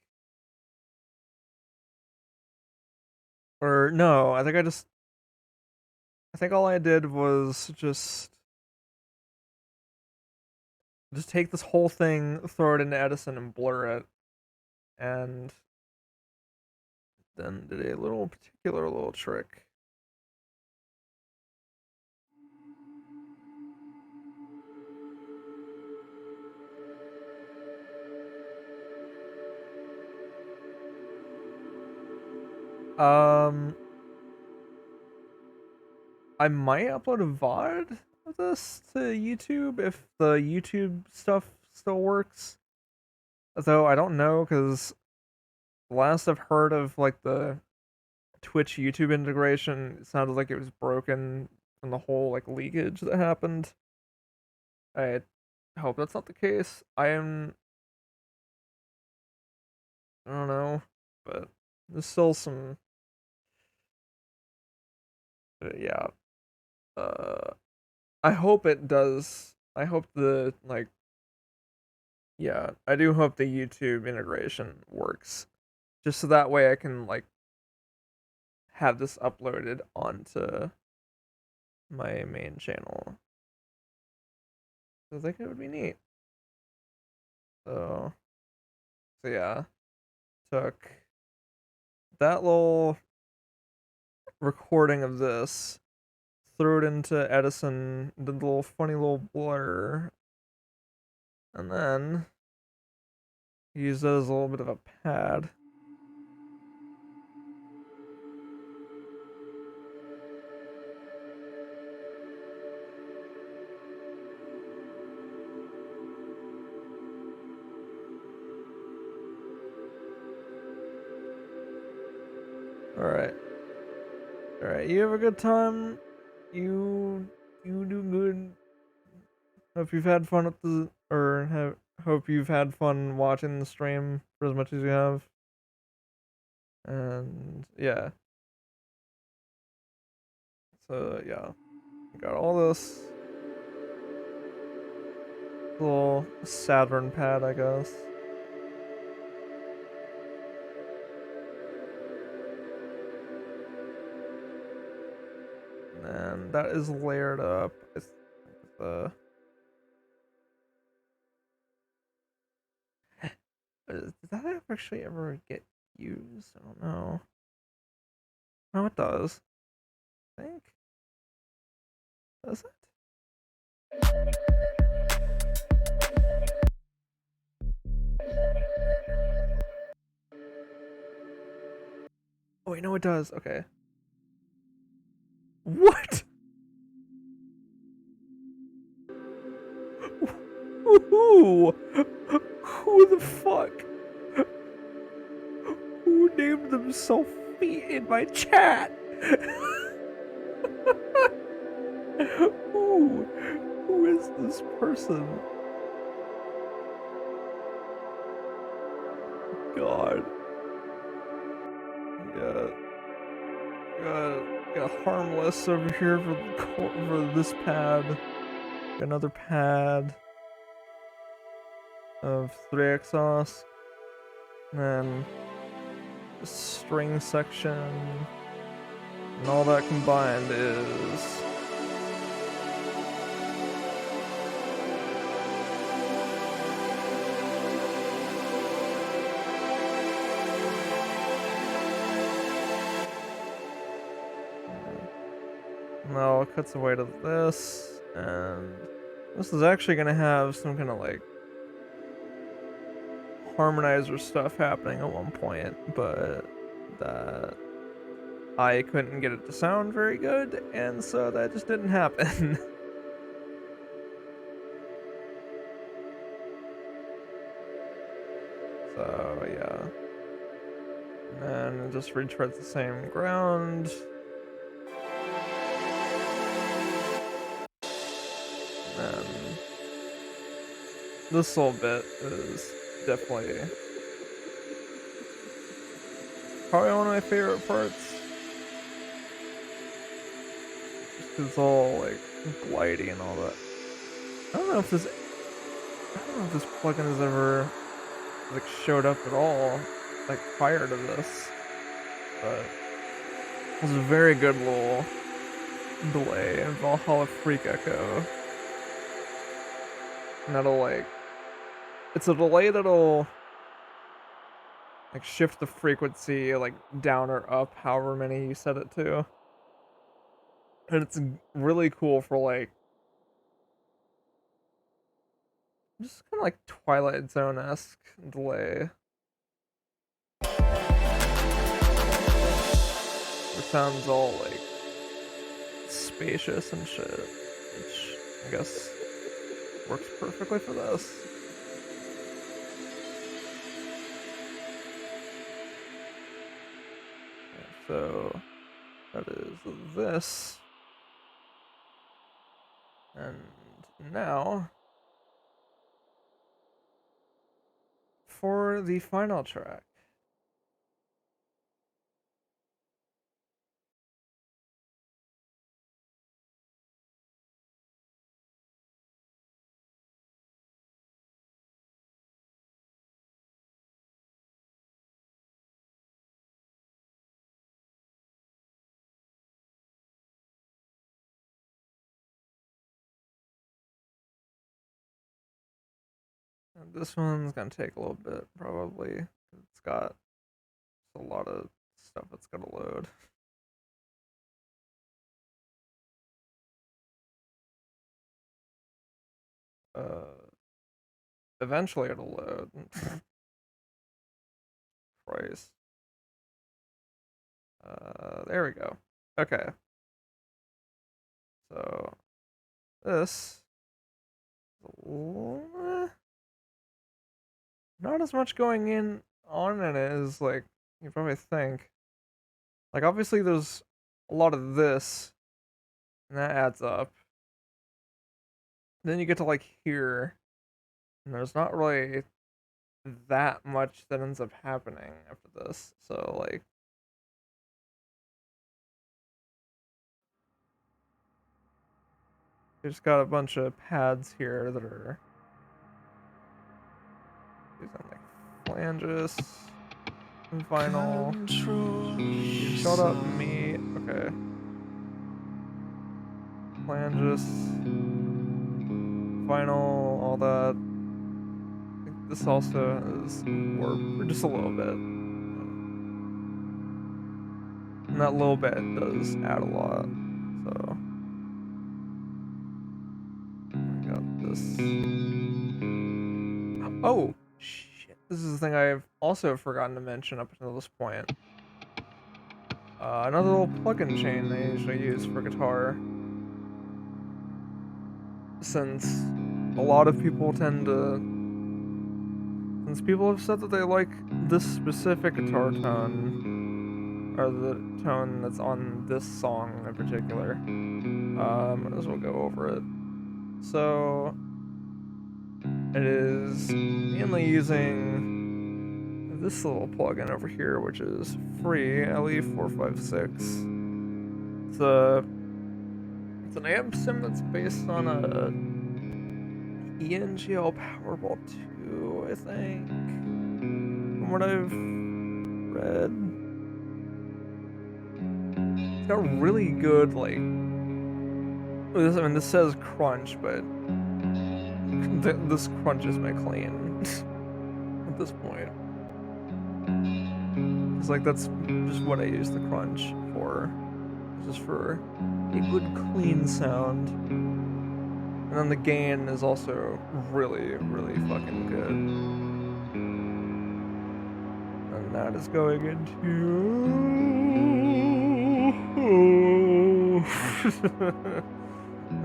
Or no, I think all I did was just take this whole thing, throw it into Edison and blur it, and then did a little particular little trick. Um, I might upload a VOD of this to YouTube if the YouTube stuff still works. Though I don't know, because last I've heard of like the Twitch YouTube integration, it sounded like it was broken from the whole like leakage that happened. I hope that's not the case. I don't know, but there's still some yeah. Uh I hope it does. I hope the like yeah, I do hope the YouTube integration works. Just so that way I can like have this uploaded onto my main channel. I think it would be neat. So yeah, took that little recording of this, threw it into Edison, did a little funny little blur, and then used it as a little bit of a pad. Alright. Alright, you have a good time. You do good. Hope you've had fun at hope you've had fun watching the stream for as much as you have. And yeah. So yeah. Got all this little Saturn pad, I guess. And that is layered up with the Did that actually ever get used? I don't know. No, it does. I think. Does it? Oh wait, no, it does. Okay. What? Who? Who the fuck? Who named themselves feet in my chat? Who? Who is this person? God. Got harmless over here for this pad. Got another pad of 3 exhaust. And then the string section. And all that combined is now it cuts away to this, and this is actually gonna have some kind of like harmonizer stuff happening at one point, but that I couldn't get it to sound very good, and so that just didn't happen. So yeah. And it just retreads the same ground. And this little bit is definitely probably one of my favorite parts. Just 'cause it's all like glidey and all that. I don't know if this plugin has ever like showed up at all, like prior to this. But it's a very good little delay in Valhalla Freak Echo. And that'll like, it's a delay that'll like shift the frequency like down or up however many you set it to. And it's really cool for like just kind of like Twilight Zone-esque delay. It sounds all like spacious and shit, which I guess works perfectly for this. So that is this. And now for the final track. And this one's gonna take a little bit, probably. It's got a lot of stuff it's gonna load. Eventually it'll load. Price. There we go. Okay. So this not as much going on in it as like you probably think. Like obviously there's a lot of this, and that adds up. Then you get to like here, and there's not really that much that ends up happening after this. So like you just got a bunch of pads here that are using like flanges, vinyl. Shut up, me. Okay. Flanges, vinyl, all that. this also is warped just a little bit. And that little bit does add a lot. So I got this. Oh shit! This is the thing I've also forgotten to mention up until this point. Another little plugin chain I usually use for guitar, since a lot of people since people have said that they like this specific guitar tone, or the tone that's on this song in particular. Might as well go over it. So it is mainly using this little plugin over here, which is free, LE456. It's an amp sim that's based on a ENGL Powerball 2, I think, from what I've read. It's got really good, like, this says crunch, but this crunches my clean at this point. It's like, that's just what I use the crunch for. It's just for a good clean sound. And then the gain is also really, really fucking good. And that is going into...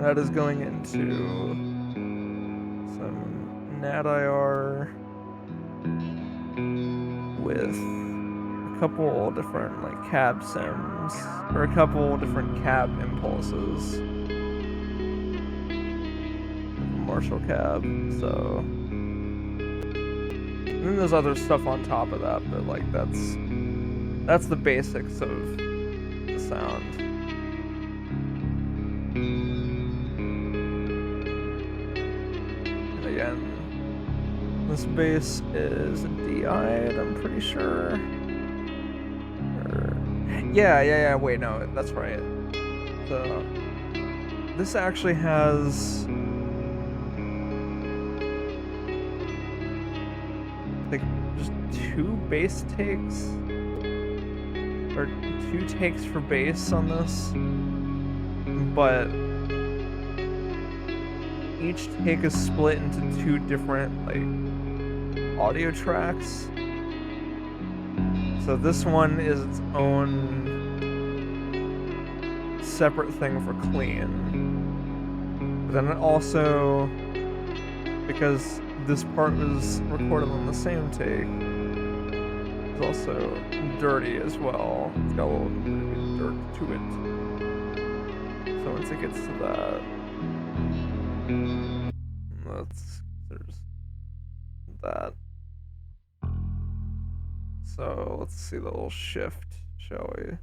that is going into some NAD-IR with a couple different like cab sims, or a couple different cab impulses. Marshall cab, so. And then there's other stuff on top of that, but like that's the basics of the sound. And again, this bass is DI'd, I'm pretty sure. Yeah, wait, no, that's right. So this actually has like just 2 bass takes, or 2 takes for bass on this, but each take is split into 2 different like audio tracks. So this one is its own separate thing for clean. But then it also, because this part was recorded on the same take, it's also dirty as well. It's got a little bit of dirt to it. So once it gets to that, there's that. So let's see the little shift, shall we?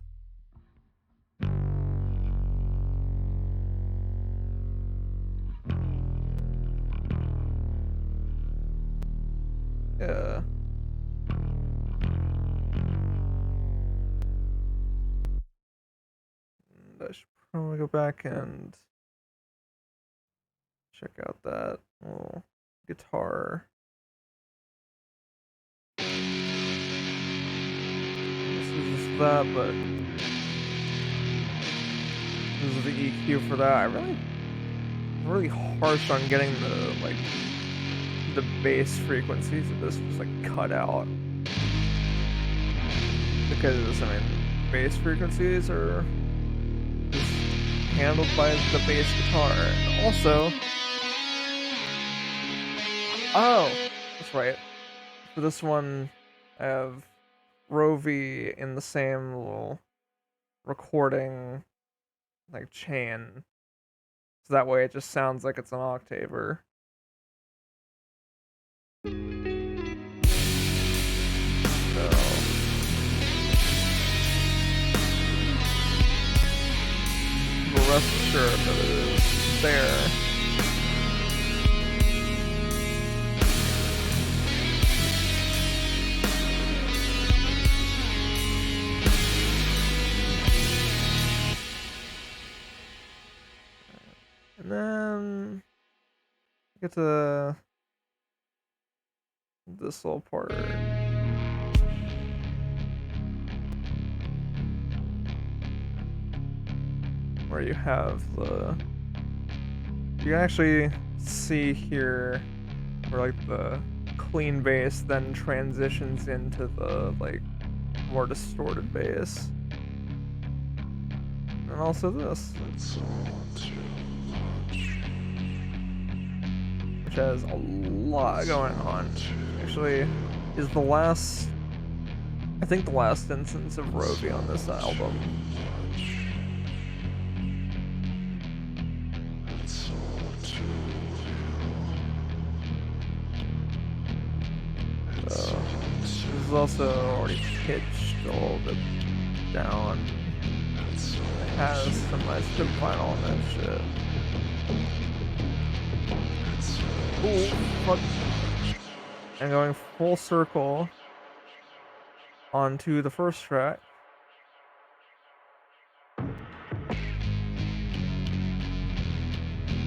Yeah. And I should probably go back and check out that little guitar. This is just that, but this is the EQ for that. I really harsh on getting the bass frequencies of this just like cut out, because I mean bass frequencies are just handled by the bass guitar. And also, oh, that's right. For this one, I have Rovi in the same little recording like chain, so that way it just sounds like it's an octaver. So but rest assured that it is there. And then get to this little part. Where you have the... You can actually see here where like the clean bass then transitions into the like more distorted bass. And also this. Which has a lot going on. Actually, is the last... I think the last instance of Rovi on this album. So, this is also already pitched a little bit down. It has some Isotope Vinyl on that shit. Ooh, fuck. And going full circle onto the first track.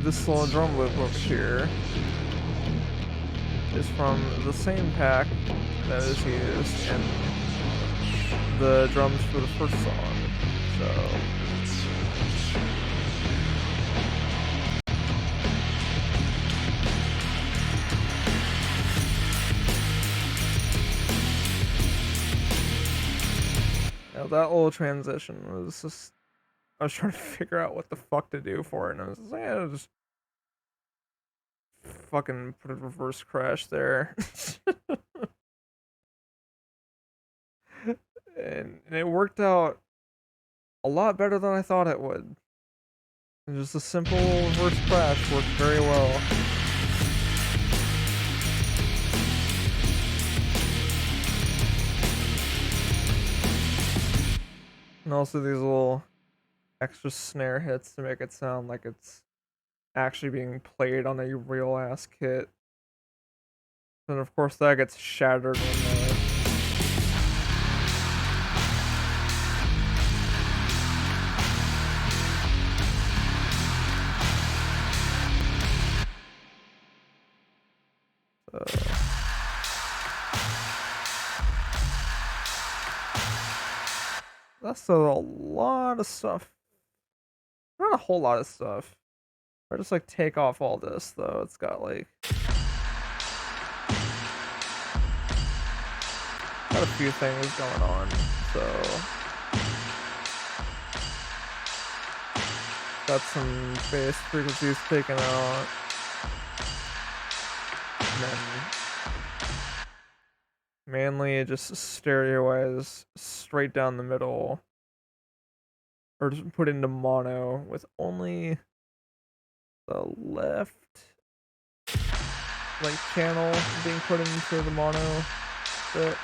This little drum loop over here is from the same pack that is used in the drums for the first song. So now that little transition was just, I was trying to figure out what the fuck to do for it, and I was like, yeah, just fucking put a reverse crash there. and it worked out a lot better than I thought it would. And just a simple reverse crash worked very well. And also these little extra snare hits to make it sound like it's actually being played on a real ass kit. And of course that gets shattered when the that's a lot of stuff. Not a whole lot of stuff. I just like take off all this though. It's got like got a few things going on. So got some bass frequencies taken out. And then mainly just stereo-wise straight down the middle. Or just put into mono with only the left like channel being put into the mono bit.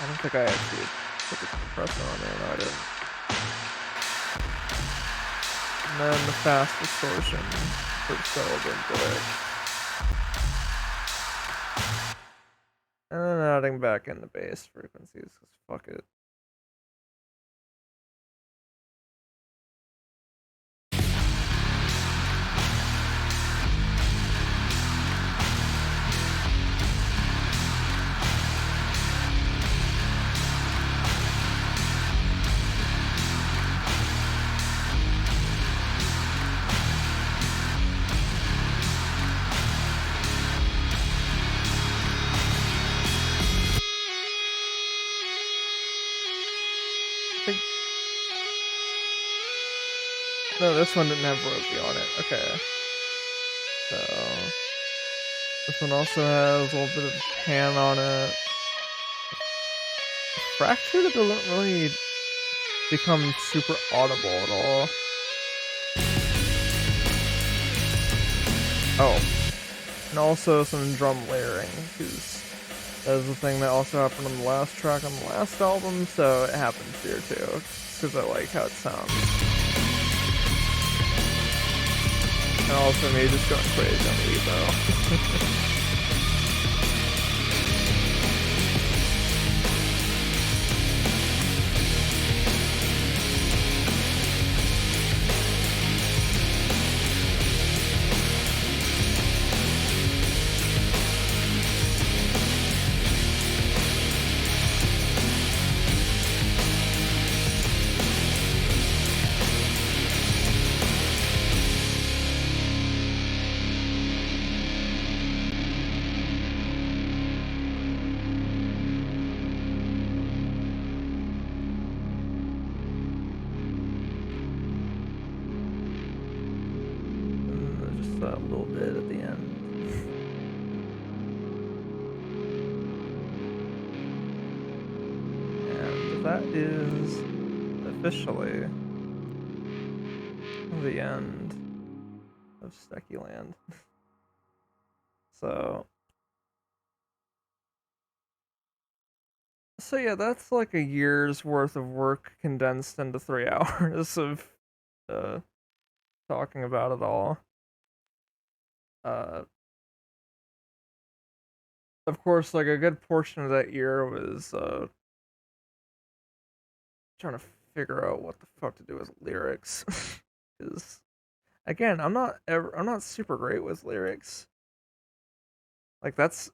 I don't think I actually put the compressor on there, no I didn't. And then the fast distortion pretty settled into it. And then adding back in the bass frequencies, because fuck it. No, this one didn't have Rovi on it. Okay. So this one also has a little bit of pan on it. Fracture that doesn't really become super audible at all. Oh. And also some drum layering, because that was the thing that also happened on the last track on the last album, so it happens here too, because I like how it sounds. And also me just going crazy on the Evo. little bit at the end. And that is officially the end of STEKELAND. So yeah, that's like a year's worth of work condensed into 3 hours of uh talking about it all. Uh of course, like a good portion of that year was trying to figure out what the fuck to do with lyrics. Cuz again, I'm not super great with lyrics. Like that's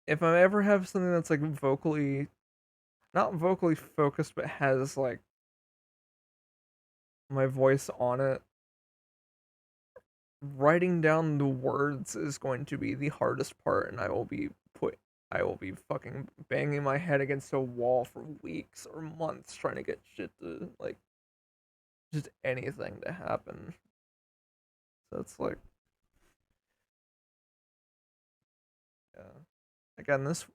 if I ever have something that's like vocally not vocally focused but has like my voice on it, writing down the words is going to be the hardest part, and I will be fucking banging my head against a wall for weeks or months trying to get shit to like just anything to happen. So it's like, yeah. Again, this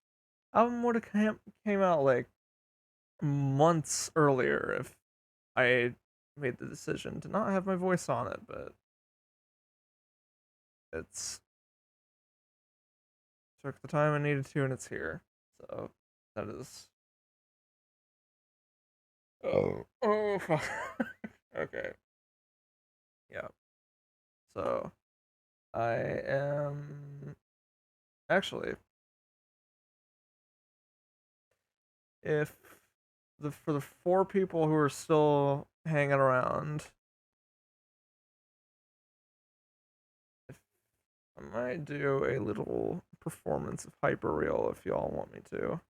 album would have came out like months earlier if I made the decision to not have my voice on it, but it's took the time I needed to, and it's here. So that is. Oh, fuck. Okay. Yeah. So I am actually, if the for the 4 people who are still hanging around, if I might do a little performance of Hyperreal if y'all want me to.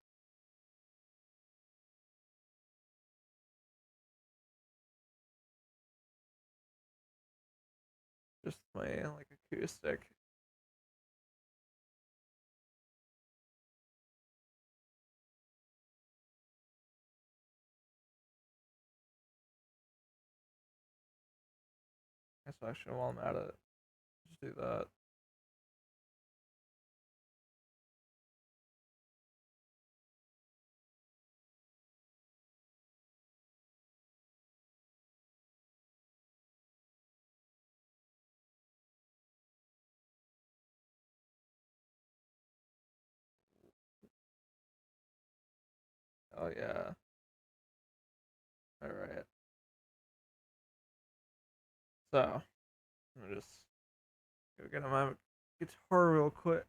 Just my like acoustic. Guess actually while I'm at it, just do that. Oh yeah. All right. So I'm gonna just go get my guitar real quick.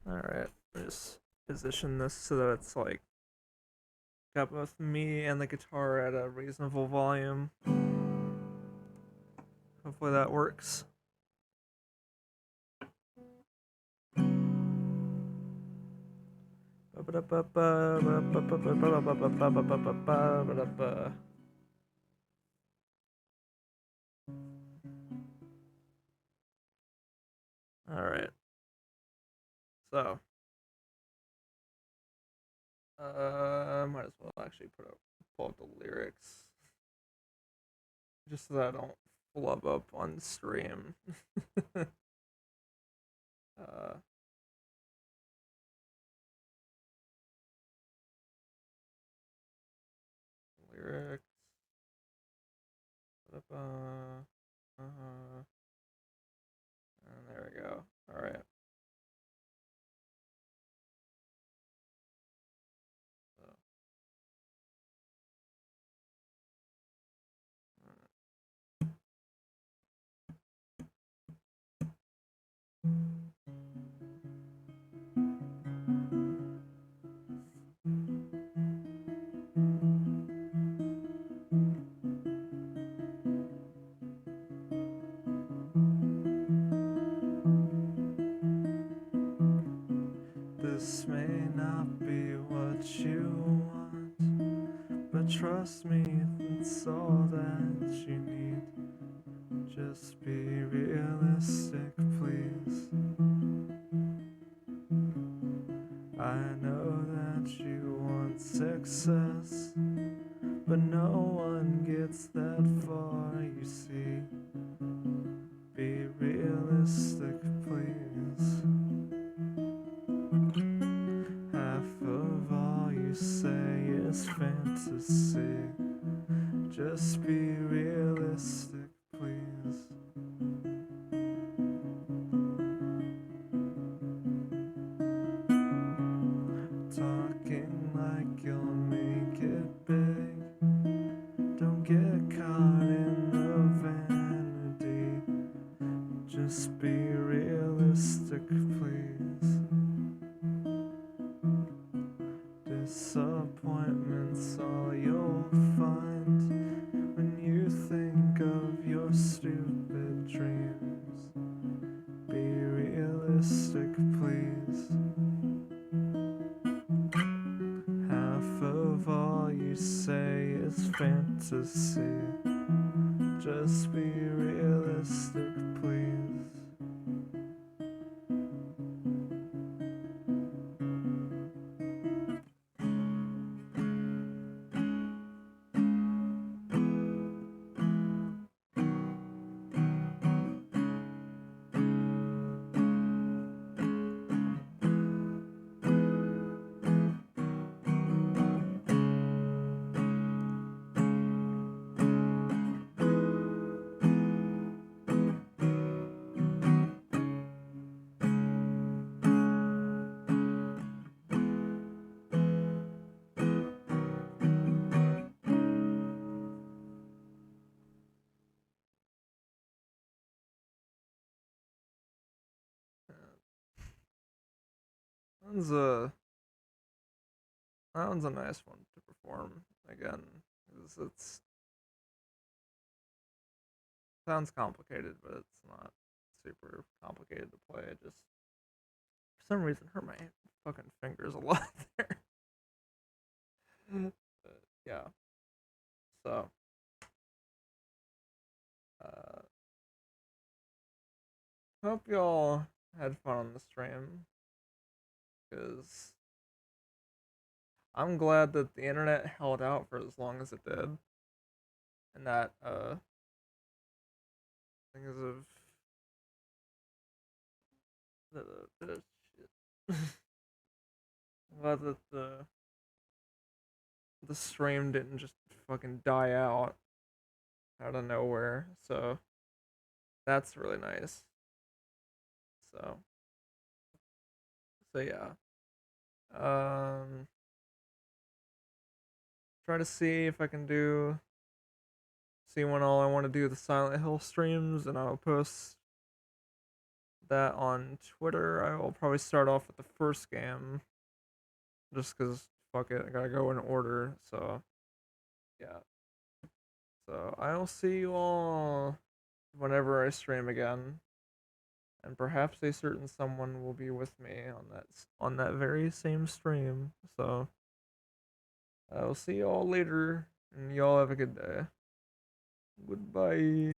All right. Just position this so that it's like got both me and the guitar at a reasonable volume. Hopefully that works. All right. So, might as well actually pull up the lyrics just so that I don't flub up on stream. uh, lyrics. And there we go. All right. So, this may not be what you want, but trust me, it's all that you need. Just be realistic, please. I know that you want success, but no one gets that far, you see. Be realistic, please. Half of all you say is fantasy. Just be realistic, please. Talking like you'll make it big. Don't get caught in the vanity. Just be realistic, please. Disappointment's all you'll find when you think of your stupid dreams. Be realistic, please. Half of all you say is fantasy. Just be realistic, please. That one's a nice one to perform again, because it's sounds complicated, but it's not super complicated to play. It just for some reason hurt my fucking fingers a lot there. But yeah. So hope y'all had fun on the stream, because I'm glad that the internet held out for as long as it did, and that things of shit. Glad that the stream didn't just fucking die out of nowhere, so that's really nice. So yeah. Try to see if I can see when all I want to do the Silent Hill streams, and I'll post that on Twitter. I will probably start off with the first game, just because fuck it, I gotta go in order. So yeah. So I'll see you all whenever I stream again, and perhaps a certain someone will be with me on that very same stream. So I'll see you all later, and y'all have a good day. Goodbye.